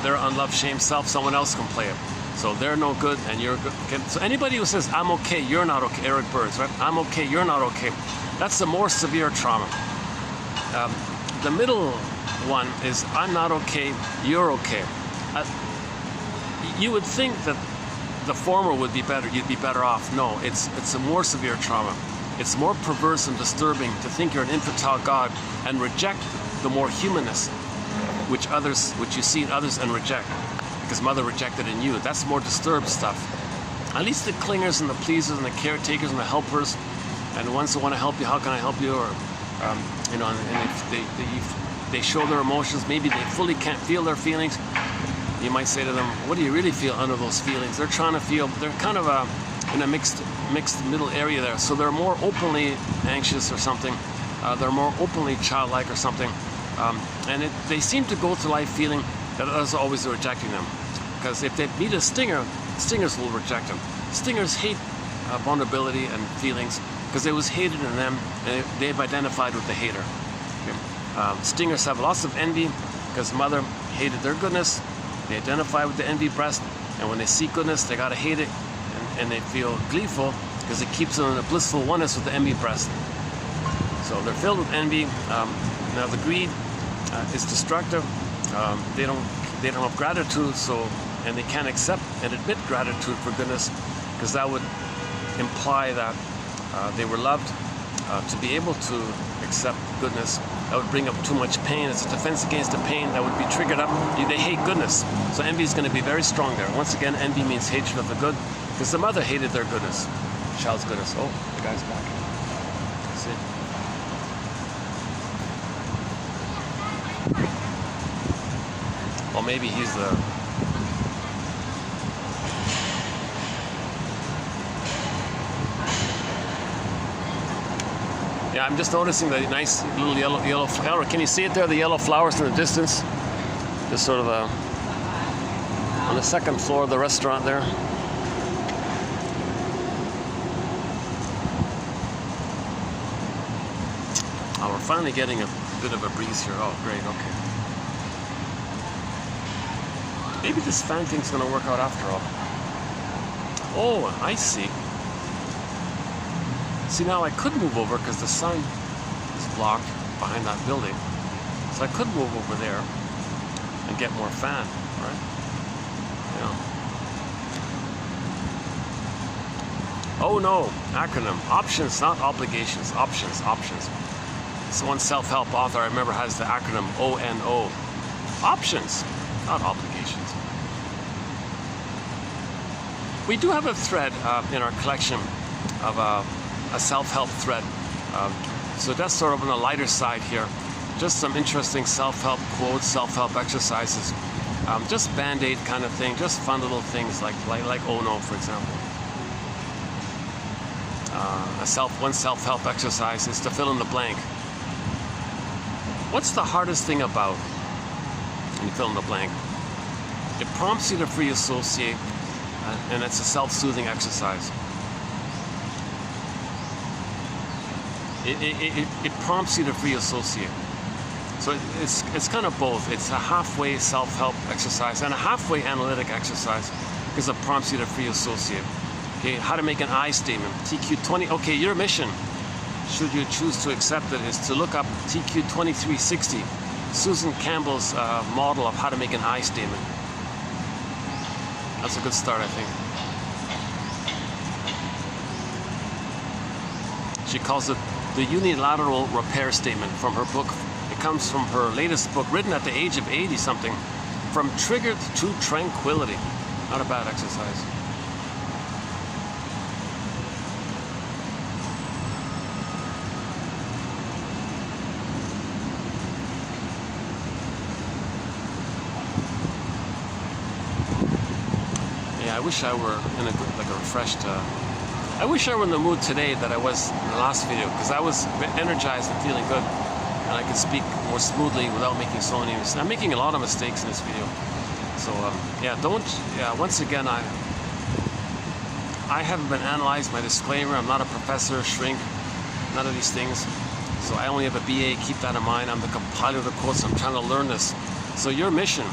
their unloved shame self, someone else can play it. So they're no good and you're good. So anybody who says, I'm okay, you're not okay, Eric Burns, right? I'm okay, you're not okay. That's the more severe trauma. The middle one is, I'm not okay, you're okay. You would think that the former would be better, you'd be better off. No, it's a more severe trauma. It's more perverse and disturbing to think you're an infantile God and reject the more humanness which you see in others and reject, because mother rejected in you. That's more disturbed stuff. At least the clingers and the pleasers and the caretakers and the helpers and the ones who want to help you, how can I help you? Or and if they show their emotions, maybe they fully can't feel their feelings. You might say to them, what do you really feel under those feelings? They're trying to feel, they're kind of in a mixed middle area there. So they're more openly anxious or something. They're more openly childlike or something. And they seem to go through life feeling that others are always rejecting them. Because if they meet a stinger, stingers will reject them. Stingers hate vulnerability and feelings because it was hated in them and they've identified with the hater. Okay. Stingers have lots of envy because mother hated their goodness. They identify with the envy breast, and when they see goodness, they gotta hate it, and they feel gleeful because it keeps them in a blissful oneness with the envy breast. So they're filled with envy. Now the greed is destructive. They don't have gratitude, and they can't accept and admit gratitude for goodness, because that would imply that they were loved. To be able to accept goodness, that would bring up too much pain. It's a defense against the pain that would be triggered up. They hate goodness. So envy is going to be very strong there. Once again, envy means hatred of the good, because the mother hated their goodness, child's goodness. Oh, the guy's back. See? Well, maybe he's the... Yeah, I'm just noticing the nice little yellow flower. Can you see it there, the yellow flowers in the distance? Just sort of on the second floor of the restaurant there. Oh, we're finally getting a bit of a breeze here. Oh, great, okay. Maybe this fan thing's gonna work out after all. Oh, I see. See, now I could move over because the sun is blocked behind that building. So I could move over there and get more fan, right? Yeah. Oh no, acronym. Options, not obligations. Options. So one self-help author I remember has the acronym ONO. Options, not obligations. We do have a thread in our collection of a self-help thread. So that's sort of on the lighter side here. Just some interesting self-help quotes, self-help exercises. Just band-aid kind of thing, just fun little things like oh no, for example. One self-help exercise is to fill in the blank. What's the hardest thing about? And you fill in the blank. It prompts you to free associate, and it's a self-soothing exercise. It prompts you to free associate. So it's kind of both. It's a halfway self-help exercise and a halfway analytic exercise, because it prompts you to free associate. Okay, how to make an I statement. TQ20. Okay, your mission, should you choose to accept it, is to look up TQ2360, Susan Campbell's model of how to make an I statement. That's a good start, I think. She calls it the unilateral repair statement from her book. It comes from her latest book, written at the age of 80-something, From triggered to tranquility. Not a bad exercise. Yeah, I wish I were in a good, like a refreshed. I wish I were in the mood today that I was in the last video, because I was energized and feeling good, and I could speak more smoothly without making so many mistakes. I'm making a lot of mistakes in this video. So once again, I haven't been analyzed. My disclaimer: I'm not a professor, shrink, none of these things. So I only have a BA. Keep that in mind. I'm the compiler of the quotes. I'm trying to learn this. So your mission,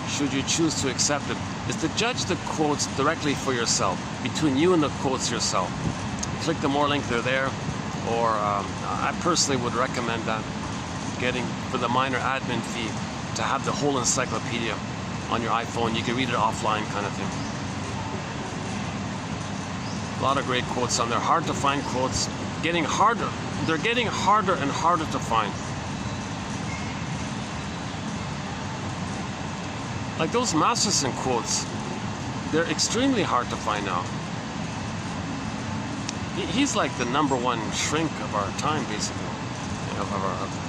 should you choose to accept it, is to judge the quotes directly for yourself, between you and the quotes yourself. Click the more link, they're there. Or I personally would recommend that, getting for the minor admin fee, to have the whole encyclopedia on your iPhone. You can read it offline, kind of thing. A lot of great quotes on there. Hard to find quotes. Getting harder. They're getting harder and harder to find. Like those Masterson quotes, they're extremely hard to find now. He's like the #1 shrink of our time, basically.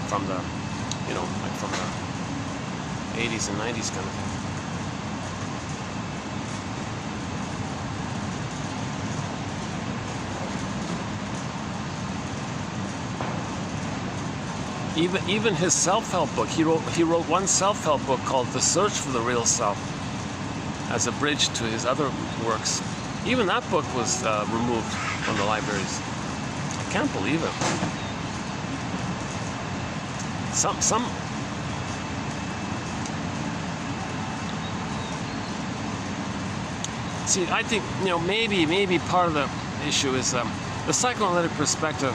From the 80s and 90s kind of thing. Even his self-help book, he wrote one self-help book called The Search for the Real Self, as a bridge to his other works. Even that book was removed from the libraries. I can't believe it. See, I think maybe part of the issue is the psychoanalytic perspective.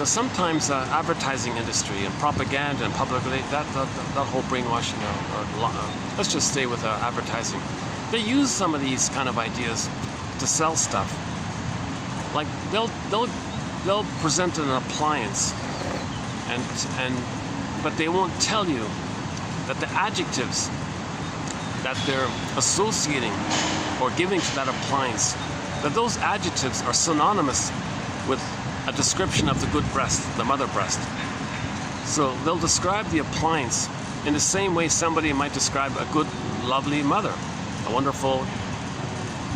Sometimes advertising industry and propaganda and public that whole brainwashing, let's just stay with advertising. They use some of these kind of ideas to sell stuff. Like they'll present an appliance, but they won't tell you that the adjectives that they're associating or giving to that appliance, that those adjectives are synonymous with a description of the good breast, the mother breast. So they'll describe the appliance in the same way somebody might describe a good, lovely mother. A wonderful,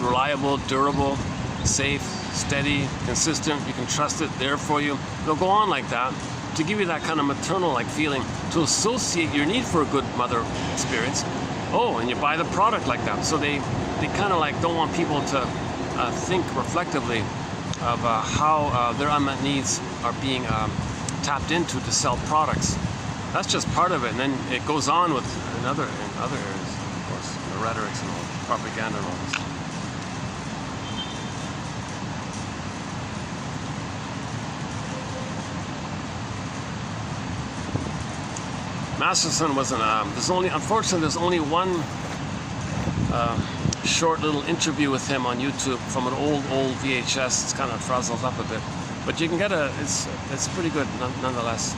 reliable, durable, safe, steady, consistent, you can trust it, there for you. They'll go on like that to give you that kind of maternal-like feeling, to associate your need for a good mother experience. Oh, and you buy the product like that. So they kind of like don't want people to think reflectively of how their unmet needs are being tapped into to sell products. That's just part of it, and then it goes on with in other areas, of course, the rhetorics and all, propaganda and all this. Masterson wasn't. Unfortunately, there's only one short little interview with him on YouTube from an old VHS. It's kind of frazzled up a bit, but you can get it's pretty good nonetheless.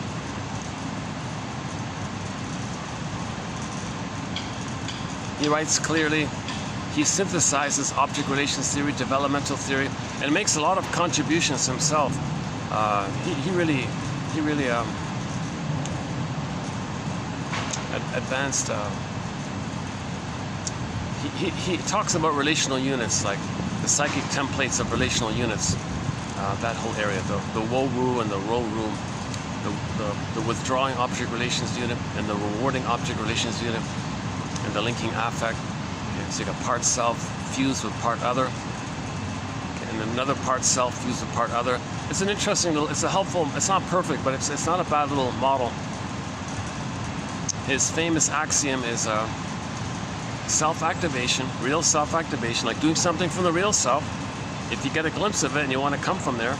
He writes clearly. He synthesizes object relations theory, developmental theory, and makes a lot of contributions himself. He really advanced. He talks about relational units, like the psychic templates of relational units, that whole area, the wo-ru and the ro-ru, the withdrawing object relations unit and the rewarding object relations unit, and the linking affect. It's like a part self fused with part other, and another part self fused with part other. It's an interesting little, it's a helpful, it's not perfect, but it's not a bad little model. His famous axiom is self-activation, real self-activation, like doing something from the real self. If you get a glimpse of it and you want to come from there,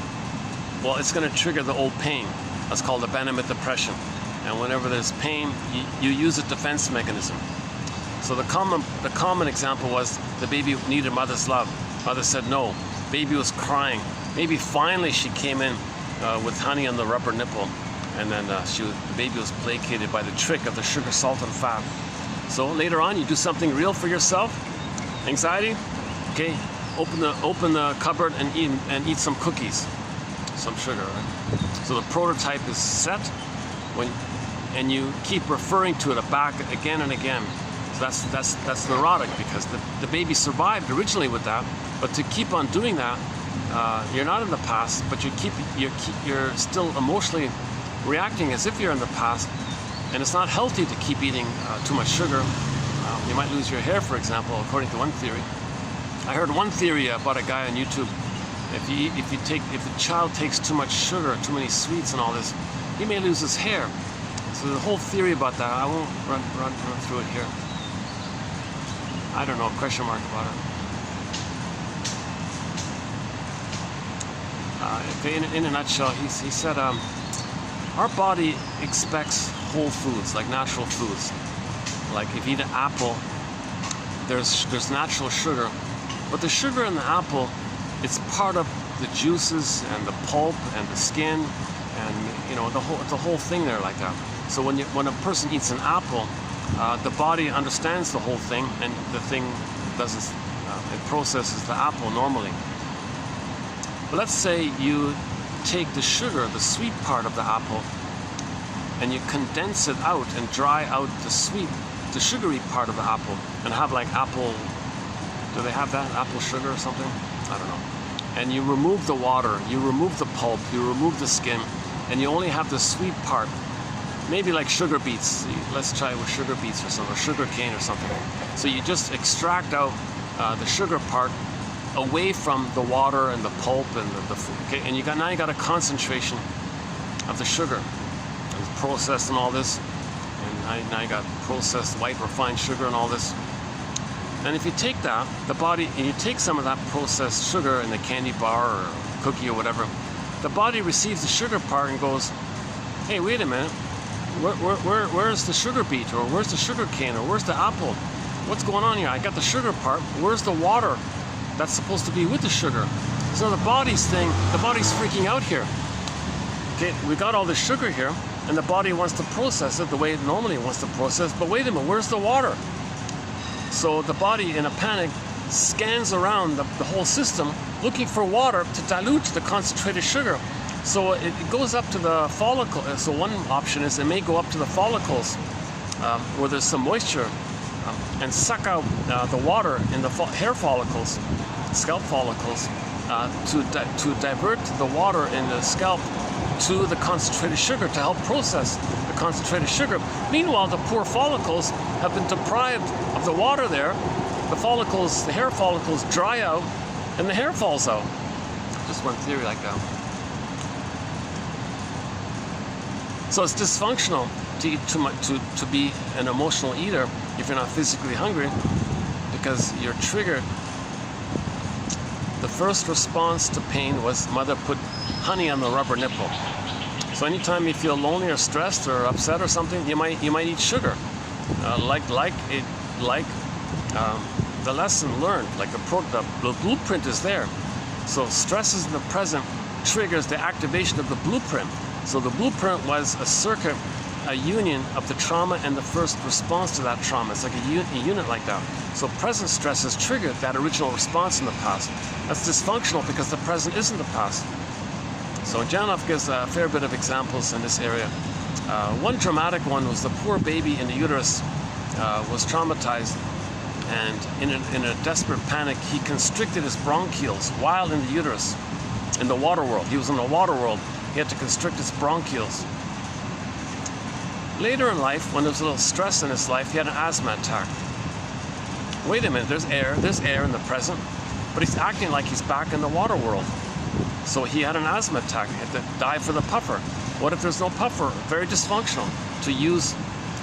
well, it's going to trigger the old pain. That's called abandonment depression. And whenever there's pain, you use a defense mechanism. So the common example was the baby needed mother's love. Mother said no. Baby was crying. Maybe finally she came in with honey on the rubber nipple, and then the baby was placated by the trick of the sugar, salt, and fat. So later on, you do something real for yourself. Anxiety, okay, open the cupboard and eat some cookies, some sugar, right? So the prototype is set and you keep referring to it back again and again. So that's neurotic, because the baby survived originally with that, but to keep on doing that, you're not in the past, but you're still emotionally reacting as if you're in the past, and it's not healthy to keep eating too much sugar. You might lose your hair, for example, according to one theory. I heard one theory about a guy on YouTube. If the child takes too much sugar, too many sweets and all this, he may lose his hair. So the whole theory about that, I won't run through it here. I don't know, question mark about it. In a nutshell, he said, our body expects whole foods, like natural foods. Like if you eat an apple, there's natural sugar, but the sugar in the apple, it's part of the juices and the pulp and the skin, and you know, the whole thing there like that. So when a person eats an apple, the body understands the whole thing, and the thing it processes the apple normally. But let's say you take the sugar, the sweet part of the apple, and you condense it out and dry out the sugary part of the apple, and have like apple, do they have that, apple sugar or something? I don't know. And you remove the water, you remove the pulp, you remove the skin, and you only have the sweet part. Maybe like sugar beets. Let's try it with sugar beets or something, or sugar cane or something. So you just extract out the sugar part away from the water and the pulp and the food. Okay, and now you got a concentration of the sugar. It's processed and all this, and now you got processed white refined sugar and all this. And if you take that, the body, and you take some of that processed sugar in the candy bar or cookie or whatever, the body receives the sugar part and goes, hey, wait a minute, where's the sugar beet, or where's the sugar cane, or where's the apple? What's going on here? I got the sugar part, where's the water that's supposed to be with the sugar? So the body's freaking out here. Okay, we got all this sugar here, and the body wants to process it the way it normally wants to process, but wait a minute, where's the water? So the body, in a panic, scans around the whole system looking for water to dilute the concentrated sugar. So it goes up to the follicle. So one option is it may go up to the follicles where there's some moisture and suck out the water in the hair follicles, scalp follicles, to divert the water in the scalp to the concentrated sugar to help process the concentrated sugar. Meanwhile, the poor follicles have been deprived of the water there. The follicles, the hair follicles, dry out, and the hair falls out. Just one theory like that. So it's dysfunctional to eat too much, to be an emotional eater if you're not physically hungry, because you're triggered. The first response to pain was mother put honey on the rubber nipple. So anytime you feel lonely or stressed or upset or something, you might eat sugar, like the lesson learned, like the blueprint is there. So stresses in the present triggers the activation of the blueprint. So the blueprint was a circuit, a union of the trauma and the first response to that trauma. It's like a unit like that. So present stress has triggered that original response in the past. That's dysfunctional because the present isn't the past. So Janov gives a fair bit of examples in this area. One dramatic one was the poor baby in the uterus was traumatized, and in a desperate panic, he constricted his bronchioles while in the uterus, in the water world. He was in the water world. He had to constrict his bronchioles. Later in life, when there was a little stress in his life, he had an asthma attack. Wait a minute, there's air in the present, but he's acting like he's back in the water world. So he had an asthma attack. He had to dive for the puffer. What if there's no puffer? Very dysfunctional to use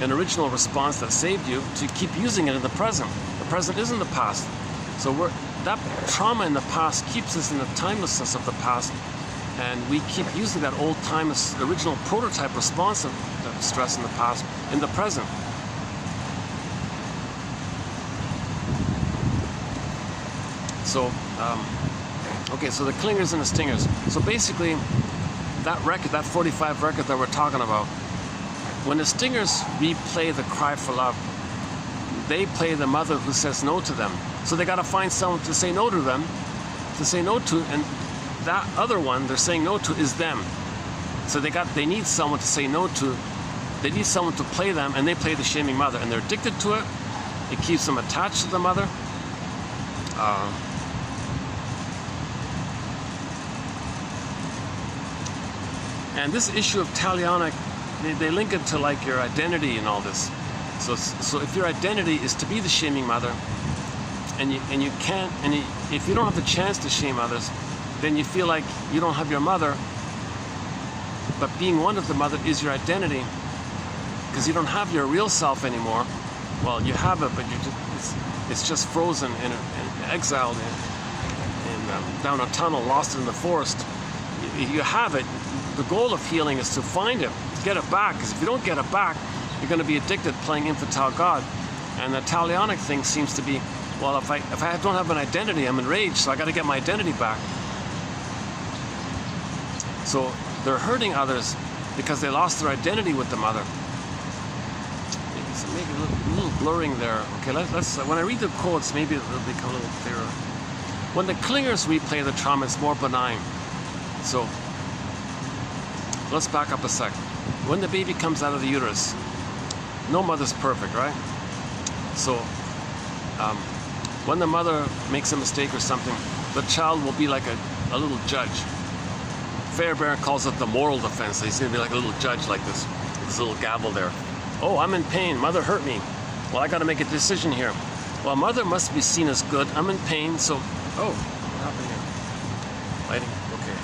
an original response that saved you, to keep using it in the present. The present isn't the past. So that trauma in the past keeps us in the timelessness of the past, and we keep using that old timeless original prototype response of stress in the past in the present. So okay, so the clingers and the stingers. So basically, that record, that 45 record that we're talking about, when the stingers replay the cry for love, they play the mother who says no to them. So they got to find someone to say no to them, and that other one they're saying no to is them. So they need someone to say no to. They need someone to play them, and they play the shaming mother, and they're addicted to it. It keeps them attached to the mother. And this issue of talionic, they link it to like your identity and all this. So if your identity is to be the shaming mother, and you can't, if you don't have the chance to shame others, then you feel like you don't have your mother. But being one of the mother is your identity, because you don't have your real self anymore. Well, you have it, but it's just frozen and exiled down a tunnel, lost in the forest. You have it. The goal of healing is to find it, to get it back. Because if you don't get it back, you're going to be addicted playing infantile God. And the talionic thing seems to be, well, if I don't have an identity, I'm enraged, so I got to get my identity back. So they're hurting others because they lost their identity with the mother. Maybe a little blurring there. Okay, let's when I read the quotes, maybe it'll become a little clearer. When the clingers replay the trauma, it's more benign. So let's back up a sec. When the baby comes out of the uterus, no mother's perfect, right? So when the mother makes a mistake or something, the child will be like a little judge. Fairbairn calls it the moral defense. He's going to be like a little judge like this little gavel there. Oh, I'm in pain. Mother hurt me. Well, I got to make a decision here. Well, mother must be seen as good. I'm in pain, so... Oh, what happened here? Lighting? Okay.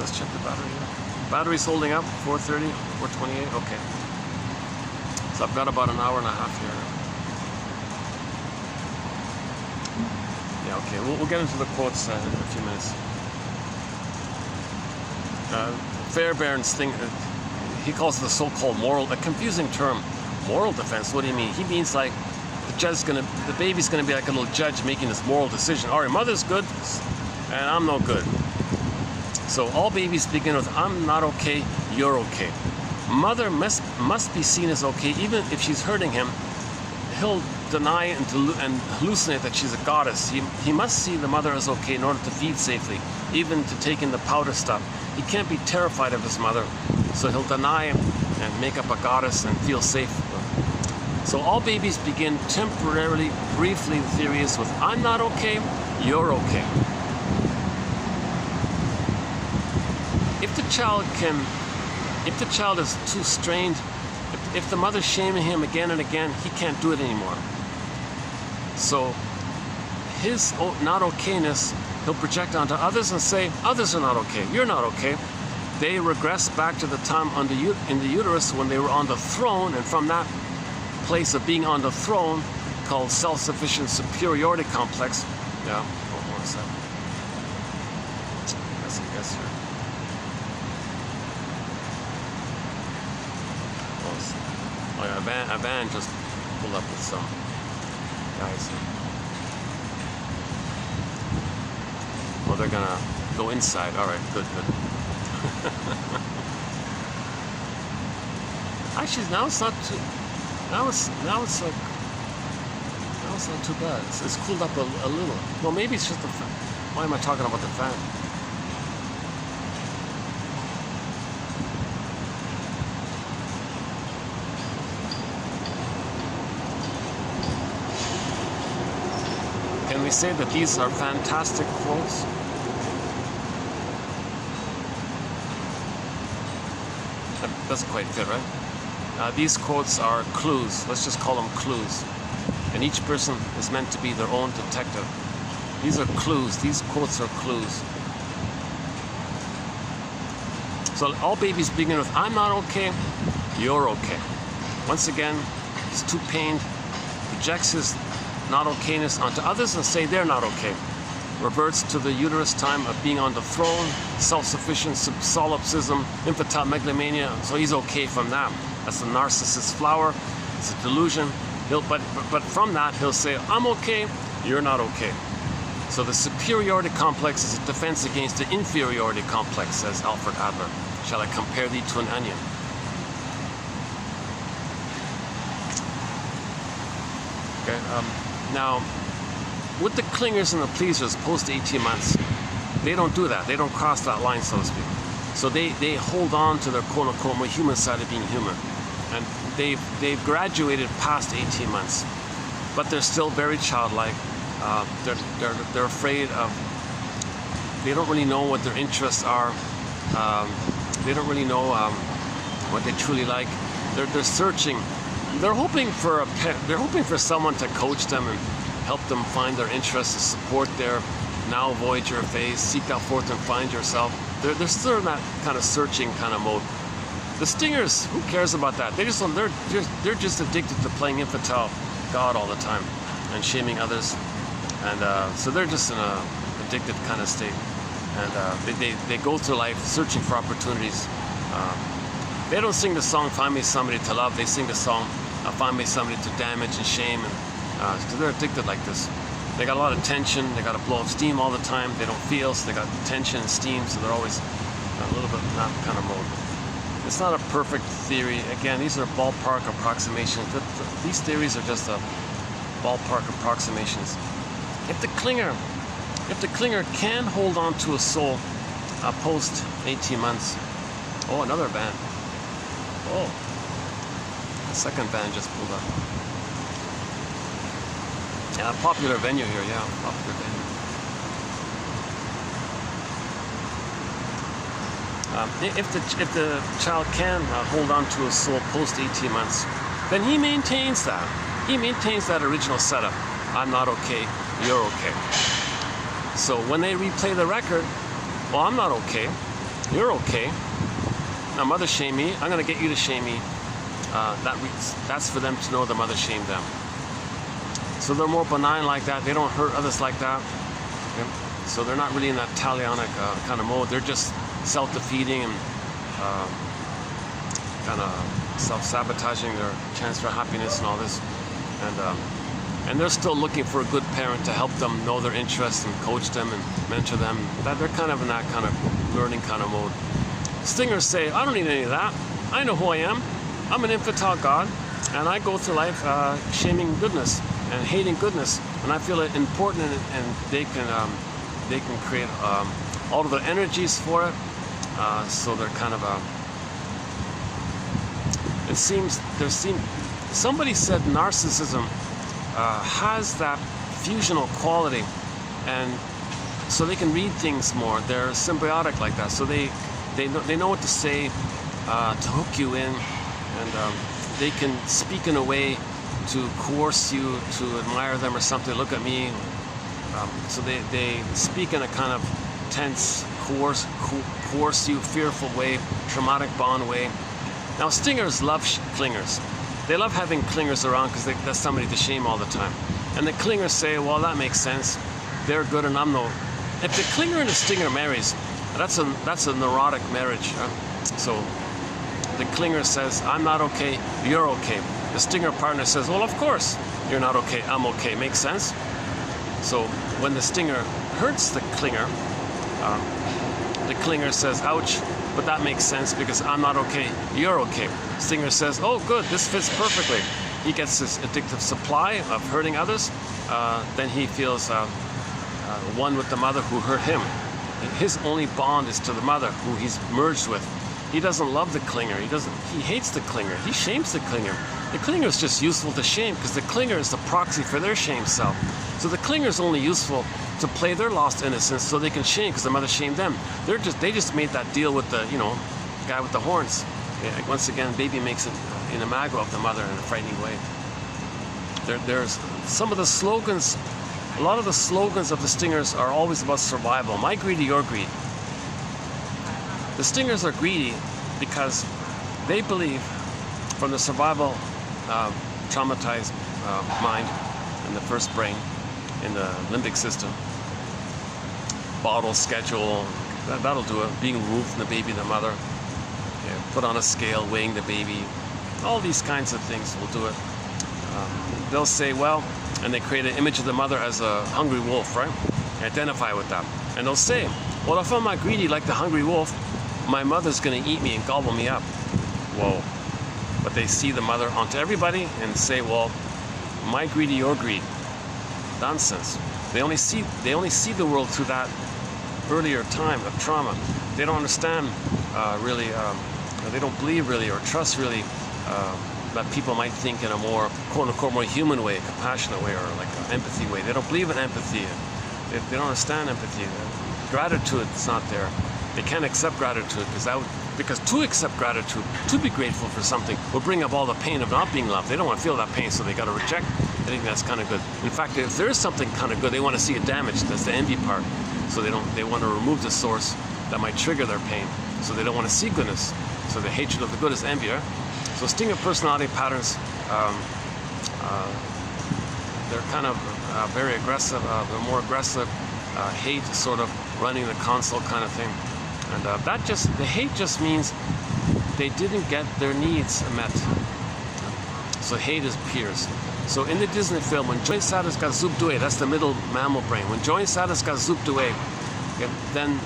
Let's check the battery here. Battery's holding up. 430, 428. Okay. So I've got about an hour and a half here. Yeah, okay. We'll get into the quotes in a few minutes. Fairbairn's thing... he calls it the so-called moral, a confusing term. Moral defense, what do you mean? He means like the baby's gonna be like a little judge making this moral decision. All right, mother's good, and I'm no good. So all babies begin with, I'm not okay, you're okay. Mother must be seen as okay, even if she's hurting him. He'll deny and hallucinate that she's a goddess. He must see the mother as okay in order to feed safely, even to take in the powder stuff. He can't be terrified of his mother, so he'll deny and make up a goddess and feel safe. So all babies begin temporarily, briefly, the theory is with, I'm not okay, you're okay. If the child is too strained, if the mother's shaming him again and again, he can't do it anymore. So his not okayness, he'll project onto others and say, others are not okay, you're not okay. They regress back to the time in the uterus when they were on the throne, and from that place of being on the throne, called self-sufficient superiority complex. Yeah, hold on a second. Let's guess here. Oh yeah, a van just pulled up with some guys here. Well, they're gonna go inside. All right, good. Actually, now it's not too. Now it's not too bad. It's cooled up a little. Well, maybe it's just the fan. Why am I talking about the fan? Can we say that these are fantastic quotes? Doesn't quite fit, right? These quotes are clues. Let's just call them clues. And each person is meant to be their own detective. These are clues. These quotes are clues. So all babies begin with, I'm not okay, you're okay. Once again, he's too pained, projects his not okayness onto others and say they're not okay. Reverts to the uterus time of being on the throne, self-sufficient, solipsism, infantile megalomania, so he's okay from that. That's the narcissist's flower, it's a delusion. But from that, he'll say, I'm okay, you're not okay. So the superiority complex is a defense against the inferiority complex, says Alfred Adler. Shall I compare thee to an onion? Now, with the clingers and the pleasers post 18 months, they don't do that. They don't cross that line, so to speak. So they hold on to their quote-unquote more human side of being human. And they've graduated past 18 months. But they're still very childlike. They're afraid of, they don't really know what their interests are. They don't really know what they truly like. They're searching. They're hoping for someone to coach them and help them find their interests, support their now avoid your phase, seek out forth and find yourself. They're still in that kind of searching kind of mode. The stingers, who cares about that? They're just addicted to playing infantile God all the time and shaming others, and so they're just in a addicted kind of state, and they go through life searching for opportunities. They don't sing the song "Find Me Somebody to Love." They sing the song "Find Me Somebody to Damage and Shame," and because they're addicted like this. They got a lot of tension. They got to blow off steam all the time. They don't feel, so they got tension and steam, so they're always a little bit in that kind of mode. It's not a perfect theory. Again, these are ballpark approximations. These theories are just ballpark approximations. If the clinger can hold on to a soul post 18 months. Oh, another band. Oh, the second band just pulled up. Yeah, a popular venue here. Yeah, popular venue. If the child can hold on to a soul post 18 months, then he maintains that. He maintains that original setup. I'm not okay, you're okay. So when they replay the record, well, I'm not okay, you're okay. Now mother shamed me, I'm going to get you to shame me. That's for them to know the mother shamed them. So they're more benign like that. They don't hurt others like that. Okay? So they're not really in that talionic kind of mode. They're just self-defeating and kind of self-sabotaging their chance for happiness and all this. And they're still looking for a good parent to help them know their interests and coach them and mentor them. They're kind of in that kind of learning kind of mode. Stingers say, I don't need any of that. I know who I am. I'm an infantile God, and I go through life shaming goodness and hating goodness, and I feel it important, and they can create all of their energies for it. So they're kind of it seems somebody said narcissism has that fusional quality, and so they can read things more. They're symbiotic like that, so they know what to say to hook you in, and they can speak in a way to coerce you to admire them or something. Look at me. So they speak in a kind of tense, coerce you, fearful way, traumatic bond way. Now stingers love clingers. They love having clingers around because that's somebody to shame all the time. And the clingers say, well, that makes sense. They're good and I'm no. If the clinger and the stinger marries, that's a neurotic marriage. So the clinger says, I'm not okay, you're okay. The stinger partner says, well, of course, you're not okay, I'm okay. Makes sense? So when the stinger hurts the clinger says, ouch, but that makes sense because I'm not okay, you're okay. Stinger says, oh, good, this fits perfectly. He gets this addictive supply of hurting others. Then he feels one with the mother who hurt him. His only bond is to the mother who he's merged with. He doesn't love the clinger. He hates the clinger. He shames the clinger. The clinger is just useful to shame because the clinger is the proxy for their shame self. So the clinger is only useful to play their lost innocence so they can shame because the mother shamed them. They just made that deal with the guy with the horns. Once again, baby makes an imago of the mother in a frightening way. There's some of the slogans. A lot of the slogans of the stingers are always about survival. My greedy, your greed. The stingers are greedy because they believe from the survival traumatized mind in the first brain, in the limbic system, bottle schedule, that'll do it. Being removed from the baby, the mother, put on a scale, weighing the baby, all these kinds of things will do it. They'll say, well, and they create an image of the mother as a hungry wolf, right? Identify with that. And they'll say, well, if I'm not greedy like the hungry wolf, my mother's going to eat me and gobble me up. Whoa. But they see the mother onto everybody and say, well, my greedy, your greed. Nonsense. They only see the world through that earlier time of trauma. They don't understand really. They don't believe really or trust really that people might think in a more quote-unquote more human way, compassionate way, or like an empathy way. They don't believe in empathy. They don't understand empathy. Gratitude is not there. They can't accept gratitude because to accept gratitude, to be grateful for something, will bring up all the pain of not being loved. They don't want to feel that pain, so they got to reject. I think that's kind of good. In fact, if there is something kind of good, they want to see it damaged. That's the envy part. So they want to remove the source that might trigger their pain. So they don't want to see goodness. So the hatred of the good is envy. Right? So stinger personality patterns, they're kind of very aggressive. They're more aggressive. Hate is sort of running the console kind of thing. And the hate just means they didn't get their needs met. So hate is peers. So in the Disney film, when joy and sadness got zooped away, that's the middle mammal brain. When joy and sadness got zooped away, then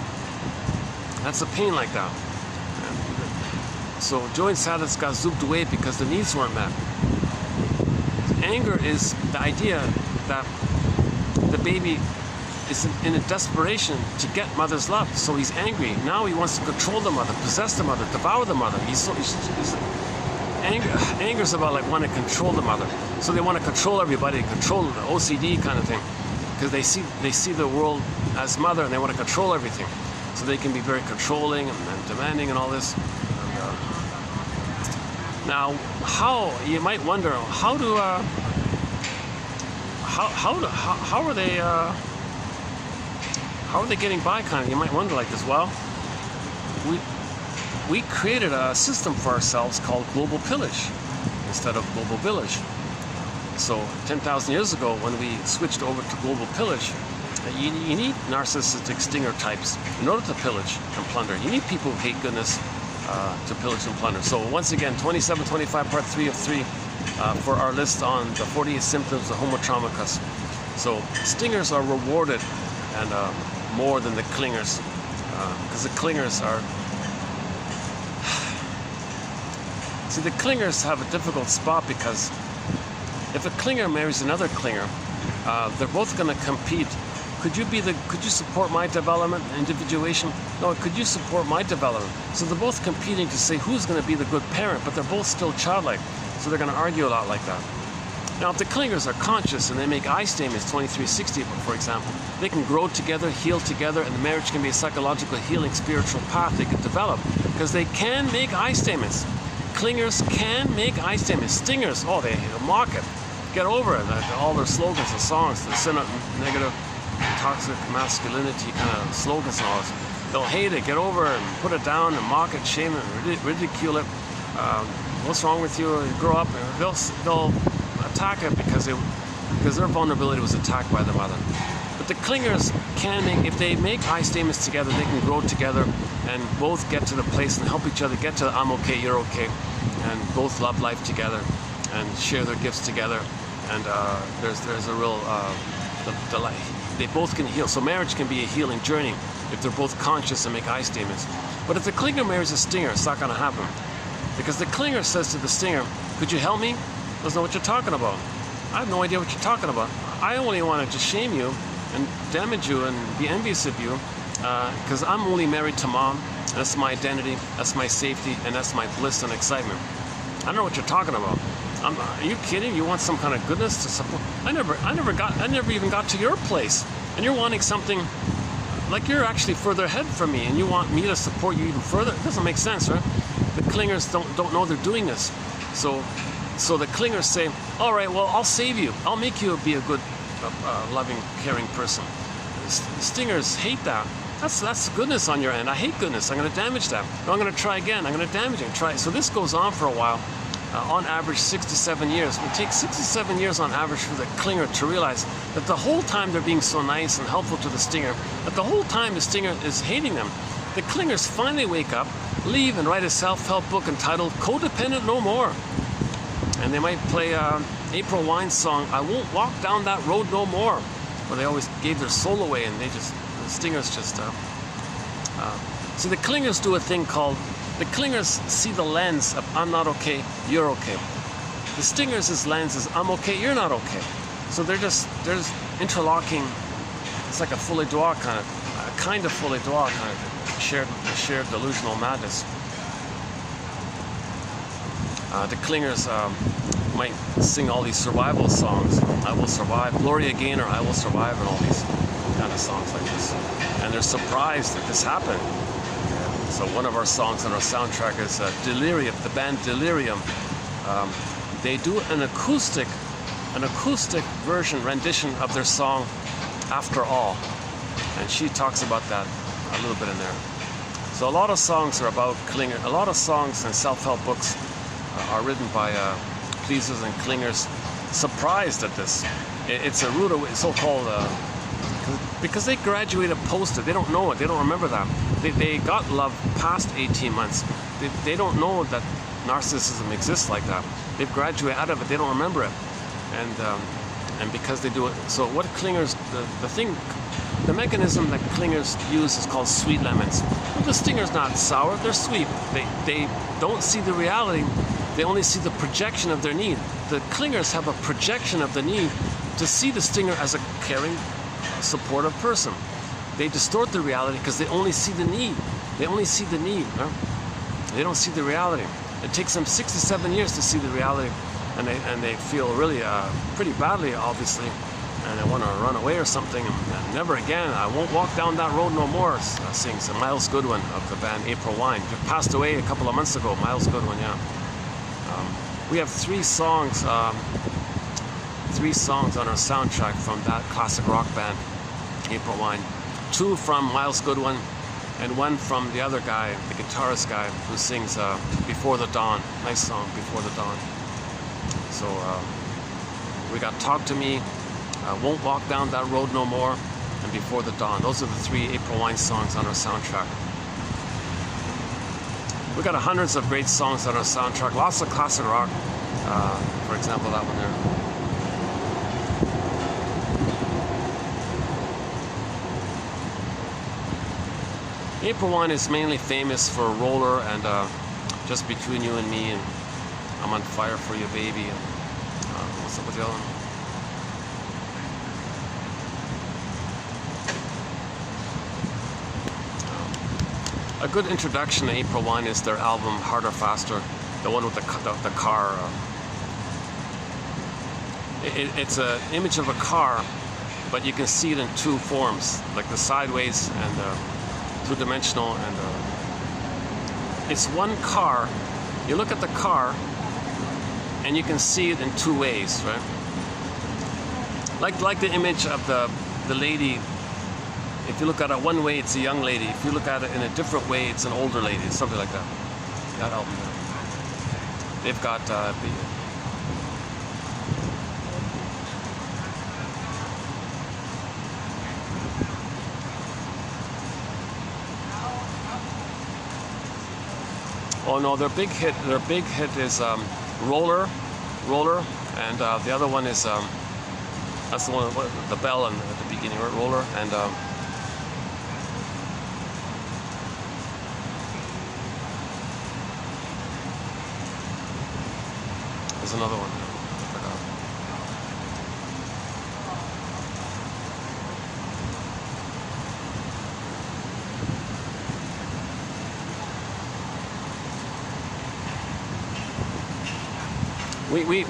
that's a pain like that. So joy and sadness got zooped away because the needs weren't met. Anger is the idea that the baby is in a desperation to get mother's love. So he's angry. Now he wants to control the mother, possess the mother, devour the mother. Anger is about like wanting to control the mother. So they want to control everybody, control the OCD kind of thing, because they see the world as mother and they want to control everything. So they can be very controlling and demanding and all this. Now, you might wonder how are they getting by? Kind of, you might wonder like this. Well, we created a system for ourselves called global pillage instead of global village. So 10,000 years ago, when we switched over to global pillage, you need narcissistic stinger types in order to pillage and plunder. You need people who hate goodness to pillage and plunder. So once again, 2725 part 3 of 3 for our list on the 48 symptoms of Homo traumacus. So stingers are rewarded and more than the clingers, because the clingers are... See, the clingers have a difficult spot because if a clinger marries another clinger, they're both going to compete. Could you support my development and individuation? No, could you support my development? So they're both competing to say who's going to be the good parent, but they're both still childlike. So they're going to argue a lot like that. Now, if the clingers are conscious and they make I statements, 2360, for example, they can grow together, heal together, and the marriage can be a psychological healing spiritual path they can develop because they can make I statements. Clingers can make I statements. Stingers, oh, they mock it. Get over it. All their slogans and songs, the negative, toxic masculinity kind of slogans and all this. They'll hate it, get over it, and put it down, and mock it, shame it, ridicule it. What's wrong with you? Grow up. They'll attack it because their vulnerability was attacked by the mother. But the clingers can make, if they make I statements together, they can grow together and both get to the place and help each other get to I'm okay, you're okay, and both love life together and share their gifts together. And there's a real delight. They both can heal. So marriage can be a healing journey if they're both conscious and make I statements. But if the clinger marries a stinger, it's not going to happen. Because the clinger says to the stinger, could you help me? Doesn't know what you're talking about. I have no idea what you're talking about. I only want to shame you and damage you and be envious of you because I'm only married to mom. That's my identity, that's my safety, and that's my bliss and excitement. I don't know what you're talking about. Are you kidding? You want some kind of goodness to support? I never even got to your place, and you're wanting something like you're actually further ahead from me, and you want me to support you even further. It doesn't make sense, right? The clingers don't know they're doing this, so the clingers say, all right, well, I'll save you. I'll make you be a good, loving, caring person. The stingers hate that. That's goodness on your end. I hate goodness. I'm going to damage that. No, I'm going to try again. I'm going to damage it and try. So this goes on for a while. On average, 6 to 7 years. It takes 6 to 7 years on average for the clinger to realize that the whole time they're being so nice and helpful to the stinger, that the whole time the stinger is hating them. The clingers finally wake up, leave, and write a self-help book entitled Codependent No More. And they might play April Wine's song, I Won't Walk Down That Road No More, where they always gave their soul away, and the stingers just... So the clingers do a thing called, the clingers see the lens of I'm not okay, you're okay. The stingers' lens is, I'm okay, you're not okay. So they're just interlocking. It's like a folie douce kind of folie douce kind of shared delusional madness. The clingers might sing all these survival songs. I will survive, Gloria Gaynor, I will survive, and all these kind of songs like this. And they're surprised that this happened. So one of our songs on our soundtrack is Delirium, the band Delirium. They do an acoustic rendition of their song After All. And she talks about that a little bit in there. So a lot of songs are about clingers. A lot of songs and self-help books are written by pleasers and clingers, surprised at this. It's a rude, so-called, because they graduated post it. They don't know it. They don't remember that. They got love past 18 months. They don't know that narcissism exists like that. They've graduated out of it. They don't remember it. And because they do it. So what clingers, the mechanism that clingers use is called sweet lemons. Well, the stinger's not sour. They're sweet. They don't see the reality. They only see the projection of their need. The clingers have a projection of the need to see the stinger as a caring, supportive person. They distort the reality because they only see the need. They only see the need. Huh? They don't see the reality. It takes them 6 to 7 years to see the reality, and they feel really pretty badly, obviously, and they want to run away or something. And never again. I won't walk down that road no more. Sings Miles Goodwin of the band April Wine. He passed away a couple of months ago. Miles Goodwin, yeah. We have three songs on our soundtrack from that classic rock band, April Wine. 2 from Miles Goodwin, and 1 from the other guy, the guitarist guy, who sings Before the Dawn. Nice song, Before the Dawn. So we got Talk to Me, Won't Walk Down That Road No More, and Before the Dawn. Those are the 3 April Wine songs on our soundtrack. We got hundreds of great songs on our soundtrack, lots of classic rock. For example, that one there. April Wine is mainly famous for Roller and Just Between You and Me, and I'm on Fire for You, Baby. And, what's up with the other one? A good introduction to April Wine is their album Harder, Faster, the one with the car. It's an image of a car, but you can see it in 2 forms, like the sideways and 2-dimensional, and it's one car. You look at the car and you can see it in 2 ways, right? Like the image of the lady. If you look at it one way, it's a young lady. If you look at it in a different way, it's an older lady, something like that. That album. They've got oh no, their big hit is Roller, and the other one is that's the one with the bell at the beginning, right? Roller, and there's another one. I forgot.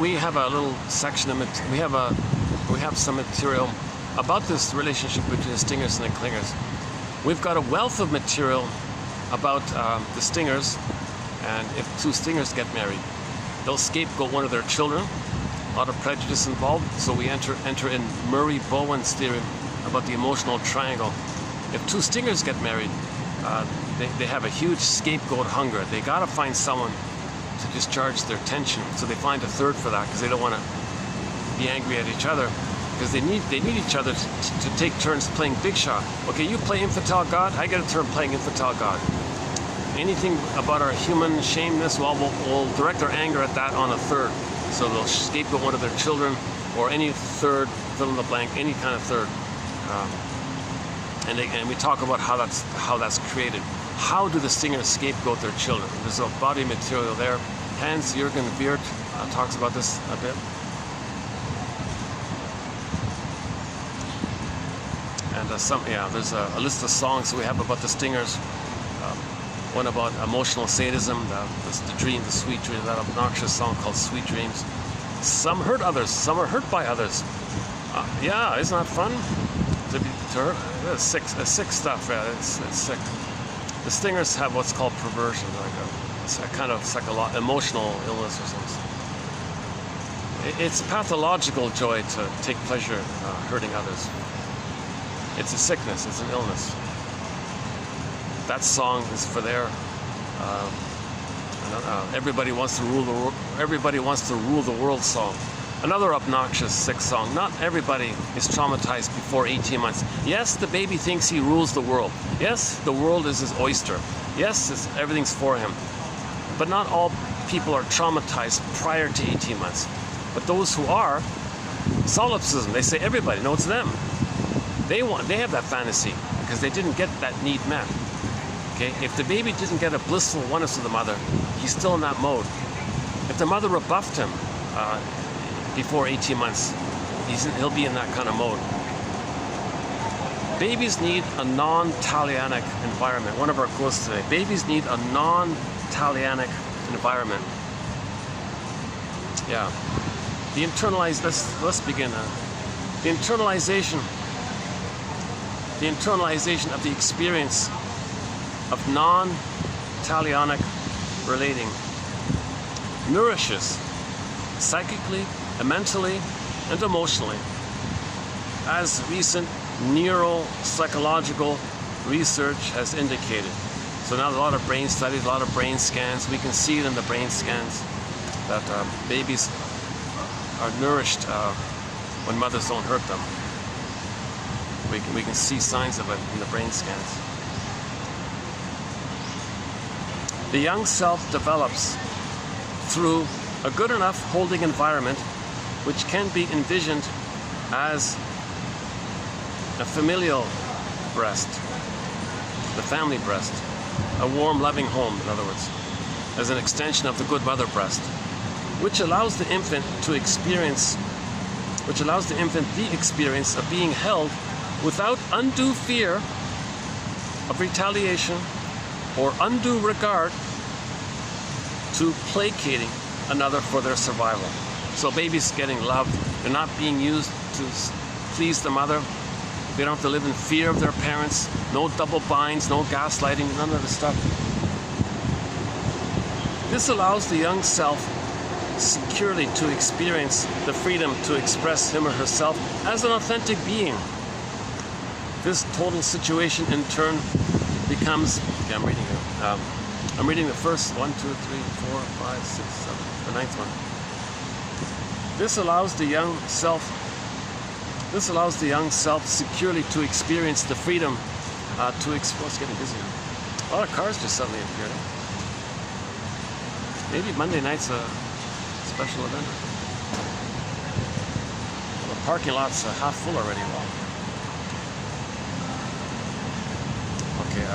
We have a little section of we have some material about this relationship between the stingers and the clingers. We've got a wealth of material about the stingers, and if 2 stingers get married, they'll scapegoat one of their children. A lot of prejudice involved, so we enter in Murray Bowen's theory about the emotional triangle. If 2 stingers get married, they have a huge scapegoat hunger. They gotta find someone to discharge their tension, so they find a 3rd for that, because they don't want to be angry at each other, because they need each other to take turns playing big shot. Okay, you play infantile God, I get a turn playing infantile God. Anything about our human shameness, well, we'll direct our anger at that on a 3rd. So they'll scapegoat one of their children, or any 3rd, fill in the blank, any kind of 3rd. And we talk about how that's created. How do the stingers scapegoat their children? There's a body material there. Hans Jürgen Wirth talks about this a bit. And there's a list of songs we have about the stingers. One about emotional sadism, the dream, the sweet dream, that obnoxious song called Sweet Dreams. Some hurt others, some are hurt by others. Yeah, isn't that fun? To hurt? It's sick stuff, yeah, it's sick. The stingers have what's called perversion, like a kind of emotional illness or something. It's pathological joy to take pleasure hurting others. It's a sickness, it's an illness. That song is for their everybody wants to rule the world. Everybody wants to rule the world song. Another obnoxious, sick song. Not everybody is traumatized before 18 months. Yes, the baby thinks he rules the world. Yes, the world is his oyster. Yes, everything's for him. But not all people are traumatized prior to 18 months. But those who are, solipsism. They say everybody. No, it's them. They have that fantasy because they didn't get that need met. Okay, if the baby didn't get a blissful oneness of the mother, he's still in that mode. If the mother rebuffed him before 18 months, he'll be in that kind of mode. Babies need a non-talionic environment. One of our quotes today. Babies need a non-talionic environment. Yeah. Let's begin. The internalization of the experience of non-talionic relating nourishes psychically, mentally, and emotionally, as recent neuropsychological research has indicated. So now a lot of brain studies, a lot of brain scans. We can see it in the brain scans that babies are nourished when mothers don't hurt them. We can see signs of it in the brain scans. The young self develops through a good enough holding environment which can be envisioned as a familial breast, the family breast, a warm, loving home, in other words, as an extension of the good mother breast, which allows the infant the experience of being held without undue fear of retaliation or undue regard to placating another for their survival. So babies getting loved, they're not being used to please the mother. They don't have to live in fear of their parents. No double binds, no gaslighting, none of this stuff. This allows the young self securely to experience the freedom to express him or herself as an authentic being. This total situation in turn becomes, okay, I'm reading the first 1, 2, 3, 4, 5, 6, 7, the ninth one. This allows the young self securely to experience the freedom to express. It's getting busy now. A lot of cars just suddenly appeared. Maybe Monday night's a special event. Well, the parking lot's half full already. Wow. Okay.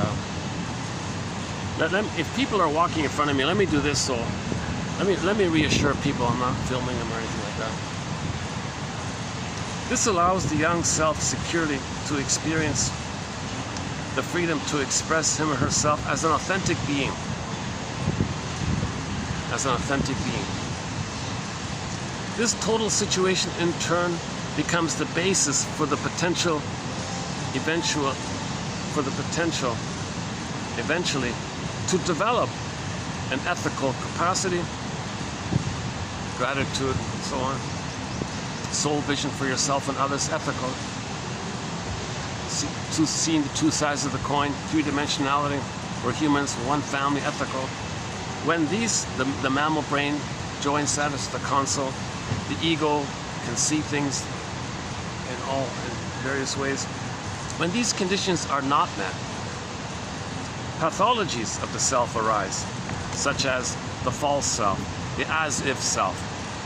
If people are walking in front of me, let me do this. So let me reassure people I'm not filming them or anything like that. This allows the young self securely to experience the freedom to express him or herself as an authentic being. As an authentic being. This total situation in turn becomes the basis for the potential eventually to develop an ethical capacity, gratitude, and so on. Soul vision for yourself and others, ethical. Seeing the two sides of the coin, three-dimensionality. We're humans, one family, ethical. When the mammal brain joins that as the console, the ego can see things in various ways. When these conditions are not met, pathologies of the self arise, such as the false self, the as-if self,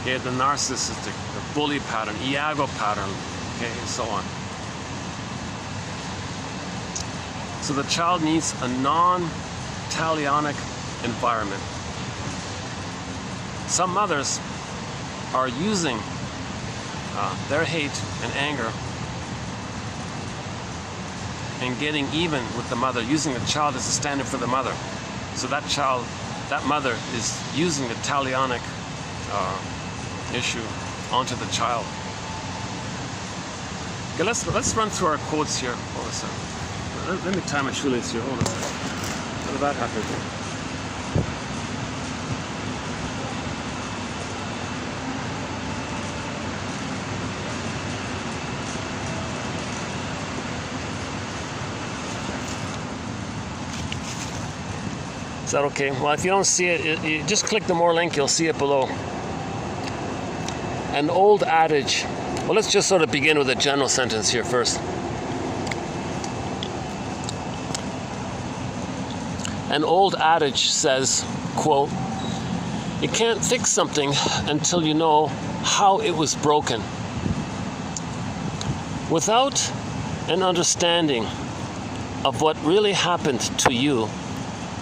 okay, the narcissistic, the bully pattern, Iago pattern, okay, and so on. So the child needs a non-talionic environment. Some mothers are using their hate and anger and getting even with the mother, using the child as a stand-in for the mother. So that child, that mother is using the talionic issue onto the child. Okay, let's run through our quotes here. Hold on a second. Let me tie my shoelace here. Hold on a second. How did that happen? Is that okay? Well, if you don't see it, you just click the more link, you'll see it below. An old adage. Well, let's just sort of begin with a general sentence here first. An old adage says, quote, "You can't fix something until you know how it was broken." Without an understanding of what really happened to you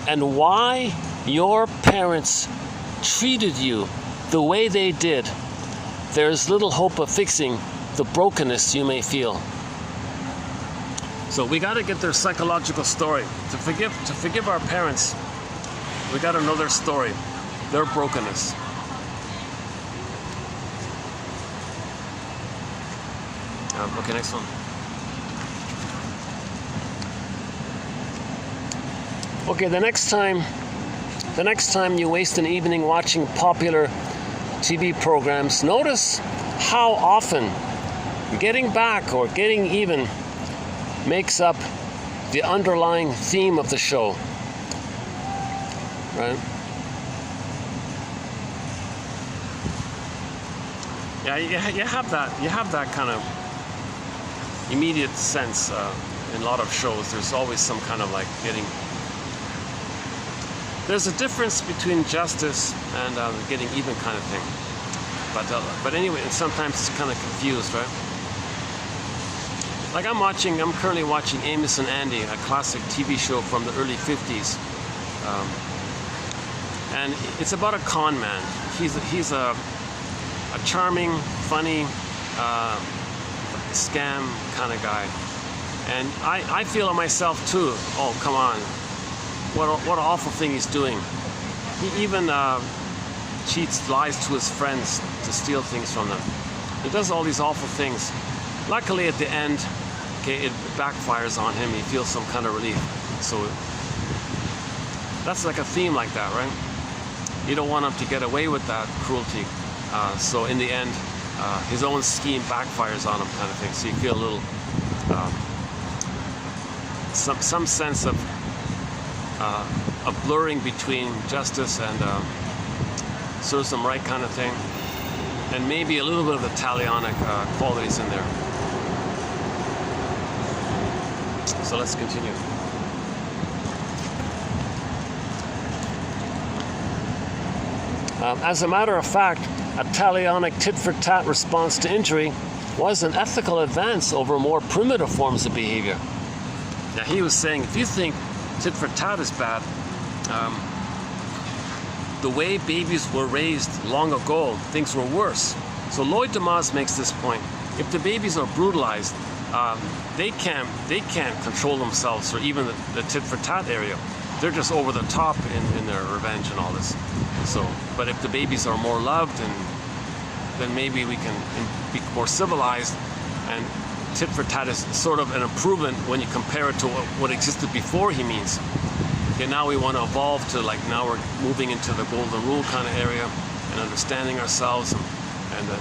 and why your parents treated you the way they did, there is little hope of fixing the brokenness you may feel. So we got to get their psychological story. To forgive our parents, we got to know their story, their brokenness. Okay, next one. Okay, the next time you waste an evening watching popular TV programs, notice how often getting back or getting even makes up the underlying theme of the show, right? Yeah, you have that kind of immediate sense in a lot of shows. There's always some kind of like getting. There's a difference between justice and getting even kind of thing. But anyway, sometimes it's kind of confused, right? Like I'm currently watching Amos and Andy, a classic TV show from the early 50s. And it's about a con man. He's a charming, funny, scam kind of guy. And I feel it myself too. Oh, come on. What an awful thing he's doing. He even cheats, lies to his friends to steal things from them. He does all these awful things. Luckily at the end, okay, it backfires on him. He feels some kind of relief. So that's like a theme like that, right? You don't want him to get away with that cruelty. So in the end, his own scheme backfires on him, kind of thing. So you feel a little, some sense of blurring between justice and sort of some right kind of thing, and maybe a little bit of the talionic qualities in there. So let's continue. As a matter of fact, a talionic tit-for-tat response to injury was an ethical advance over more primitive forms of behavior. Now he was saying, if you think tit-for-tat is bad, the way babies were raised long ago, things were worse. So Lloyd DeMause makes this point. If the babies are brutalized, they can't control themselves, or even the tit-for-tat area. They're just over the top in their revenge and all this. So, but if the babies are more loved, then maybe we can be more civilized. And tit-for-tat is sort of an improvement when you compare it to what existed before, he means. Okay, now we want to evolve to, like, now we're moving into the golden rule kind of area and understanding ourselves, and then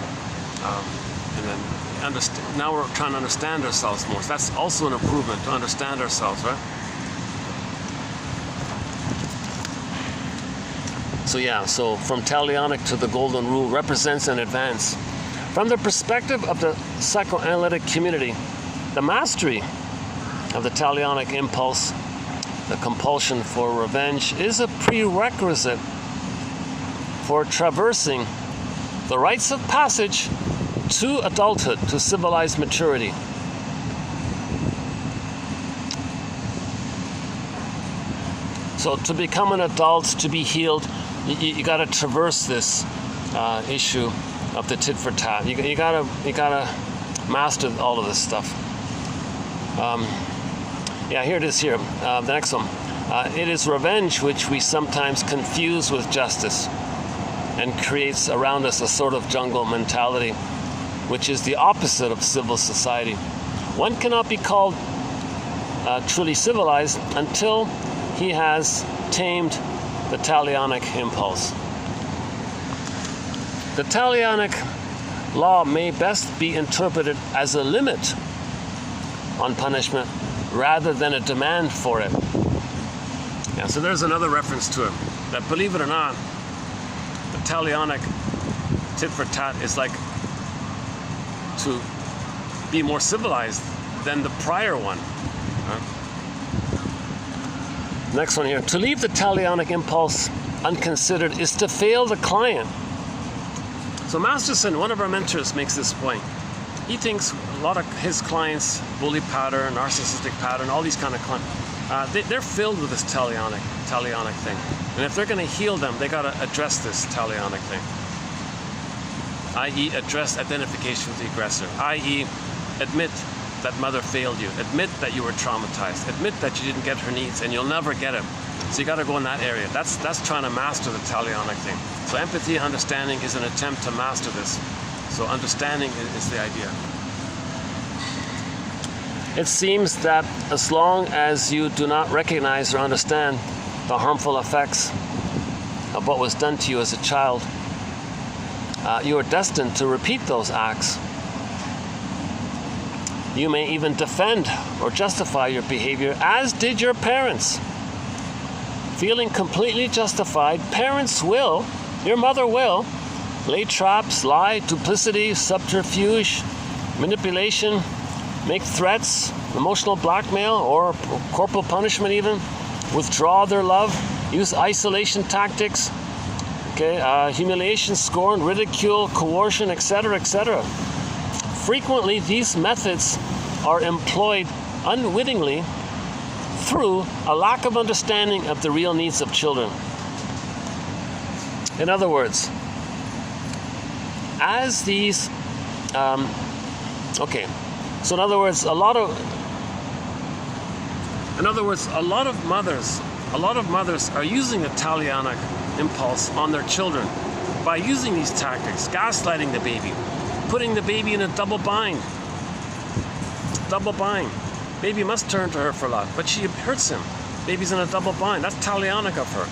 now we're trying to understand ourselves more. So that's also an improvement, to understand ourselves, right? So yeah, so from talionic to the golden rule represents an advance. From the perspective of the psychoanalytic community, the mastery of the talionic impulse, the compulsion for revenge, is a prerequisite for traversing the rites of passage to adulthood, to civilized maturity. So to become an adult, to be healed, you got to traverse this issue of the tit-for-tat. You gotta master all of this stuff. Here it is here. The next one. It is revenge which we sometimes confuse with justice and creates around us a sort of jungle mentality, which is the opposite of civil society. One cannot be called truly civilized until he has tamed the talionic impulse. The talionic law may best be interpreted as a limit on punishment rather than a demand for it. Yeah, so there's another reference to it, that believe it or not, the talionic tit-for-tat is like to be more civilized than the prior one. Next one here. To leave the talionic impulse unconsidered is to fail the client. So Masterson, one of our mentors, makes this point. He thinks a lot of his clients, bully pattern, narcissistic pattern, all these kind of clients, they're filled with this talionic thing. And if they're going to heal them, they got to address this talionic thing. I.e. address identification with the aggressor. I.e. admit that mother failed you. Admit that you were traumatized. Admit that you didn't get her needs and you'll never get it. So you got to go in that area. That's trying to master the talionic thing. So empathy and understanding is an attempt to master this. So understanding is the idea. It seems that as long as you do not recognize or understand the harmful effects of what was done to you as a child, you are destined to repeat those acts. You may even defend or justify your behavior, as did your parents. Feeling completely justified, parents will, your mother will, lay traps, lie, duplicity, subterfuge, manipulation, make threats, emotional blackmail, or corporal punishment even, withdraw their love, use isolation tactics, humiliation, scorn, ridicule, coercion, etc., etc. Frequently, these methods are employed unwittingly through a lack of understanding of the real needs of children. In other words, as these, so in other words, a lot of mothers are using the talionic impulse on their children by using these tactics, gaslighting the baby, putting the baby in a double bind. Baby must turn to her for love, but she hurts him. Baby's in a double bind. That's talionic of her.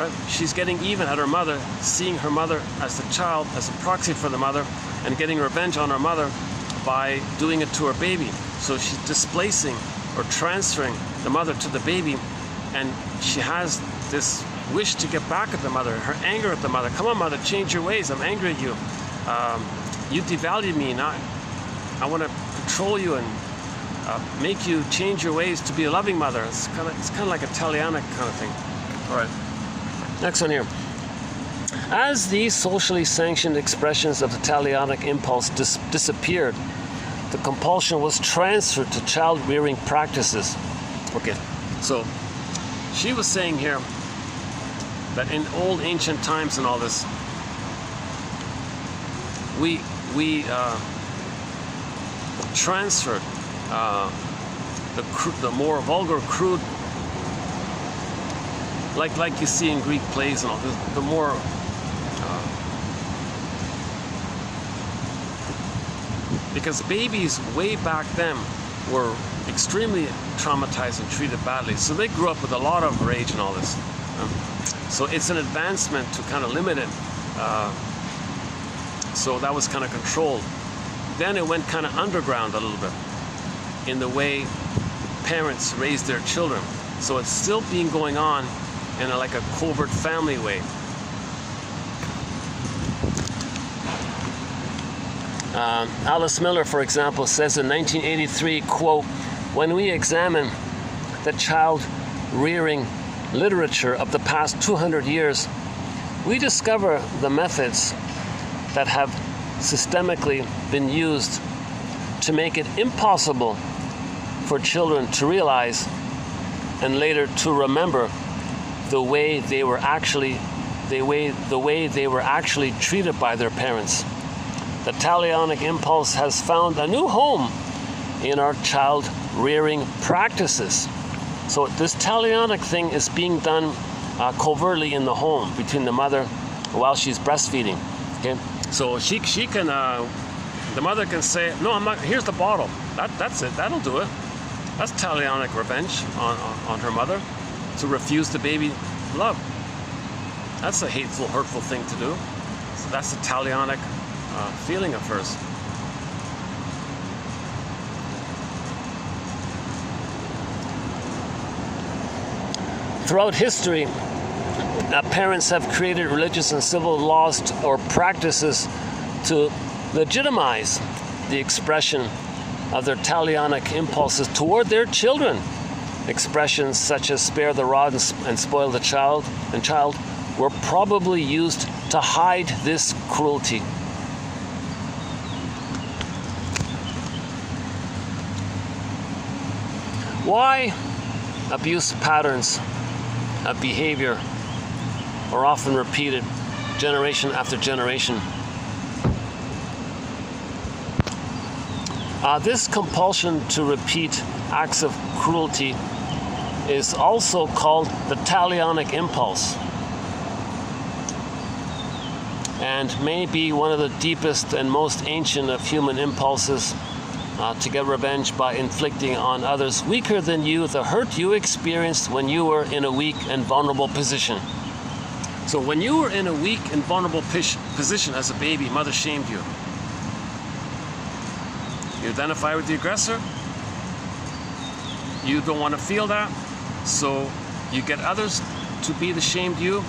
Right? She's getting even at her mother, seeing her mother as the child, as a proxy for the mother, and getting revenge on her mother by doing it to her baby. So she's displacing or transferring the mother to the baby, and she has this wish to get back at the mother, her anger at the mother. Come on, mother, change your ways. I'm angry at you. You devalued me. Now I want to control you and make you change your ways to be a loving mother. It's kind of like a talionic kind of thing. All right. Next one here. As these socially sanctioned expressions of the talionic impulse disappeared, the compulsion was transferred to child-rearing practices. Okay, so she was saying here that in old ancient times and all this, we transferred the more vulgar, crude, like you see in Greek plays and all, the more because babies way back then were extremely traumatized and treated badly, so they grew up with a lot of rage and all this. So it's an advancement to kind of limit it. So that was kind of controlled. Then it went kind of underground a little bit in the way parents raise their children. So it's still being going on in like a covert family way. Alice Miller, for example, says in 1983, quote, "When we examine the child rearing literature of the past 200 years, we discover the methods that have systemically been used to make it impossible for children to realize and later to remember the way they were actually treated by their parents." the talionic impulse has found a new home in our child rearing practices. So this talionic thing is being done covertly in the home between the mother while she's breastfeeding. Okay, so she can the mother can say, no, I'm not. Here's the bottle. That's it. That'll do it. That's talionic revenge on her mother, to refuse the baby love. That's a hateful, hurtful thing to do. So that's the talionic feeling of hers. Throughout history, parents have created religious and civil laws or practices to legitimize the expression of their talionic impulses toward their children. Expressions such as spare the rod and spoil the child were probably used to hide this cruelty. Why abuse patterns of behavior are often repeated generation after generation? This compulsion to repeat acts of cruelty is also called the talionic impulse, and may be one of the deepest and most ancient of human impulses to get revenge by inflicting on others weaker than you the hurt you experienced when you were in a weak and vulnerable position. So when you were in a weak and vulnerable position as a baby, mother shamed you. You identify with the aggressor. You don't want to feel that, so you get others to be the shamed you,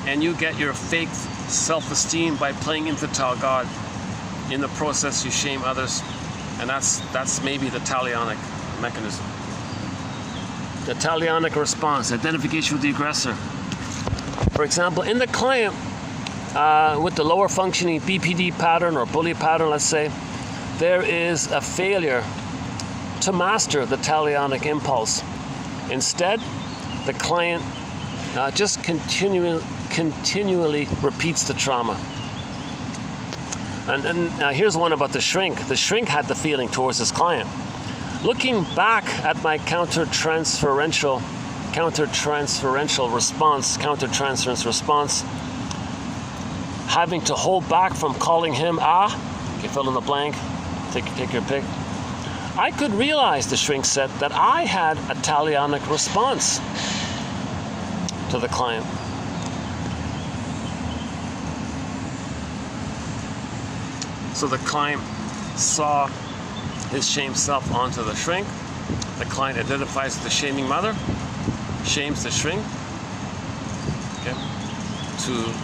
and you get your fake self-esteem by playing into God. In the process, you shame others, and that's maybe the talionic mechanism. The talionic response, identification with the aggressor. For example, in the client with the lower functioning BPD pattern or bully pattern, let's say, there is a failure to master the talionic impulse. Instead, the client just continually repeats the trauma. And now here's one about the shrink. The shrink had the feeling towards his client. Looking back at my countertransference response, having to hold back from calling him okay, fill in the blank, take your pick. I could realize, the shrink said, that I had a talionic response to the client. So the client saw his shamed self onto the shrink. The client identifies with the shaming mother, shames the shrink, okay, to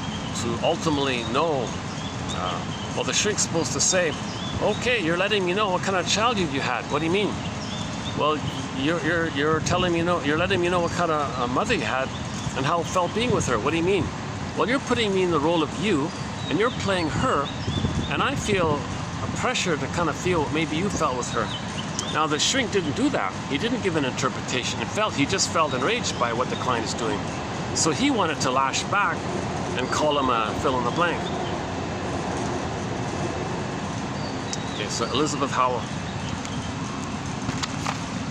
ultimately know. Well, the shrink's supposed to say, okay, you're letting me know what kind of child you had. What do you mean? Well, you're telling me you're letting me know what kind of mother you had and how it felt being with her. What do you mean? Well, you're putting me in the role of you, and you're playing her, and I feel a pressure to kind of feel what maybe you felt with her. Now, the shrink didn't do that. He didn't give an interpretation. He just felt enraged by what the client is doing. So he wanted to lash back and call him a fill in the blank. Okay, so Elizabeth Howell.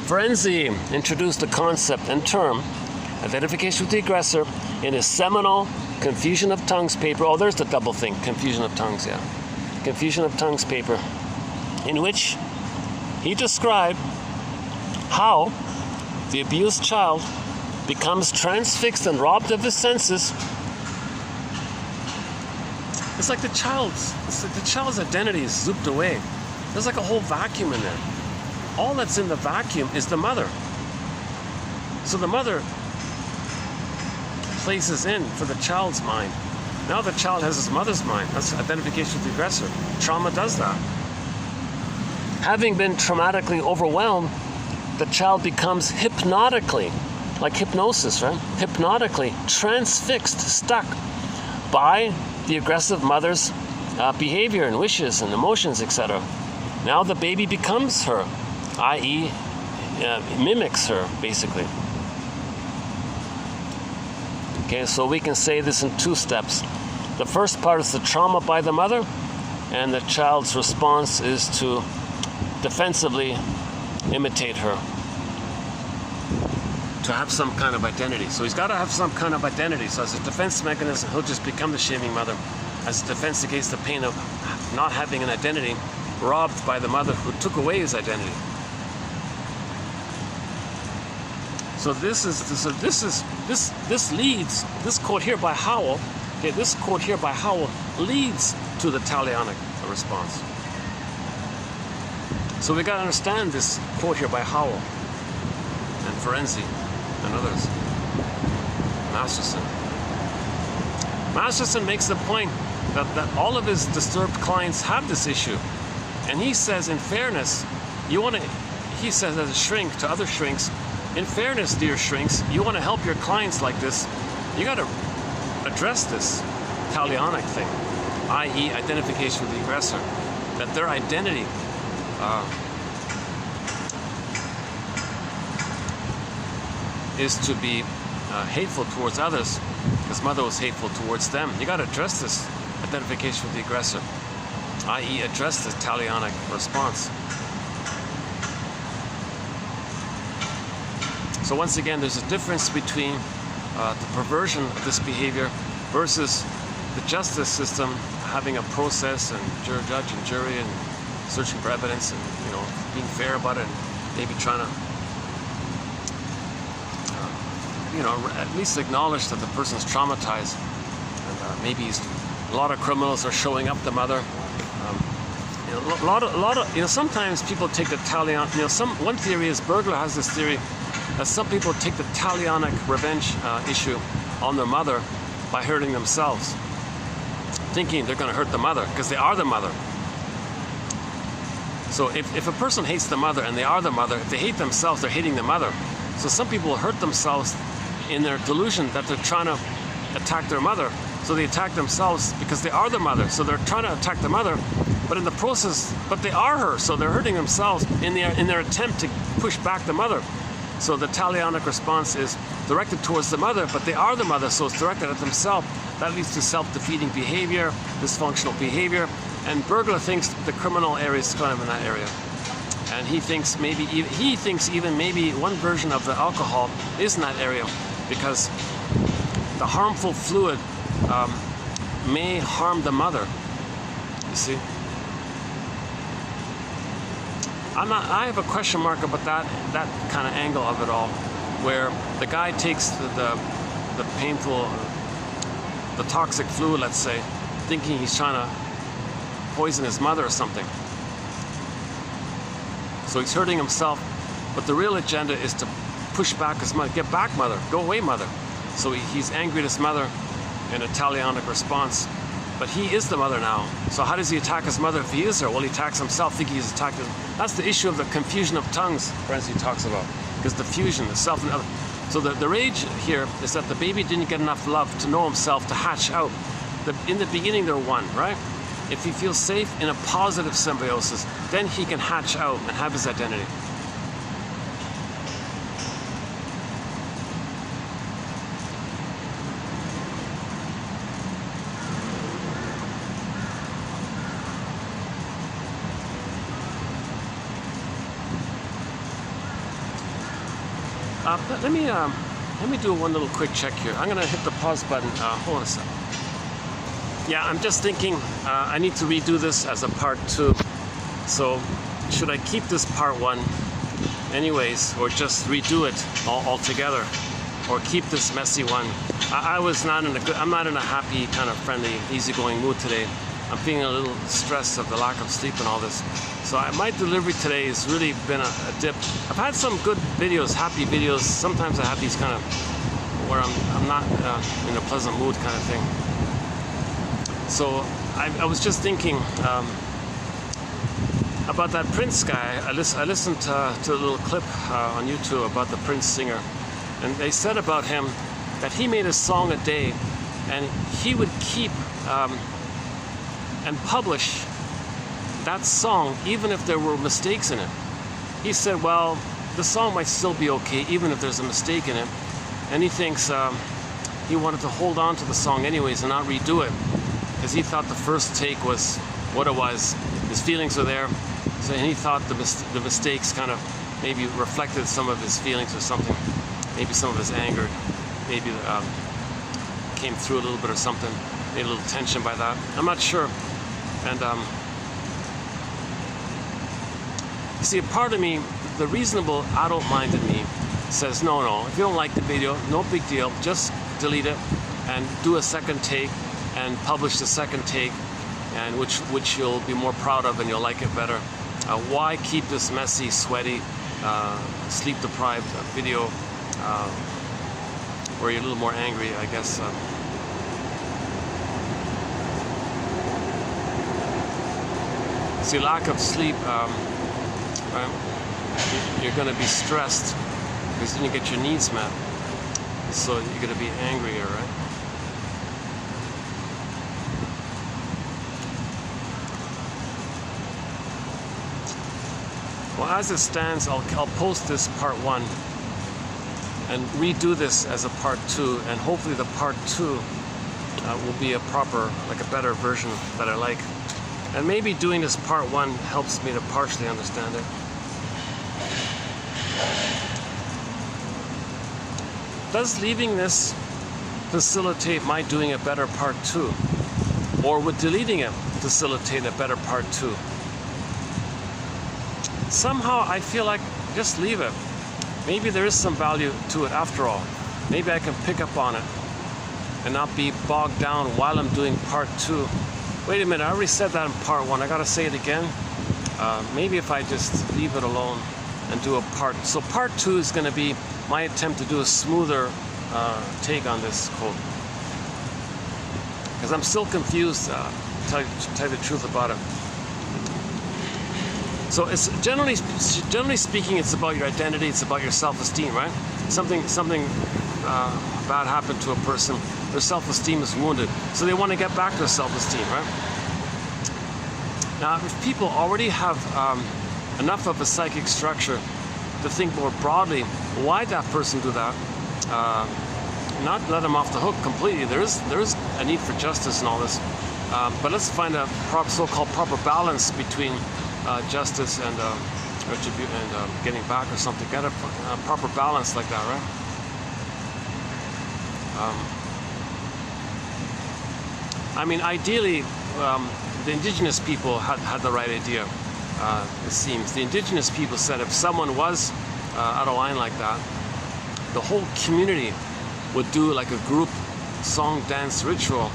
Ferenczi introduced the concept and term identification with the aggressor in his seminal Confusion of Tongues paper. Oh, there's the double thing. Confusion of Tongues, yeah. Confusion of Tongues paper, in which he described how the abused child becomes transfixed and robbed of his senses. It's like the child's identity is zooped away. There's like a whole vacuum in there. All that's in the vacuum is the mother. So the mother places in for the child's mind. Now the child has his mother's mind. That's identification with the aggressor. Trauma does that. Having been traumatically overwhelmed, the child becomes hypnotically, like hypnosis, right? Hypnotically transfixed, stuck by the aggressive mother's behavior and wishes and emotions, etc. Now the baby becomes her, i.e., mimics her, basically. Okay, so we can say this in two steps. The first part is the trauma by the mother. and the child's response is to defensively imitate her, to have some kind of identity. So he's got to have some kind of identity. So as a defense mechanism, he'll just become the shaming mother, as a defense against the pain of not having an identity, robbed by the mother who took away his identity. So this leads, this quote here by Howell, okay, this quote here by Howell leads to the talionic response. So we got to understand this quote here by Howell and Ferenczi and others. Masterson makes the point that all of his disturbed clients have this issue, and he says, in fairness, he says as a shrink to other shrinks, in fairness, dear shrinks, you want to help your clients like this, you got to address this talionic thing, i.e. identification with the aggressor, that their identity is to be hateful towards others, because mother was hateful towards them. You got to address this identification with the aggressor, i.e. address this talionic response. So once again, there's a difference between the perversion of this behavior versus the justice system having a process and judge and jury and searching for evidence and, you know, being fair about it and maybe trying to, you know, at least acknowledge that the person's traumatized, and maybe a lot of criminals are showing up the mother. You know, a lot of, you know, sometimes people take the talion. You know, one theory is, Bergler has this theory that some people take the talionic revenge issue on their mother by hurting themselves, thinking they're going to hurt the mother because they are the mother. So if a person hates the mother and they are the mother, if they hate themselves, they're hating the mother. So some people hurt themselves in their delusion that they're trying to attack their mother. So they attack themselves because they are the mother. So they're trying to attack the mother, but in the process, but they are her. So they're hurting themselves in their attempt to push back the mother. So the talionic response is directed towards the mother, but they are the mother, so it's directed at themselves. That leads to self-defeating behavior, dysfunctional behavior, and Bergler thinks the criminal area is kind of in that area. And he thinks even maybe one version of the alcohol is in that area, because the harmful fluid may harm the mother, you see. I have a question mark about that kind of angle of it all, where the guy takes the painful, the toxic fluid, let's say, thinking he's trying to poison his mother or something. So he's hurting himself, but the real agenda is to push back his mother. Get back, mother. Go away, mother. So he's angry at his mother in a talionic response. But he is the mother now. So how does he attack his mother if he is her? Well, he attacks himself, thinking he's attacked him. That's the issue of the confusion of tongues, friends, he talks about. Because the fusion, the self and other. So the rage here is that the baby didn't get enough love to know himself, to hatch out. In the beginning, they're one, right? If he feels safe in a positive symbiosis, then he can hatch out and have his identity. Let me do one little quick check here. I'm gonna hit the pause button. Hold on a second. Yeah, I'm just thinking I need to redo this as a part 2. So should I keep this part 1 anyways, or just redo it all together, or keep this messy one? I'm not in a happy, kind of friendly, easygoing mood today. I'm feeling a little stressed of the lack of sleep and all this. So my delivery today has really been a dip. I've had some good videos, happy videos. Sometimes I have these kind of where I'm not in a pleasant mood kind of thing. So I was just thinking about that Prince guy. I listened to a little clip on YouTube about the Prince singer, and they said about him that he made a song a day, and he would keep and publish that song even if there were mistakes in it. He said, well, the song might still be okay even if there's a mistake in it, and he thinks he wanted to hold on to the song anyways and not redo it, because he thought the first take was Otherwise, his feelings were there, so he thought the mistakes kind of maybe reflected some of his feelings or something. Maybe some of his anger, maybe came through a little bit or something. Made a little tension by that. I'm not sure. And you see, a part of me, the reasonable adult mind in me, says no. If you don't like the video, no big deal. Just delete it and do a second take and publish the second take, and which you'll be more proud of and you'll like it better. Why keep this messy, sweaty, sleep-deprived video where you're a little more angry, I guess. See, lack of sleep, right? You're going to be stressed because you didn't get your needs met. So you're going to be angrier, right? Well, as it stands, I'll post this part 1 and redo this as a part 2, and hopefully the part 2 will be a proper, like a better version that I like. And maybe doing this part 1 helps me to partially understand it. Does leaving this facilitate my doing a better part 2? Or would deleting it facilitate a better part 2? Somehow I feel like just leave it. Maybe there is some value to it after all. Maybe I can pick up on it and not be bogged down while I'm doing part 2. Wait a minute, I already said that in part 1. I gotta say it again. Maybe if I just leave it alone and do a part. So part 2 is gonna be my attempt to do a smoother take on this quote. Because I'm still confused, to tell you the truth about it. So it's generally speaking, it's about your identity, it's about your self-esteem, right? Something bad happened to a person, their self-esteem is wounded, so they want to get back to their self-esteem, right? Now, if people already have enough of a psychic structure to think more broadly, why'd that person do that? Not let them off the hook completely. There is a need for justice and all this, but let's find a so-called proper balance between justice and retribution and getting back or something. Get a proper balance like that, right? I mean, ideally, the indigenous people had the right idea. It seems the indigenous people said if someone was out of line like that, the whole community would do like a group song, dance, ritual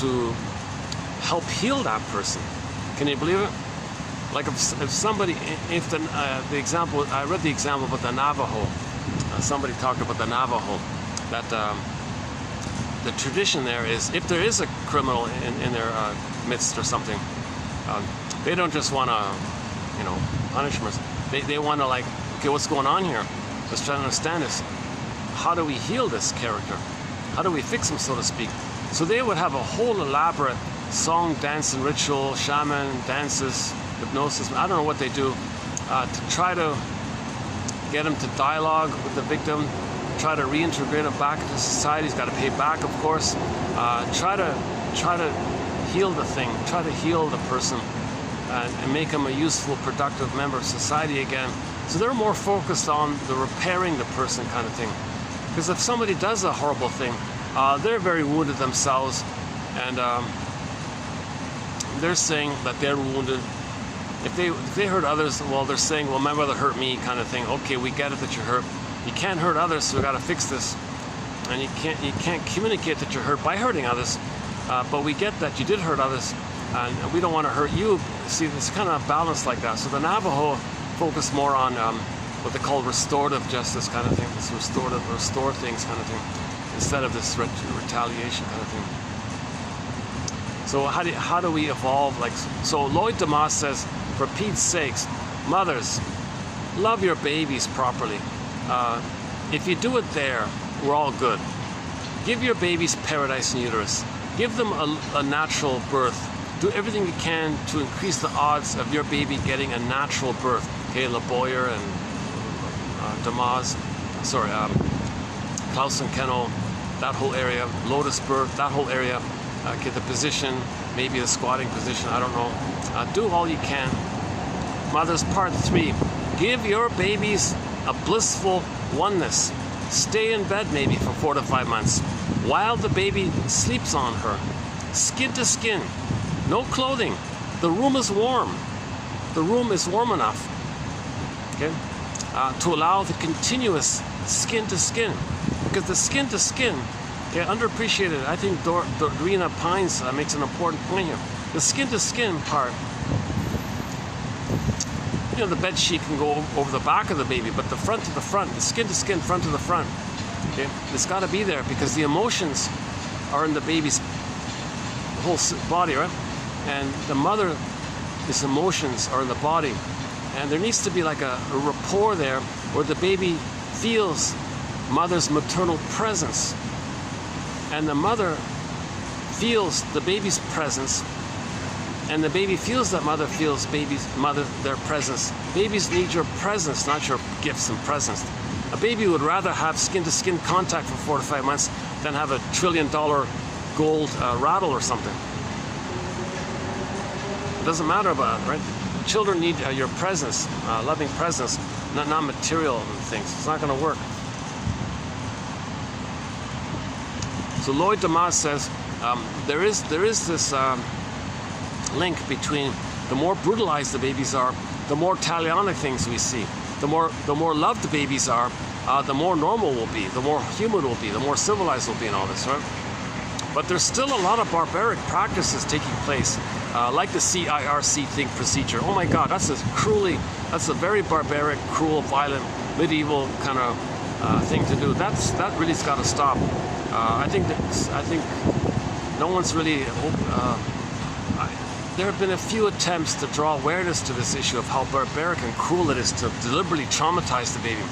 to help heal that person. Can you believe it? Like if somebody, if the example, I read the example about the Navajo. Somebody talked about the Navajo, that the tradition there is if there is a criminal in their midst or something, they don't just want to, punish them. They want to like, okay, what's going on here? Let's try to understand this. How do we heal this character? How do we fix him, so to speak? So they would have a whole elaborate song, dance, and ritual, shaman, dances, hypnosis, I don't know what they do, to try to get him to dialogue with the victim, try to reintegrate him back into society. He's got to pay back, of course. Try to heal the thing, try to heal the person, and make him a useful, productive member of society again. So they're more focused on the repairing the person kind of thing. Because if somebody does a horrible thing, they're very wounded themselves, and they're saying that they're wounded. If they hurt others, well, they're saying, well, my brother hurt me, kind of thing. Okay, we get it that you're hurt. You can't hurt others, so we got to fix this. And you can't communicate that you're hurt by hurting others. But we get that you did hurt others, and we don't want to hurt you. See, it's kind of balanced like that. So the Navajo focus more on what they call restorative justice kind of thing. This restore things kind of thing, instead of this retaliation kind of thing. So how do we evolve? Like, so Lloyd DeMoss says, for Pete's sakes, mothers, love your babies properly. If you do it there, we're all good. Give your babies paradise in uterus. Give them a natural birth. Do everything you can to increase the odds of your baby getting a natural birth. Okay, LeBoyer and DeMoss, Klaus and Kennel, that whole area, Lotus birth, that whole area. Okay, the position, maybe a squatting position, I don't know. Do all you can. Mothers, part 3. Give your babies a blissful oneness. Stay in bed maybe for 4 to 5 months while the baby sleeps on her. Skin to skin. No clothing. The room is warm. The room is warm enough, okay, to allow the continuous skin to skin. Because the skin to skin, okay, underappreciated. I think Drane Pines makes an important point here. The skin to skin part, you know, the bed sheet can go over the back of the baby, but the front to the front, the skin to skin, front to the front, okay, it's got to be there because the emotions are in the baby's whole body, right? And the mother, his emotions are in the body, and there needs to be like a rapport there where the baby feels mother's maternal presence, and the mother feels the baby's presence, and the baby feels that mother feels their presence. Babies need your presence, not your gifts and presents. A baby would rather have skin-to-skin contact for 4 to 5 months than have a $1 trillion gold rattle or something. It doesn't matter about it, right? Children need your presence, loving presence, not material things. It's not going to work. So Lloyd Damas says there is this link between the more brutalized the babies are, the more talionic things we see. The more loved the babies are, the more normal we'll be, the more human we'll be, the more civilized we'll be in all this, right? But there's still a lot of barbaric practices taking place, like the CIRC procedure. Oh my God, that's a very barbaric, cruel, violent, medieval kind of thing to do. That really's got to stop. I think no one's really. There have been a few attempts to draw awareness to this issue of how barbaric and cruel it is to deliberately traumatize the baby.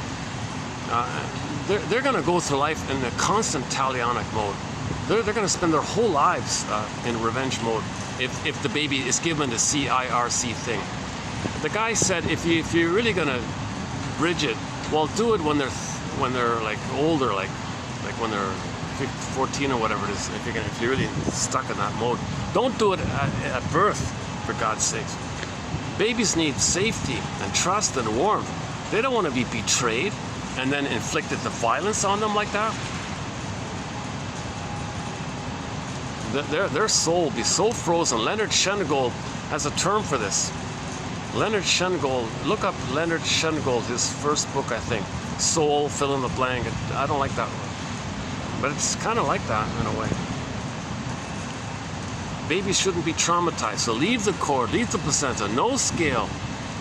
They're going to go through life in a constant talionic mode. They're going to spend their whole lives in revenge mode if the baby is given the CIRC thing. The guy said if you're really going to bridge it, well, do it when they're like older, like when they're 14 or whatever it is. If you're really stuck in that mode, don't do it at birth, for God's sakes. Babies need safety and trust and warmth. They don't want to be betrayed and then inflicted the violence on them like that. Their soul will be so frozen. Leonard Shengold has a term for this. Leonard Shengold, look up Leonard Shengold, his first book, I think. Soul, fill in the blank. I don't like that one. But it's kind of like that in a way. Babies shouldn't be traumatized. So leave the cord, leave the placenta, no scale.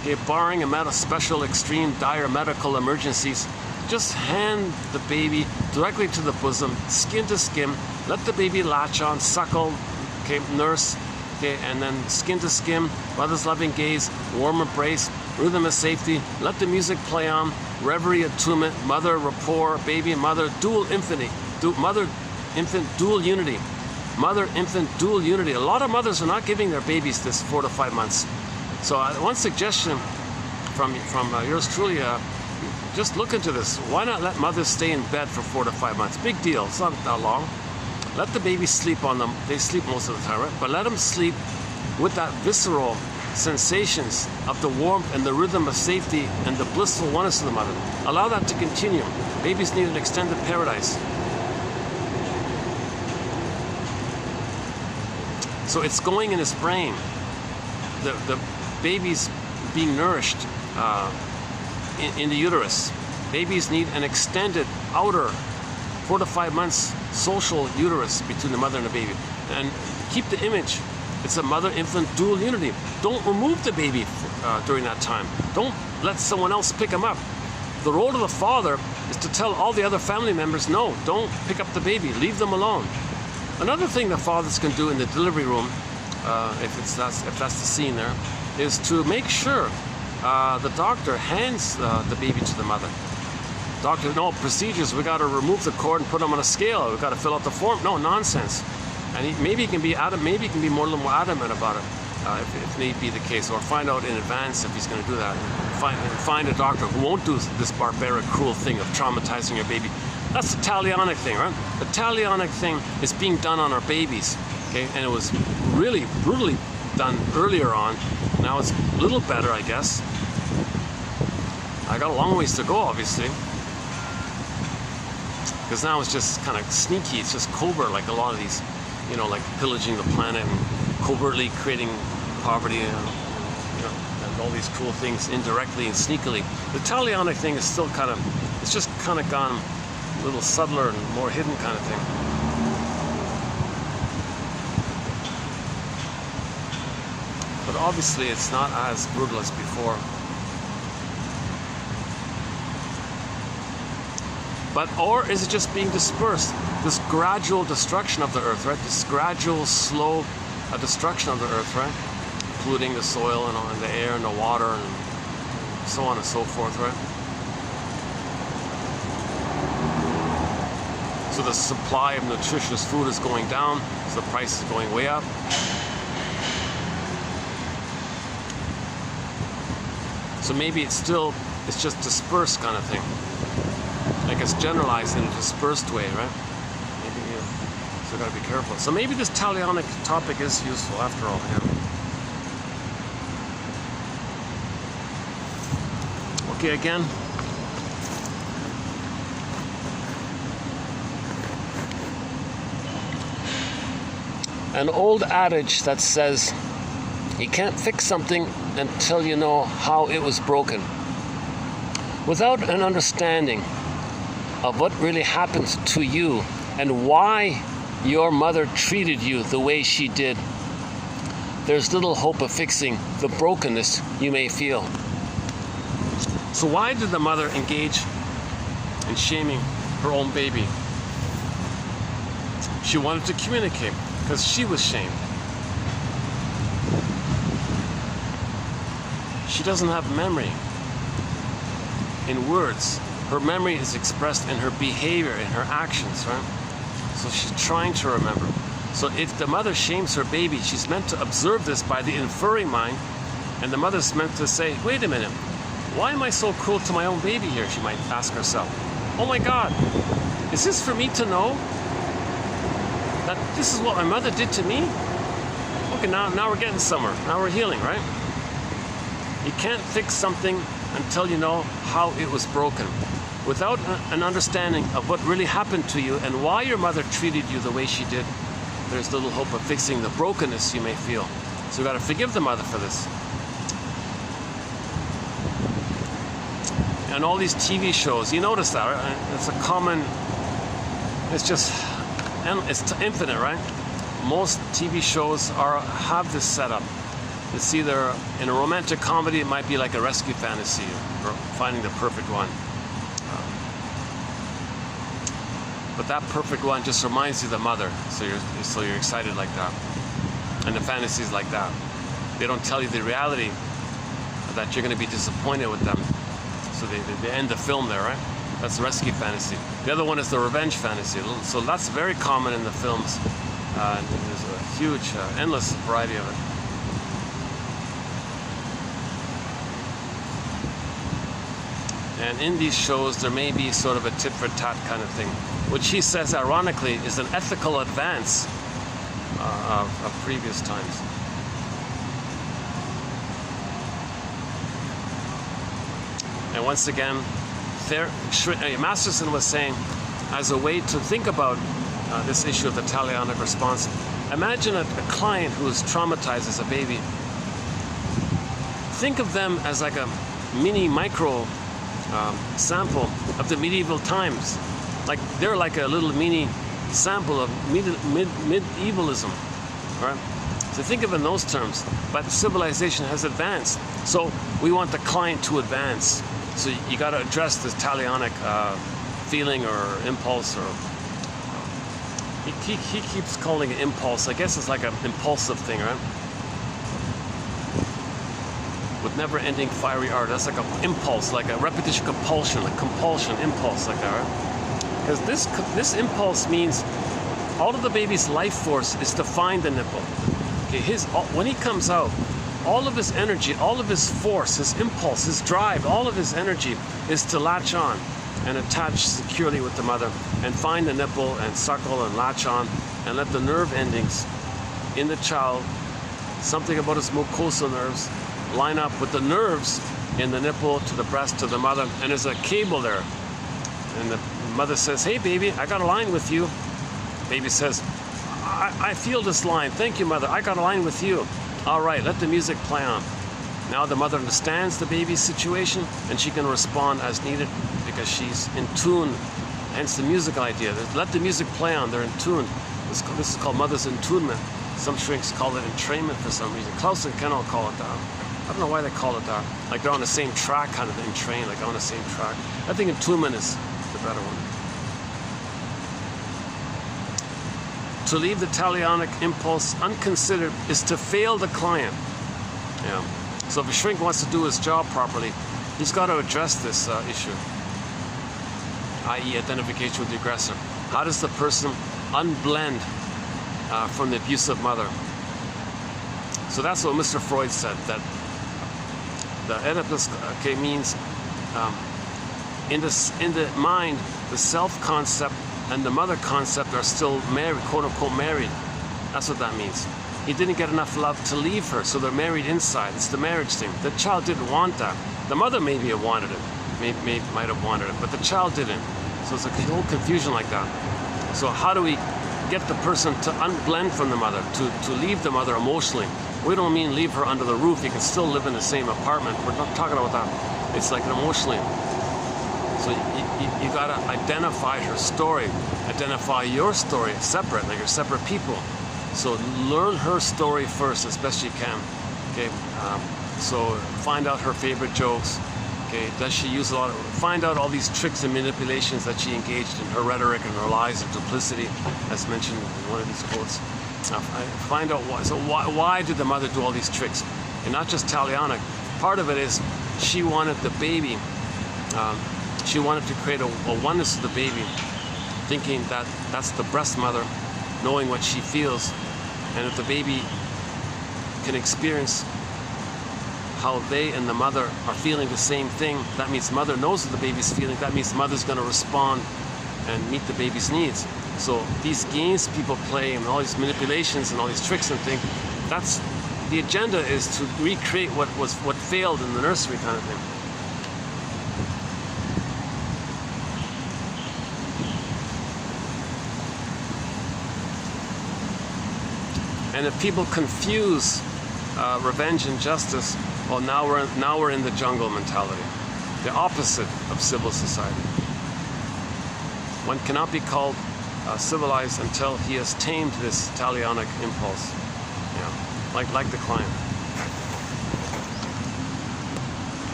Okay, barring a special, extreme, dire medical emergencies, just hand the baby directly to the bosom, skin to skin. Let the baby latch on, suckle, okay, nurse, okay, and then skin to skin, mother's loving gaze, warm embrace, rhythm of safety. Let the music play on, reverie, attunement, mother, rapport, baby, mother, dual infinity, mother-infant dual unity. Mother-infant dual unity. A lot of mothers are not giving their babies this 4 to 5 months. So one suggestion from yours truly, just look into this. Why not let mothers stay in bed for 4 to 5 months? Big deal. It's not that long. Let the baby sleep on them. They sleep most of the time, right? But let them sleep with that visceral sensations of the warmth and the rhythm of safety and the blissful oneness of the mother. Allow that to continue. Babies need an extended paradise. So it's going in his brain. The baby's being nourished in the uterus. Babies need an extended outer 4 to 5 months social uterus between the mother and the baby. And keep the image. It's a mother-infant dual unity. Don't remove the baby during that time. Don't let someone else pick him up. The role of the father is to tell all the other family members, no, don't pick up the baby. Leave them alone. Another thing that fathers can do in the delivery room, if that's the scene there, is to make sure the doctor hands the baby to the mother. Doctor, no, procedures, we got to remove the cord and put them on a scale. We got to fill out the form. No, nonsense. And maybe he can be a little more adamant about it, if need be the case, or find out in advance if he's going to do that. Find a doctor who won't do this barbaric, cruel thing of traumatizing your baby. That's the talionic thing, right? The talionic thing is being done on our babies, okay? And it was really brutally done earlier on. Now it's a little better, I guess. I got a long ways to go, obviously. Because now it's just kind of sneaky, it's just covert, like a lot of these, you know, like pillaging the planet and covertly creating poverty and, you know, and all these cool things indirectly and sneakily. The talionic thing is still kind of, it's just kind of gone a little subtler and more hidden kind of thing. But obviously it's not as brutal as before. But, or is it just being dispersed? This gradual destruction of the earth, right? This gradual, slow destruction of the earth, right? Polluting the soil and the air and the water and so on and so forth, right? So the supply of nutritious food is going down, so the price is going way up. So maybe it's just dispersed kind of thing. Like it's generalized in a dispersed way, right? Maybe, yeah. So gotta be careful. So maybe this talionic topic is useful after all, yeah. Okay, again. An old adage that says, you can't fix something until you know how it was broken. Without an understanding of what really happened to you and why your mother treated you the way she did, there's little hope of fixing the brokenness you may feel. So why did the mother engage in shaming her own baby? She wanted to communicate because she was shamed. She doesn't have memory in words. Her memory is expressed in her behavior, in her actions, right? So she's trying to remember. So if the mother shames her baby, she's meant to observe this by the inferring mind, and the mother's meant to say, wait a minute, why am I so cruel to my own baby here? She might ask herself. Oh my God, is this for me to know? That this is what my mother did to me? Okay, now we're getting somewhere. Now we're healing, right? You can't fix something until you know how it was broken. Without an understanding of what really happened to you and why your mother treated you the way she did, there's little hope of fixing the brokenness you may feel. So we've got to forgive the mother for this. And all these TV shows, you notice that, right? It's a common, it's infinite, right? Most TV shows have this setup. It's either in a romantic comedy, it might be like a rescue fantasy, or finding the perfect one. But that perfect one just reminds you of the mother, so you're excited like that. And the fantasies like that. They don't tell you the reality that you're going to be disappointed with them. So they end the film there, right? That's the rescue fantasy. The other one is the revenge fantasy. So that's very common in the films. And there's a huge, endless variety of it. And in these shows, there may be sort of a tit-for-tat kind of thing, which he says, ironically, is an ethical advance of previous times. And once again, Masterson was saying, as a way to think about this issue of the talionic response, imagine a client who is traumatized as a baby. Think of them as like a micro sample of the medieval times. Like they're like a little mini sample of medievalism, right? So think of it in those terms. But civilization has advanced, so we want the client to advance. So you got to address this talionic feeling or impulse, or he keeps calling it impulse. I guess it's like an impulsive thing, right? With never-ending fiery art. That's like an impulse, like a repetition compulsion, like compulsion, impulse, like that, right? Because this impulse means all of the baby's life force is to find the nipple. Okay, when he comes out, all of his energy, all of his force, his impulse, his drive, all of his energy is to latch on and attach securely with the mother and find the nipple and suckle and latch on and let the nerve endings in the child, something about his mucosal nerves line up with the nerves in the nipple to the breast to the mother, and there's a cable there. And the mother says, hey baby, I got a line with you. Baby says, I feel this line. Thank you, mother. I got a line with you. All right, let the music play on. Now the mother understands the baby's situation, and she can respond as needed because she's in tune. Hence the musical idea. Let the music play on. They're in tune. This is called mother's attunement. Some shrinks call it entrainment for some reason. Klaus and Ken all call it that. I don't know why they call it that. Like they're on the same track, kind of entrained, like on the same track. I think attunement is the better one. To leave the talionic impulse unconsidered is to fail the client. Yeah. So if a shrink wants to do his job properly, he's got to address this issue, i.e. identification with the aggressor. How does the person unblend from the abusive mother? So that's what Mr. Freud said, that the Oedipus means in the mind, the self-concept and the mother concept are still married, quote-unquote married. That's what that means. He didn't get enough love to leave her, so they're married inside. It's the marriage thing. The child didn't want that. The mother maybe have wanted it, might have wanted it, but the child didn't. So it's a whole confusion like that. So how do we get the person to unblend from the mother, to leave the mother emotionally? We don't mean leave her under the roof. You can still live in the same apartment. We're not talking about that. It's like emotionally. So you gotta identify her story, identify your story separate, like you're separate people. So learn her story first as best you can. Okay, so find out her favorite jokes. Okay, does she use a lot of? Find out all these tricks and manipulations that she engaged in, her rhetoric and her lies and duplicity, as mentioned in one of these quotes. Find out why. So why did the mother do all these tricks? And not just talionic. Part of it is she wanted the baby. She wanted to create a oneness of the baby, thinking that that's the breast mother, knowing what she feels, and if the baby can experience how they and the mother are feeling the same thing, that means mother knows what the baby's feeling. That means mother's going to respond and meet the baby's needs. So these games people play and all these manipulations and all these tricks and things, that's the agenda, is to recreate what failed in the nursery kind of thing. And if people confuse revenge and justice, well, now we're in the jungle mentality, the opposite of civil society. One cannot be called civilized until he has tamed this talionic impulse. Yeah, like the client.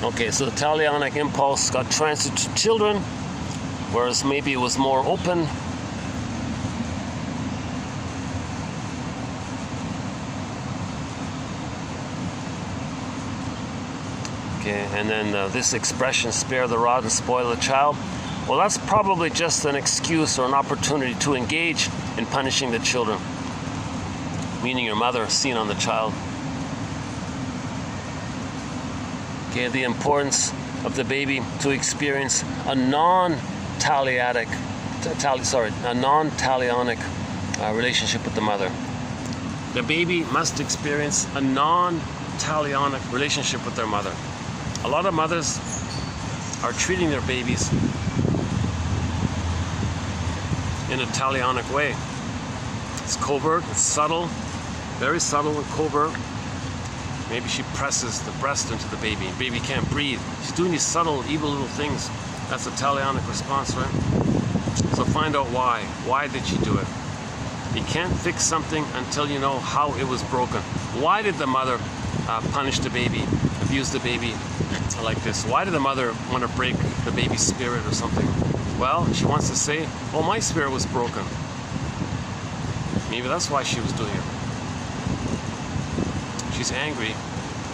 Okay, so the talionic impulse got transferred to children, whereas maybe it was more open. Okay, and then this expression, spare the rod and spoil the child. Well, that's probably just an excuse or an opportunity to engage in punishing the children, meaning your mother seen on the child. Okay, the importance of the baby to experience a non-talionic relationship with the mother. The baby must experience a non-talionic relationship with their mother. A lot of mothers are treating their babies in a talionic way. It's covert, it's subtle, very subtle and covert. Maybe she presses the breast into the baby. The baby can't breathe. She's doing these subtle, evil little things. That's a talionic response, right? So find out why. Why did she do it? You can't fix something until you know how it was broken. Why did the mother punish the baby, abuse the baby like this? Why did the mother want to break the baby's spirit or something? Well, she wants to say, well, my spirit was broken. Maybe that's why she was doing it. She's angry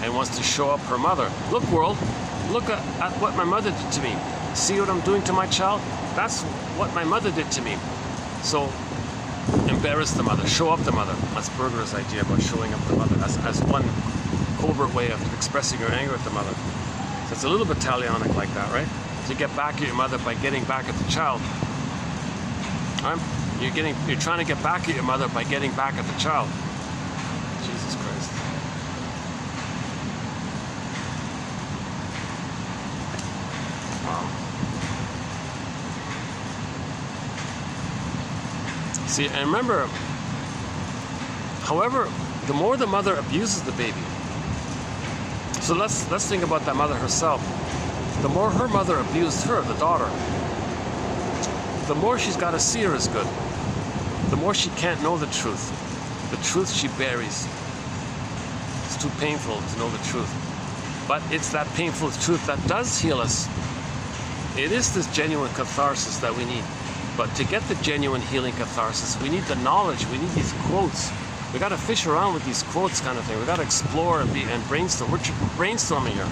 and wants to show up her mother. Look, world, look at what my mother did to me. See what I'm doing to my child? That's what my mother did to me. So embarrass the mother, show up the mother. That's Berger's idea about showing up the mother as one covert way of expressing your anger at the mother. So it's a little bit talionic like that, right? to get back at your mother by getting back at the child. Right? You're trying to get back at your mother by getting back at the child. Jesus Christ. Wow. See, and remember, however, the more the mother abuses the baby, so let's think about that mother herself. The more her mother abused her, the daughter, the more she's got to see her as good. The more she can't know the truth. The truth she buries. It's too painful to know the truth. But it's that painful truth that does heal us. It is this genuine catharsis that we need. But to get the genuine healing catharsis, we need the knowledge. We need these quotes. We got to fish around with these quotes kind of thing. We got to explore and brainstorm. We're brainstorming here.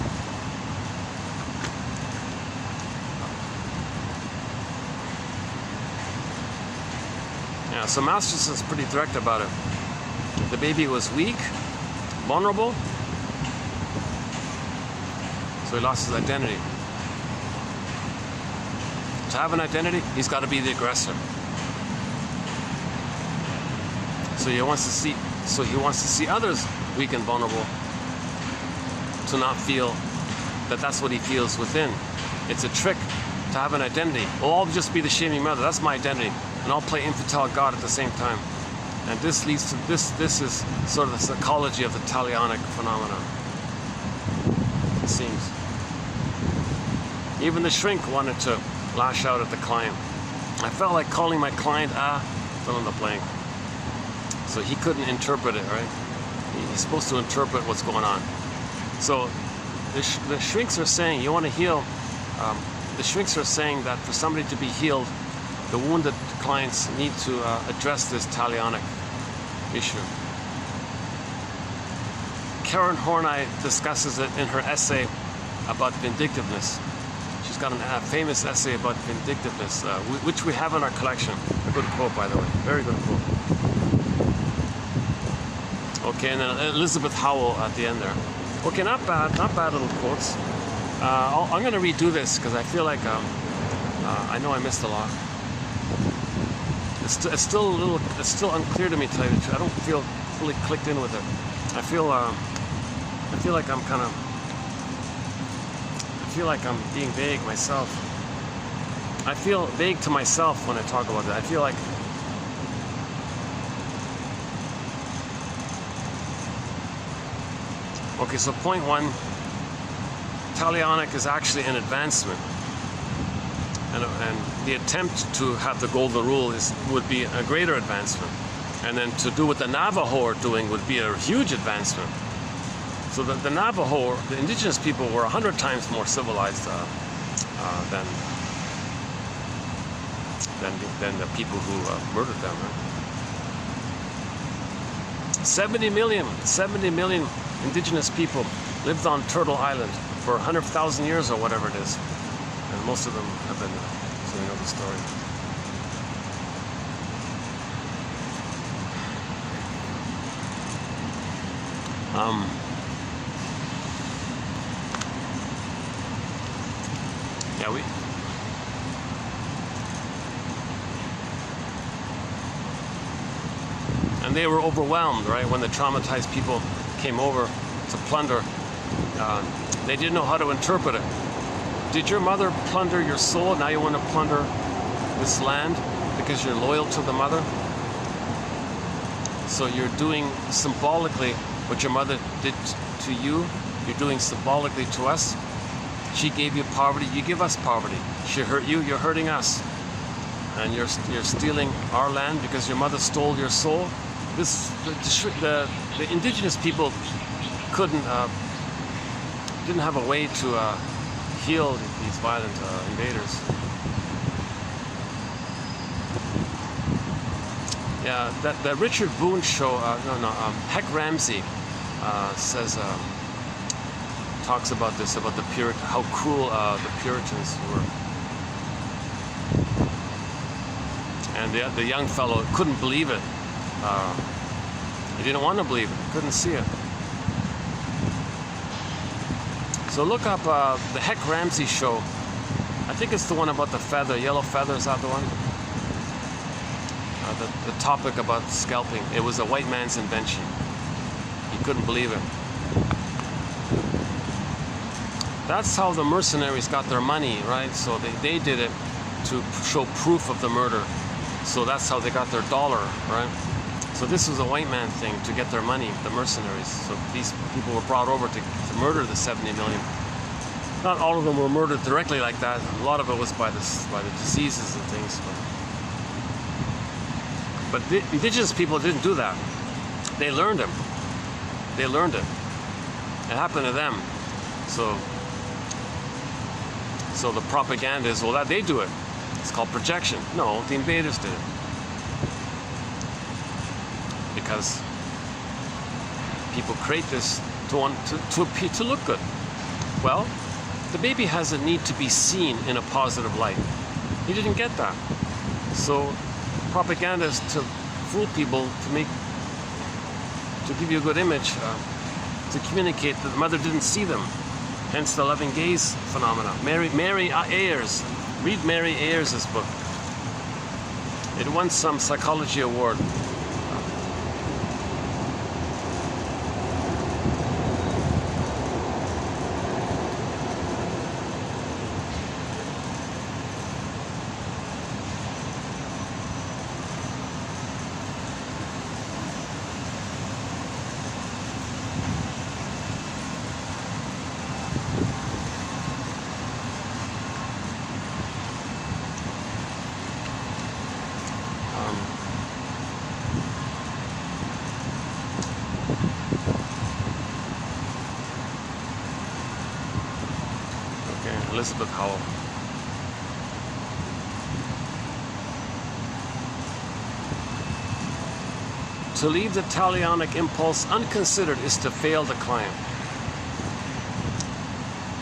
Yeah, so Masters is pretty direct about it. The baby was weak, vulnerable, so he lost his identity. To have an identity, he's got to be the aggressor. So he wants to see others weak and vulnerable, to not feel that that's what he feels within. It's a trick to have an identity. Well, I'll just be the shaming mother. That's my identity. And I'll play infantile God at the same time. And this leads to this is sort of the psychology of the talionic phenomenon. It seems. Even the shrink wanted to lash out at the client. I felt like calling my client fill in the blank. So he couldn't interpret it, right? He's supposed to interpret what's going on. So the shrinks are saying, you want to heal. The shrinks are saying that for somebody to be healed, the wounded clients need to address this talionic issue. Karen Horney discusses it in her essay about vindictiveness. She's got a famous essay about vindictiveness, which we have in our collection. A good quote, by the way. Very good quote. Okay, and then Elizabeth Howell at the end there. Okay, not bad little quotes. I'm going to redo this because I feel like I know I missed a lot. It's still unclear to me, to tell you the truth. I don't feel fully clicked in with it. I feel like I'm being vague myself. I feel vague to myself when I talk about that. I feel like okay, so point one, talionic is actually an advancement. And the attempt to have the golden rule would be a greater advancement. And then to do what the Navajo are doing would be a huge advancement. So the Navajo, the indigenous people, were 100 times more civilized than the people who murdered them. Right? 70 million indigenous people lived on Turtle Island for 100,000 years or whatever it is. And most of them have been, so you know the story. Yeah, and they were overwhelmed, right? When the traumatized people came over to plunder, they didn't know how to interpret it. Did your mother plunder your soul? Now you want to plunder this land because you're loyal to the mother? So you're doing symbolically what your mother did to you. You're doing symbolically to us. She gave you poverty, you give us poverty. She hurt you, you're hurting us. And you're stealing our land because your mother stole your soul. The indigenous people didn't have a way to heal these violent invaders. Yeah, that Richard Boone show, Heck Ramsey says, talks about this, about the how cruel the Puritans were. And the young fellow couldn't believe it. He didn't want to believe it, couldn't see it. So look up the Heck Ramsey show. I think it's the one about the feather, yellow feather, is that the one? The topic about scalping. It was a white man's invention. He couldn't believe it. That's how the mercenaries got their money, right? So they did it to show proof of the murder. So that's how they got their dollar, right? So this was a white man thing to get their money, the mercenaries. So these people were brought over to murder the 70 million. Not all of them were murdered directly like that. A lot of it was by the diseases and things. But the indigenous people didn't do that. They learned it. They learned it. It happened to them. So the propaganda is, well, that they do it. It's called projection. No, the invaders did it. Because people create this to look good. Well, the baby has a need to be seen in a positive light. He didn't get that. So propaganda is to fool people, to give you a good image, to communicate that the mother didn't see them. Hence the loving gaze phenomena. Mary Ayers. Read Mary Ayers' book. It won some psychology award. Elizabeth Howell. To leave the talionic impulse unconsidered is to fail the client.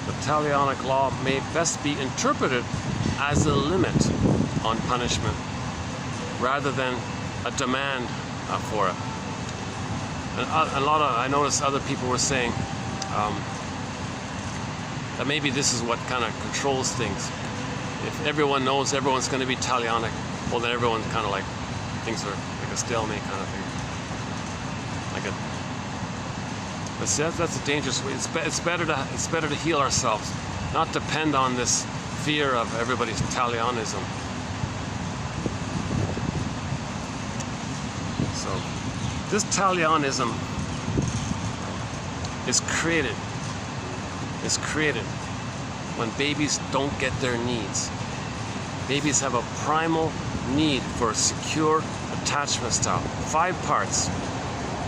The talionic law may best be interpreted as a limit on punishment rather than a demand for it. And I noticed other people were saying that maybe this is what kind of controls things. If everyone knows everyone's going to be talionic, well then everyone kind of like, things are like a stalemate kind of thing. But see, that's a dangerous way. It's better to heal ourselves, not depend on this fear of everybody's talionism. So this talionism is created when babies don't get their needs. Babies have a primal need for a secure attachment style. 5 parts: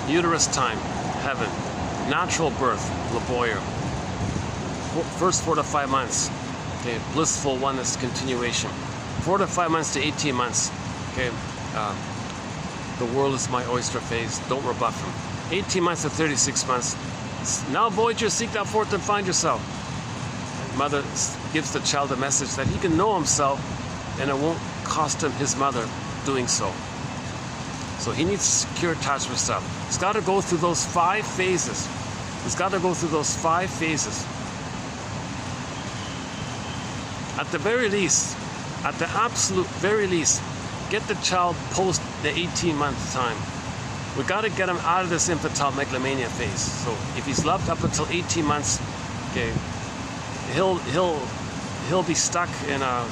uterus time, heaven; natural birth, laboyer; first 4 to 5 months, okay, blissful oneness continuation; 4 to 5 months to 18 months, okay, the world is my oyster phase, don't rebuff him; 18 months to 36 months, now Voyager, seek thou forth and find yourself. And mother gives the child a message that he can know himself and it won't cost him his mother doing so. So he needs secure attachment style. He's got to go through those 5 phases. He's got to go through those 5 phases. At the very least, at the absolute very least, get the child post the 18-month time. We got to get him out of this infantile megalomania phase. So if he's loved up until 18 months, okay, he'll be stuck in a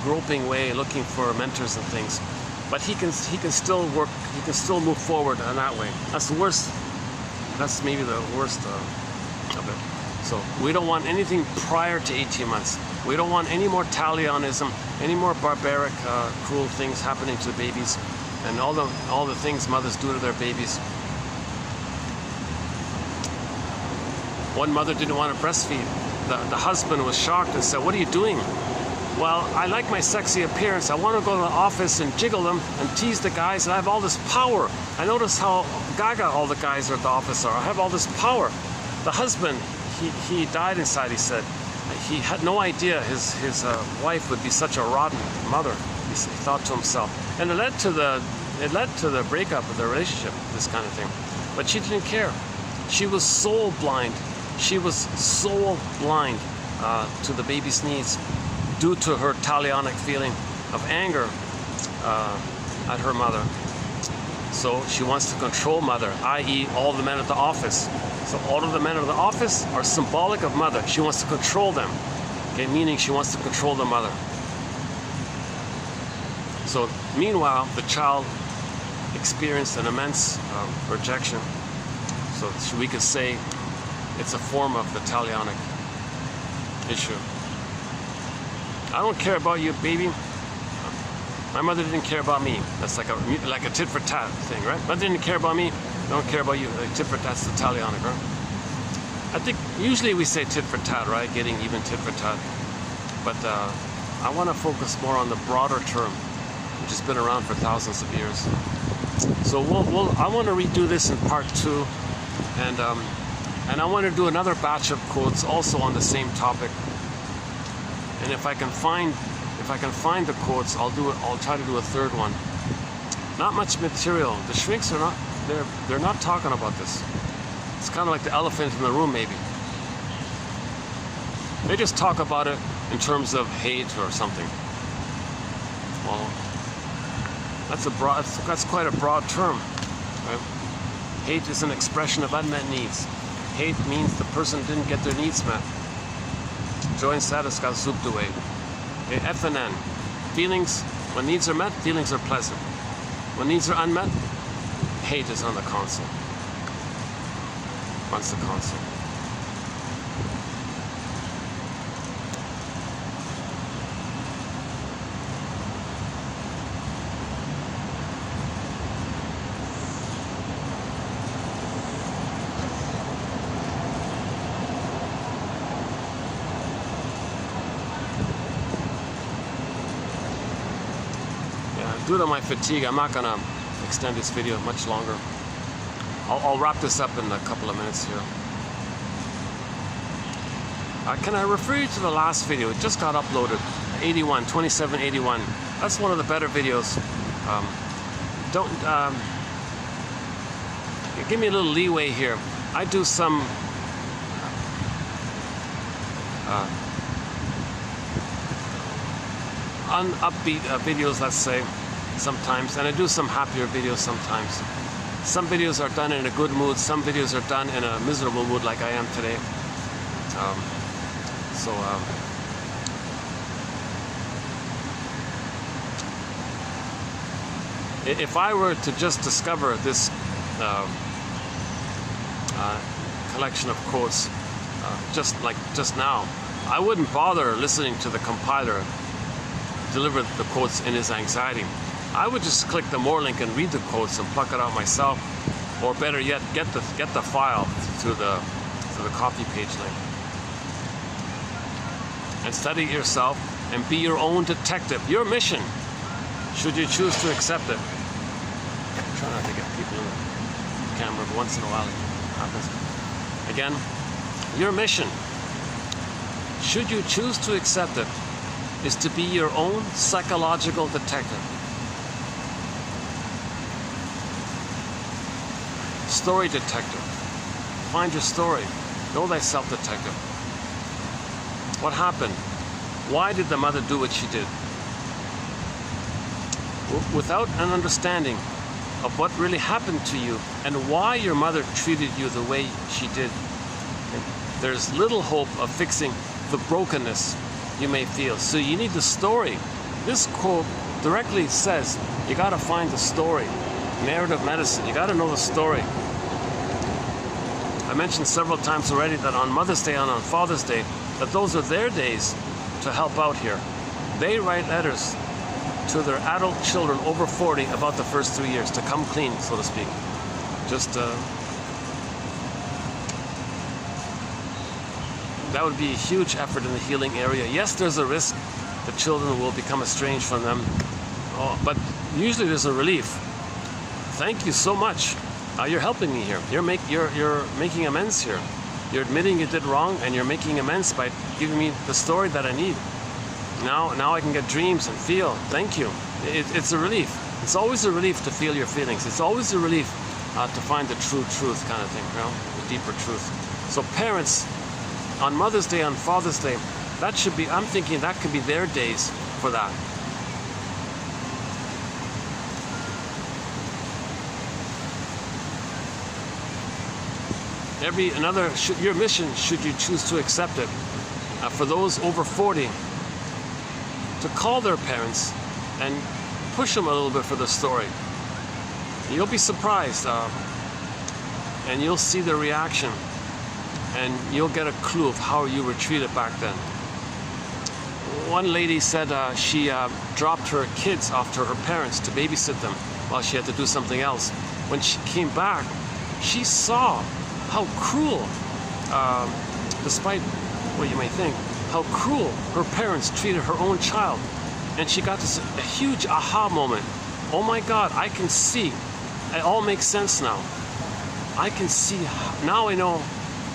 groping way, looking for mentors and things. But he can still work. He can still move forward in that way. That's the worst. That's maybe the worst of it. So we don't want anything prior to 18 months. We don't want any more talionism, any more barbaric, cruel things happening to the babies, and all the things mothers do to their babies. One mother didn't want to breastfeed. The husband was shocked and said, "What are you doing?" "Well, I like my sexy appearance. I want to go to the office and jiggle them and tease the guys, and I have all this power. I notice how gaga all the guys at the office are. I have all this power." The husband, he died inside, he said. He had no idea his wife would be such a rotten mother, he thought to himself. And it led to the breakup of the relationship, this kind of thing. But she didn't care. She was soul blind. She was soul blind to the baby's needs. due to her talionic feeling of anger at her mother. So she wants to control mother, i.e. all the men at the office. So all of the men at the office are symbolic of mother. She wants to control them, okay, meaning she wants to control the mother. So meanwhile, the child experienced an immense rejection. So we could say it's a form of the talionic issue. I don't care about you, baby. My mother didn't care about me. That's like a tit-for-tat thing, right? Mother didn't care about me. I don't care about you. Like tit-for-tat's the talionic, right? I think usually we say tit-for-tat, right? Getting even tit-for-tat. But I want to focus more on the broader term, which has been around for thousands of years. So I want to redo this in part 2, and I want to do another batch of quotes also on the same topic. And if I can find the quotes, I'll try to do a third one. Not much material. The shrinks are not. They're not talking about this. It's kind of like the elephant in the room, maybe. They just talk about it in terms of hate or something. Well, that's quite a broad term, right? Hate is an expression of unmet needs. Hate means the person didn't get their needs met. Joy and sadness got zooped away. Okay, F and N. Feelings, when needs are met, feelings are pleasant. When needs are unmet, hate is on the console. Runs the console. Due to my fatigue, I'm not gonna extend this video much longer. I'll wrap this up in a couple of minutes here. Can I refer you to the last video? It just got uploaded, 2781. That's one of the better videos. Give me a little leeway here. I do some upbeat videos, let's say, sometimes, and I do some happier videos sometimes. Some videos are done in a good mood, some videos are done in a miserable mood like I am today. If I were to just discover this collection of quotes just now, I wouldn't bother listening to the compiler deliver the quotes in his anxiety. I would just click the more link and read the quotes and pluck it out myself, or better yet, get the file through the copy page link, and study it yourself and be your own detective. Your mission, should you choose to accept it. Try not to get people in the camera, but once in a while it happens. Again, your mission, should you choose to accept it, is to be your own psychological detective. Story detective. Find your story. Know thyself, detective. What happened? Why did the mother do what she did? Without an understanding of what really happened to you and why your mother treated you the way she did, there's little hope of fixing the brokenness you may feel. So you need the story. This quote directly says you got to find the story. Narrative medicine, you got to know the story. I mentioned several times already that on Mother's Day and on Father's Day, that those are their days to help out here. They write letters to their adult children over 40 about the first 3 years, to come clean, so to speak. Just that would be a huge effort in the healing area. Yes, there's a risk the children will become estranged from them, but usually there's a relief. Thank you so much. You're helping me here. You're making amends here. You're admitting you did wrong, and you're making amends by giving me the story that I need. Now I can get dreams and feel. Thank you. It's a relief. It's always a relief to feel your feelings. It's always a relief to find the true truth, kind of thing, you know, the deeper truth. So parents, on Mother's Day, on Father's Day, That should be, I'm thinking that could be their days for that. Your mission, should you choose to accept it, for those over 40, to call their parents and push them a little bit for the story. You'll be surprised, and you'll see the reaction, and you'll get a clue of how you were treated back then. One lady said she dropped her kids off to her parents to babysit them while she had to do something else. When she came back, she saw how cruel, despite what you may think, how cruel her parents treated her own child. And she got this a huge aha moment. Oh my God, I can see. It all makes sense now. I can see, now I know,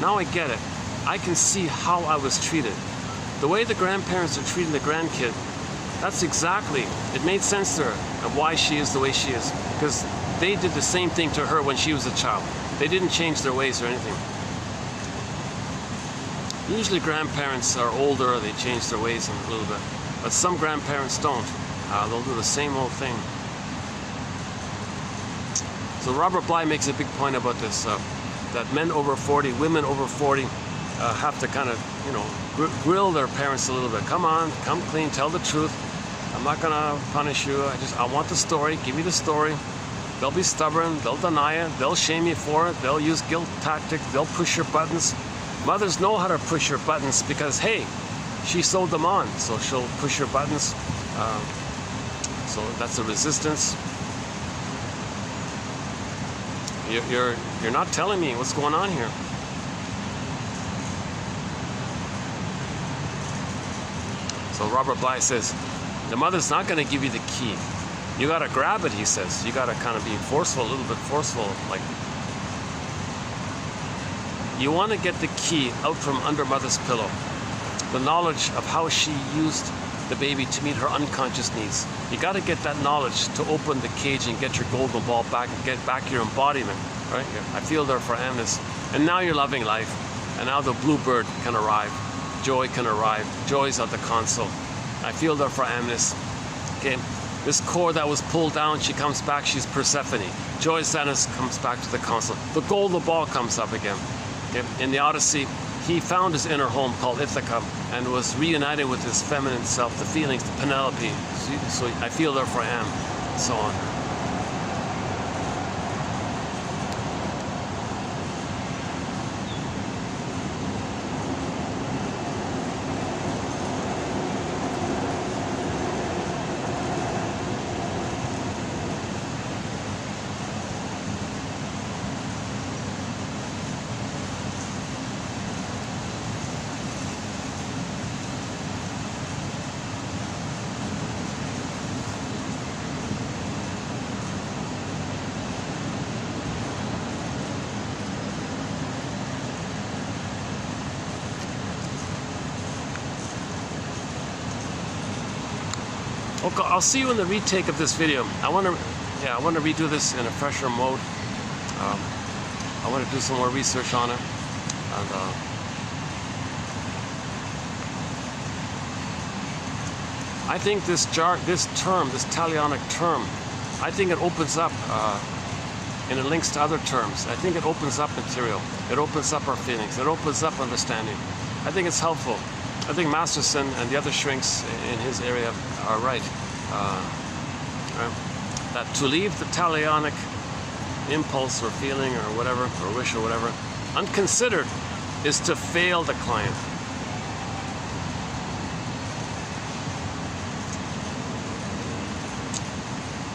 now I get it. I can see how I was treated. The way the grandparents are treating the grandkid, that's exactly, it made sense to her of why she is the way she is. Because they did the same thing to her when she was a child. They didn't change their ways or anything. Usually grandparents are older, they change their ways a little bit. But some grandparents don't. They'll do the same old thing. So Robert Bly makes a big point about this, that men over 40, women over 40, have to kind of, grill their parents a little bit. Come on, come clean, tell the truth. I'm not gonna punish you. I want the story. Give me the story. They'll be stubborn. They'll deny it. They'll shame you for it. They'll use guilt tactics. They'll push your buttons. Mothers know how to push your buttons because, hey, she sewed them on, so she'll push your buttons. So that's a resistance. You're not telling me what's going on here. So Robert Bly says, the mother's not going to give you the key. You got to grab it, he says. You got to kind of be forceful, a little bit forceful. Like, you want to get the key out from under mother's pillow. The knowledge of how she used the baby to meet her unconscious needs. You got to get that knowledge to open the cage and get your golden ball back and get back your embodiment. Right? I feel there for Amnes. And now you're loving life. And now the bluebird can arrive. Joy can arrive. Joy's at the console. I feel there for Amnes. Okay. This cord that was pulled down, she comes back, she's Persephone. Joy Zenith comes back to the console. The golden ball comes up again. Okay. In the Odyssey, he found his inner home called Ithaca and was reunited with his feminine self, the feelings, the Penelope. So I feel there for Am, and so on. Okay, I'll see you in the retake of this video. I want to redo this in a fresher mode. I want to do some more research on it, and I think this talionic term, I think it opens up and it links to other terms. I think it opens up material. It opens up our feelings. It opens up understanding. I think it's helpful. I think Masterson and the other shrinks in his area are right. That to leave the talionic impulse or feeling or whatever, or wish or whatever, unconsidered is to fail the client.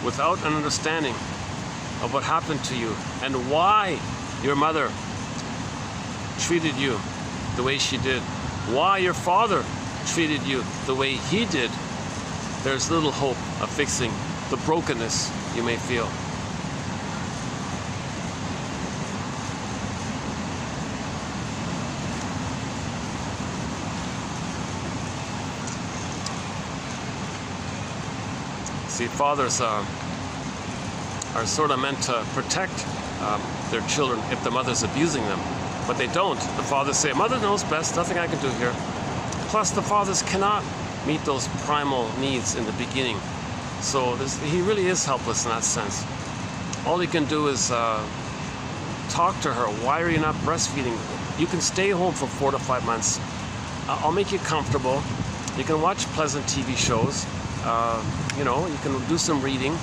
Without an understanding of what happened to you and why your mother treated you the way she did, why your father treated you the way he did, there's little hope of fixing the brokenness you may feel. See, fathers are sort of meant to protect their children if the mother's abusing them. But they don't. The fathers say, mother knows best, nothing I can do here. Plus, the fathers cannot meet those primal needs in the beginning. So he really is helpless in that sense. All he can do is talk to her. Why are you not breastfeeding? You can stay home for 4 to 5 months. I'll make you comfortable. You can watch pleasant TV shows. You know, you can do some reading.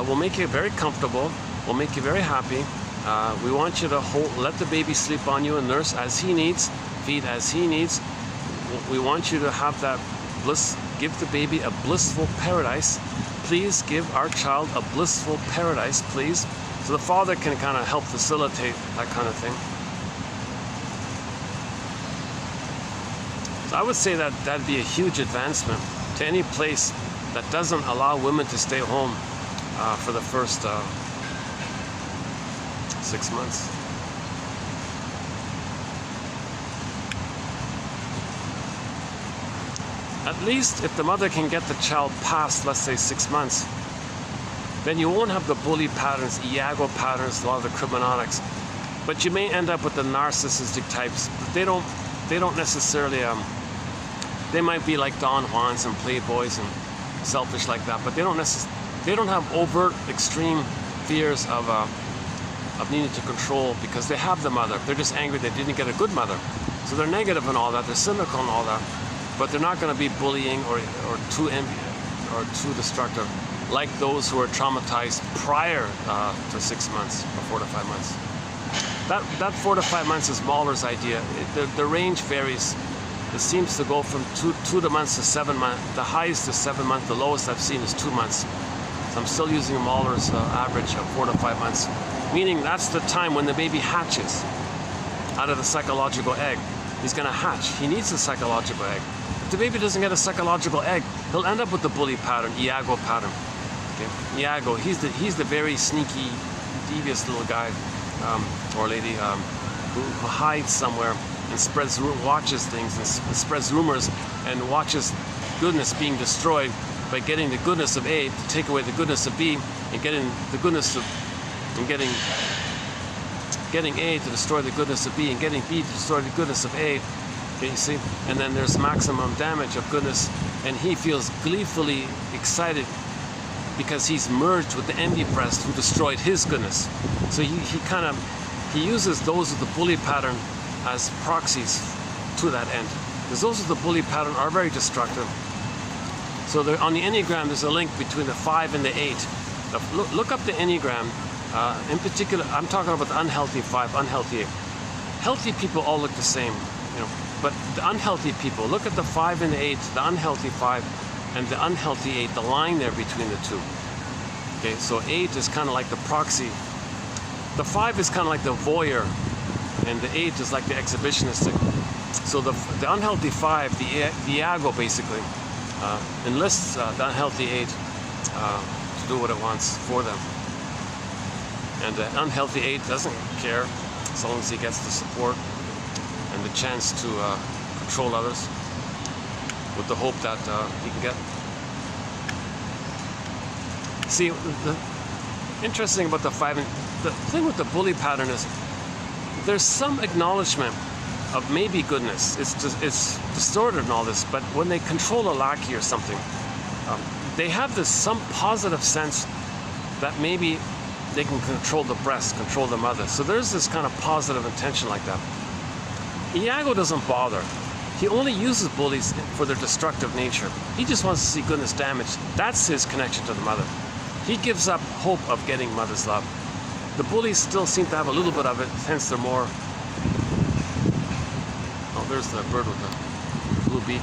We'll make you very comfortable. We'll make you very happy. We want you to let the baby sleep on you and nurse as he needs, feed as he needs. We want you to have that bliss, give the baby a blissful paradise. Please give our child a blissful paradise, please. So the father can kind of help facilitate that kind of thing. So I would say that that'd be a huge advancement to any place that doesn't allow women to stay home for the first 6 months. At least if the mother can get the child past, let's say, 6 months, then you won't have the bully patterns, Iago patterns, a lot of the criminonics. But you may end up with the narcissistic types. They don't necessarily, they might be like Don Juans and playboys and selfish like that, but they don't have overt, extreme fears of needing to control because they have the mother. They're just angry they didn't get a good mother. So they're negative and all that, they're cynical and all that, but they're not going to be bullying or too envious or too destructive like those who are traumatized prior to 6 months or 4 to 5 months. That 4 to 5 months is Mahler's idea. The range varies. It seems to go from 2 months to 7 months. The highest is 7 months. The lowest I've seen is 2 months. So I'm still using Mahler's average of 4 to 5 months, meaning that's the time when the baby hatches out of the psychological egg. He's going to hatch. He needs a psychological egg. If the baby doesn't get a psychological egg, he'll end up with the bully pattern, Iago pattern. Okay? Iago, he's the very sneaky, devious little guy or lady who hides somewhere and watches things and spreads rumors and watches goodness being destroyed by getting the goodness of A to take away the goodness of B, and getting the goodness of and getting A to destroy the goodness of B, and getting B to destroy the goodness of A. Okay, you see? And then there's maximum damage of goodness, and he feels gleefully excited because he's merged with the envy-pressed who destroyed his goodness. So he uses those with the bully pattern as proxies to that end, because those with the bully pattern are very destructive. So on the Enneagram, there's a link between the 5 and the 8. Now, look up the Enneagram. In particular, I'm talking about the unhealthy 5, unhealthy 8. Healthy people all look the same, you know, but the unhealthy people, look at the 5 and the 8, the unhealthy 5 and the unhealthy 8, the line there between the two. Okay, so 8 is kind of like the proxy. The 5 is kind of like the voyeur, and the 8 is like the exhibitionistic. So the unhealthy 5, the Iago basically, enlists the unhealthy 8 to do what it wants for them. And the unhealthy 8 doesn't care as long as he gets the support and the chance to control others with the hope that he can get. See, the interesting about the 5, the thing with the bully pattern is there's some acknowledgement of maybe goodness. It's distorted and all this, but when they control a lackey or something, they have this some positive sense that maybe they can control the breast, control the mother. So there's this kind of positive intention like that. Iago doesn't bother. He only uses bullies for their destructive nature. He just wants to see goodness damaged. That's his connection to the mother. He gives up hope of getting mother's love. The bullies still seem to have a little bit of it, hence they're more... Oh, there's the bird with the blue beak.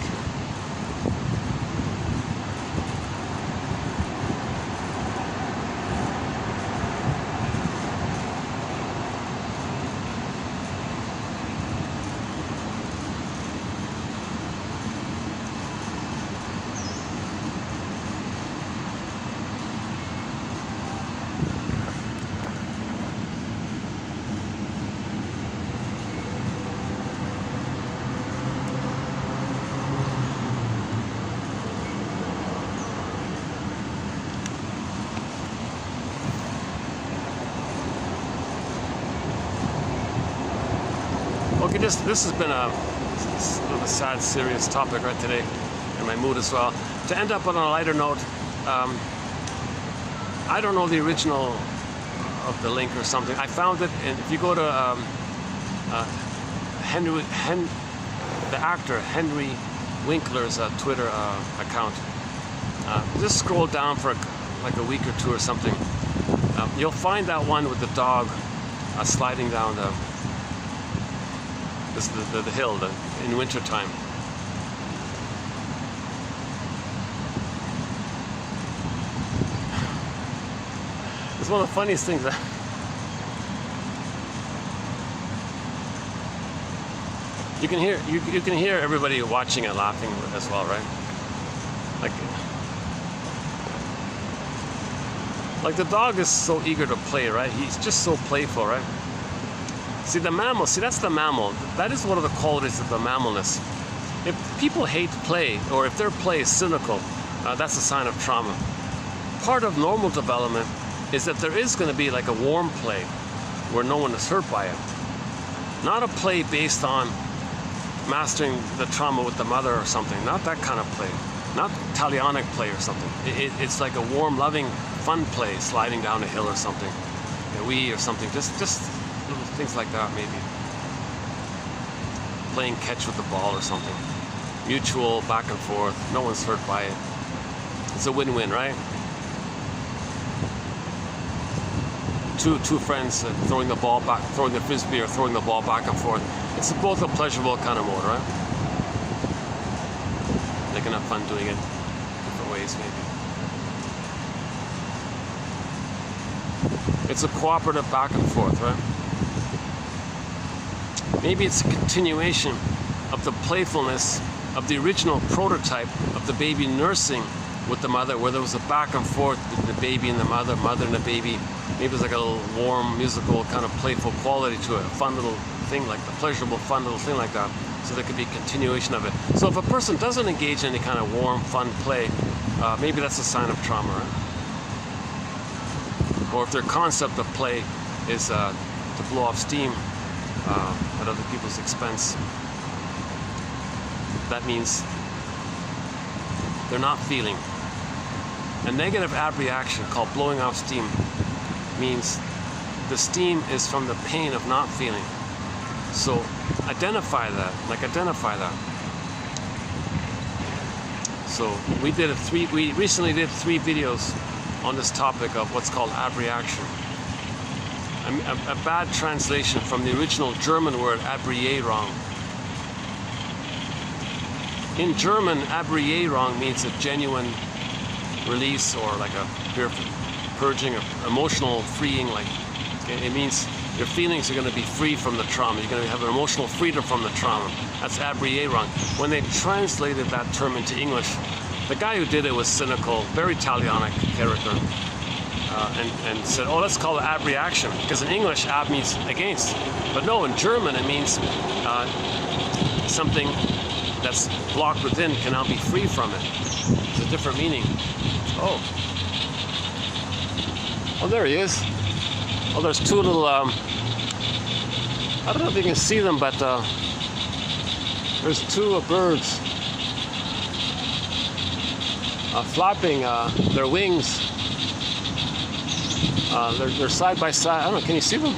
Okay, this has been sort of a sad, serious topic right today, and my mood as well. To end up on a lighter note, I don't know the original of the link or something. I found it, and if you go to the actor Henry Winkler's Twitter account, just scroll down for like a week or two or something. You'll find that one with the dog sliding down the hill in winter time. It's one of the funniest things. You can hear everybody watching and laughing as well, right? Like the dog is so eager to play, right? He's just so playful, right? See the mammal, that's the mammal. That is one of the qualities of the mammalness. If people hate play, or if their play is cynical, that's a sign of trauma. Part of normal development is that there is going to be like a warm play where no one is hurt by it. Not a play based on mastering the trauma with the mother or something. Not that kind of play. Not talionic play or something. It's like a warm, loving, fun play, sliding down a hill or something. A wee or something. Just little things like that, maybe. Playing catch with the ball or something. Mutual, back and forth. No one's hurt by it. It's a win-win, right? Two friends throwing the ball back, throwing the frisbee or throwing the ball back and forth. It's both a pleasurable kind of mode, right? They can have fun doing it different ways, maybe. It's a cooperative back and forth, right? Maybe it's a continuation of the playfulness of the original prototype of the baby nursing with the mother, where there was a back and forth with the baby and the mother and the baby. Maybe it's like a little warm, musical, kind of playful quality to it, a fun little thing like the pleasurable, fun little thing like that. So there could be continuation of it. So if a person doesn't engage in any kind of warm, fun play, maybe that's a sign of trauma, right? Or if their concept of play is to blow off steam at other people's expense, that means they're not feeling. A negative abreaction called blowing off steam means the steam is from the pain of not feeling. So identify that, So we recently did 3 videos on this topic of what's called abreaction. A bad translation from the original German word Abrierung. In German, Abrierung means a genuine release, or like a purging, or emotional freeing. Like it means your feelings are going to be free from the trauma. You're going to have an emotional freedom from the trauma. That's Abrierung. When they translated that term into English, the guy who did it was cynical, very talionic character, and said, "Oh, let's call it abreaction," because in English, ab means against, but no, in German it means something that's blocked within can now be free from it. It's a different meaning. Oh, there he is. Oh, there's 2 little, I don't know if you can see them, but there's 2 birds flapping their wings. They're side by side. I don't know, can you see them?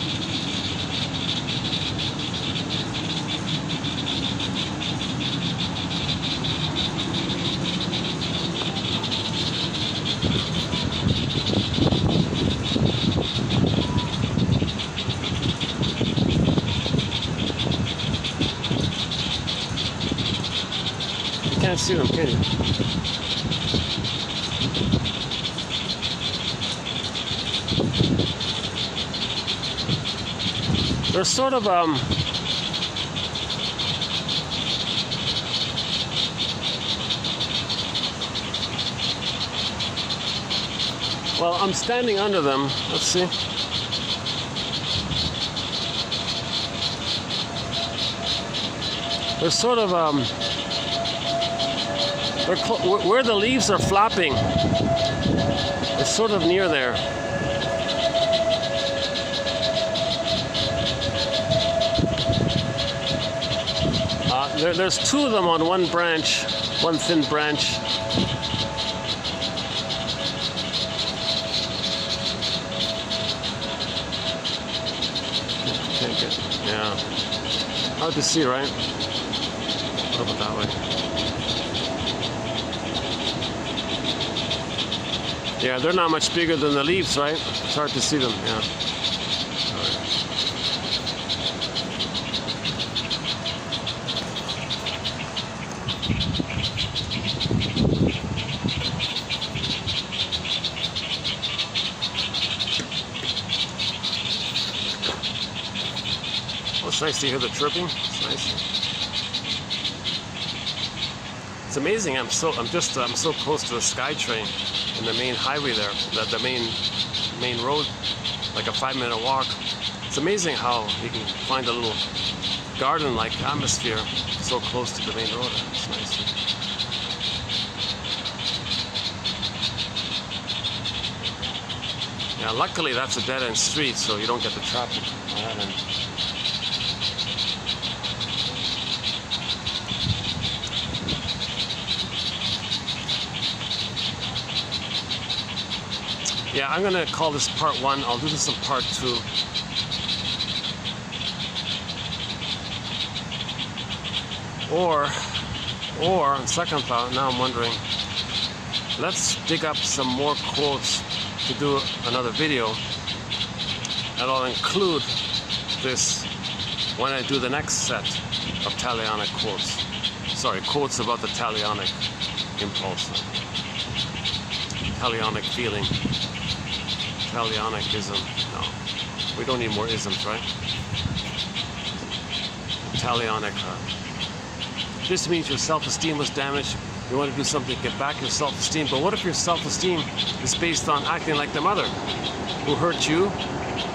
Can't see them, can you? They're sort of well, I'm standing under them. Let's see. They're sort of where the leaves are flapping, it's sort of near there. There's two of them on one branch, one thin branch. Can't get, yeah. Hard to see, right? What about that way? Yeah, they're not much bigger than the leaves, right? It's hard to see them, yeah. It's nice to hear the chirping. It's nice. It's amazing. I'm so close to the SkyTrain and the main highway there, the main road, like a 5-minute walk. It's amazing how you can find a little garden-like atmosphere so close to the main road. It's nice. Yeah, luckily that's a dead-end street, so you don't get the traffic on that end. Yeah, I'm gonna call this part 1. I'll do this in part 2. Or on second thought, now I'm wondering, let's dig up some more quotes to do another video, and I'll include this when I do the next set of talionic quotes. Sorry, quotes about the talionic impulse, talionic feeling. Talionicism. No, we don't need more isms, right? Talionic. This means your self-esteem was damaged. You want to do something to get back your self-esteem. But what if your self-esteem is based on acting like the mother who hurt you?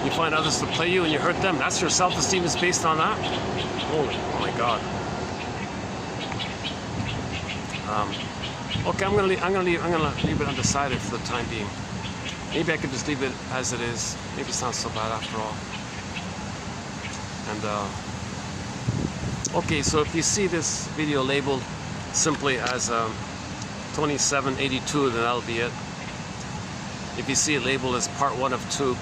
You find others to play you and you hurt them. That's your self-esteem is based on that? Holy, oh my God. Okay, I'm gonna leave it undecided for the time being. Maybe I could just leave it as it is. Maybe it's not so bad after all. And okay, so if you see this video labeled simply as 2782, then that'll be it. If you see it labeled as part 1 of 2,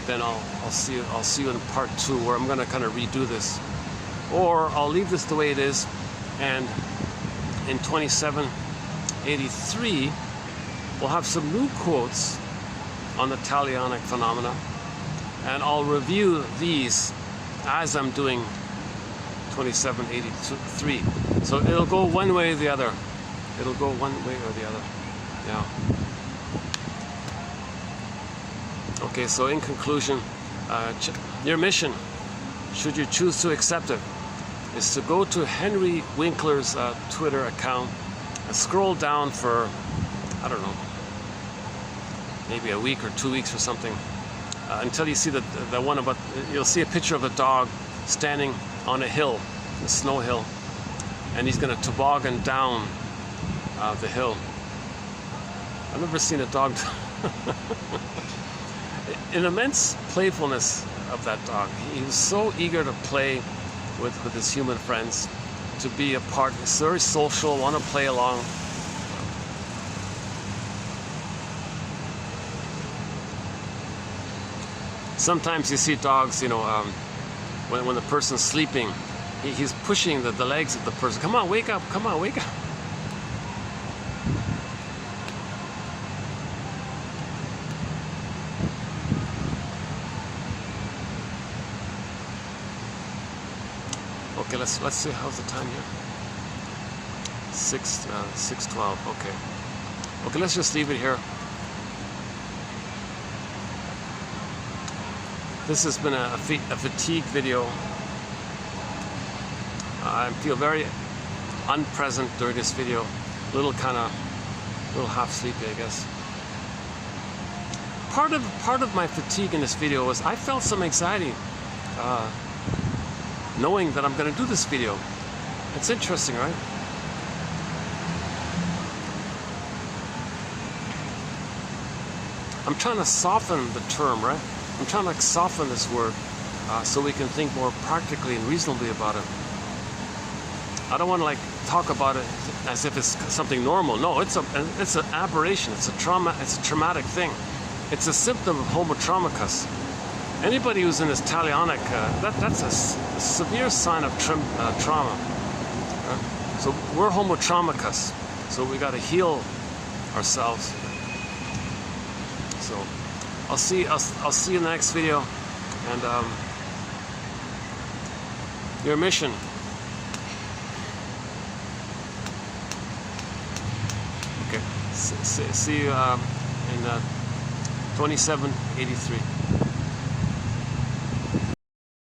then I'll see you in part 2, where I'm gonna kind of redo this. Or I'll leave this the way it is, and in 2783 we'll have some new quotes on the talionic phenomena, and I'll review these as I'm doing 2783. So it'll go one way or the other. It'll go one way or the other. Yeah. Okay, so in conclusion, your mission, should you choose to accept it, is to go to Henry Winkler's Twitter account and scroll down for, I don't know, maybe a week or 2 weeks or something, until you see the one about, you'll see a picture of a dog standing on a hill, a snow hill, and he's going to toboggan down the hill. I've never seen a dog. An immense playfulness of that dog. He was so eager to play with his human friends, to be a part. He's very social, want to play along. Sometimes you see dogs, you know, when the person's sleeping, he's pushing the legs of the person. Come on, wake up, come on, wake up. Okay, let's see, how's the time here? 6:12. Okay, let's just leave it here. This has been a fatigue video. I feel very unpresent during this video. A little half sleepy, I guess. Part of my fatigue in this video was I felt some anxiety, knowing that I'm going to do this video. It's interesting, right? I'm trying to soften the term, right? I'm trying to soften this word so we can think more practically and reasonably about it. I don't want to like talk about it as if it's something normal. No, it's an aberration. It's a trauma. It's a traumatic thing. It's a symptom of homo traumacus. Anybody who's in this talionic, that's a severe sign of trauma. So we're homo traumacus. So we got to heal ourselves. So I'll see you in the next video, and your mission. Okay. See you in 2783.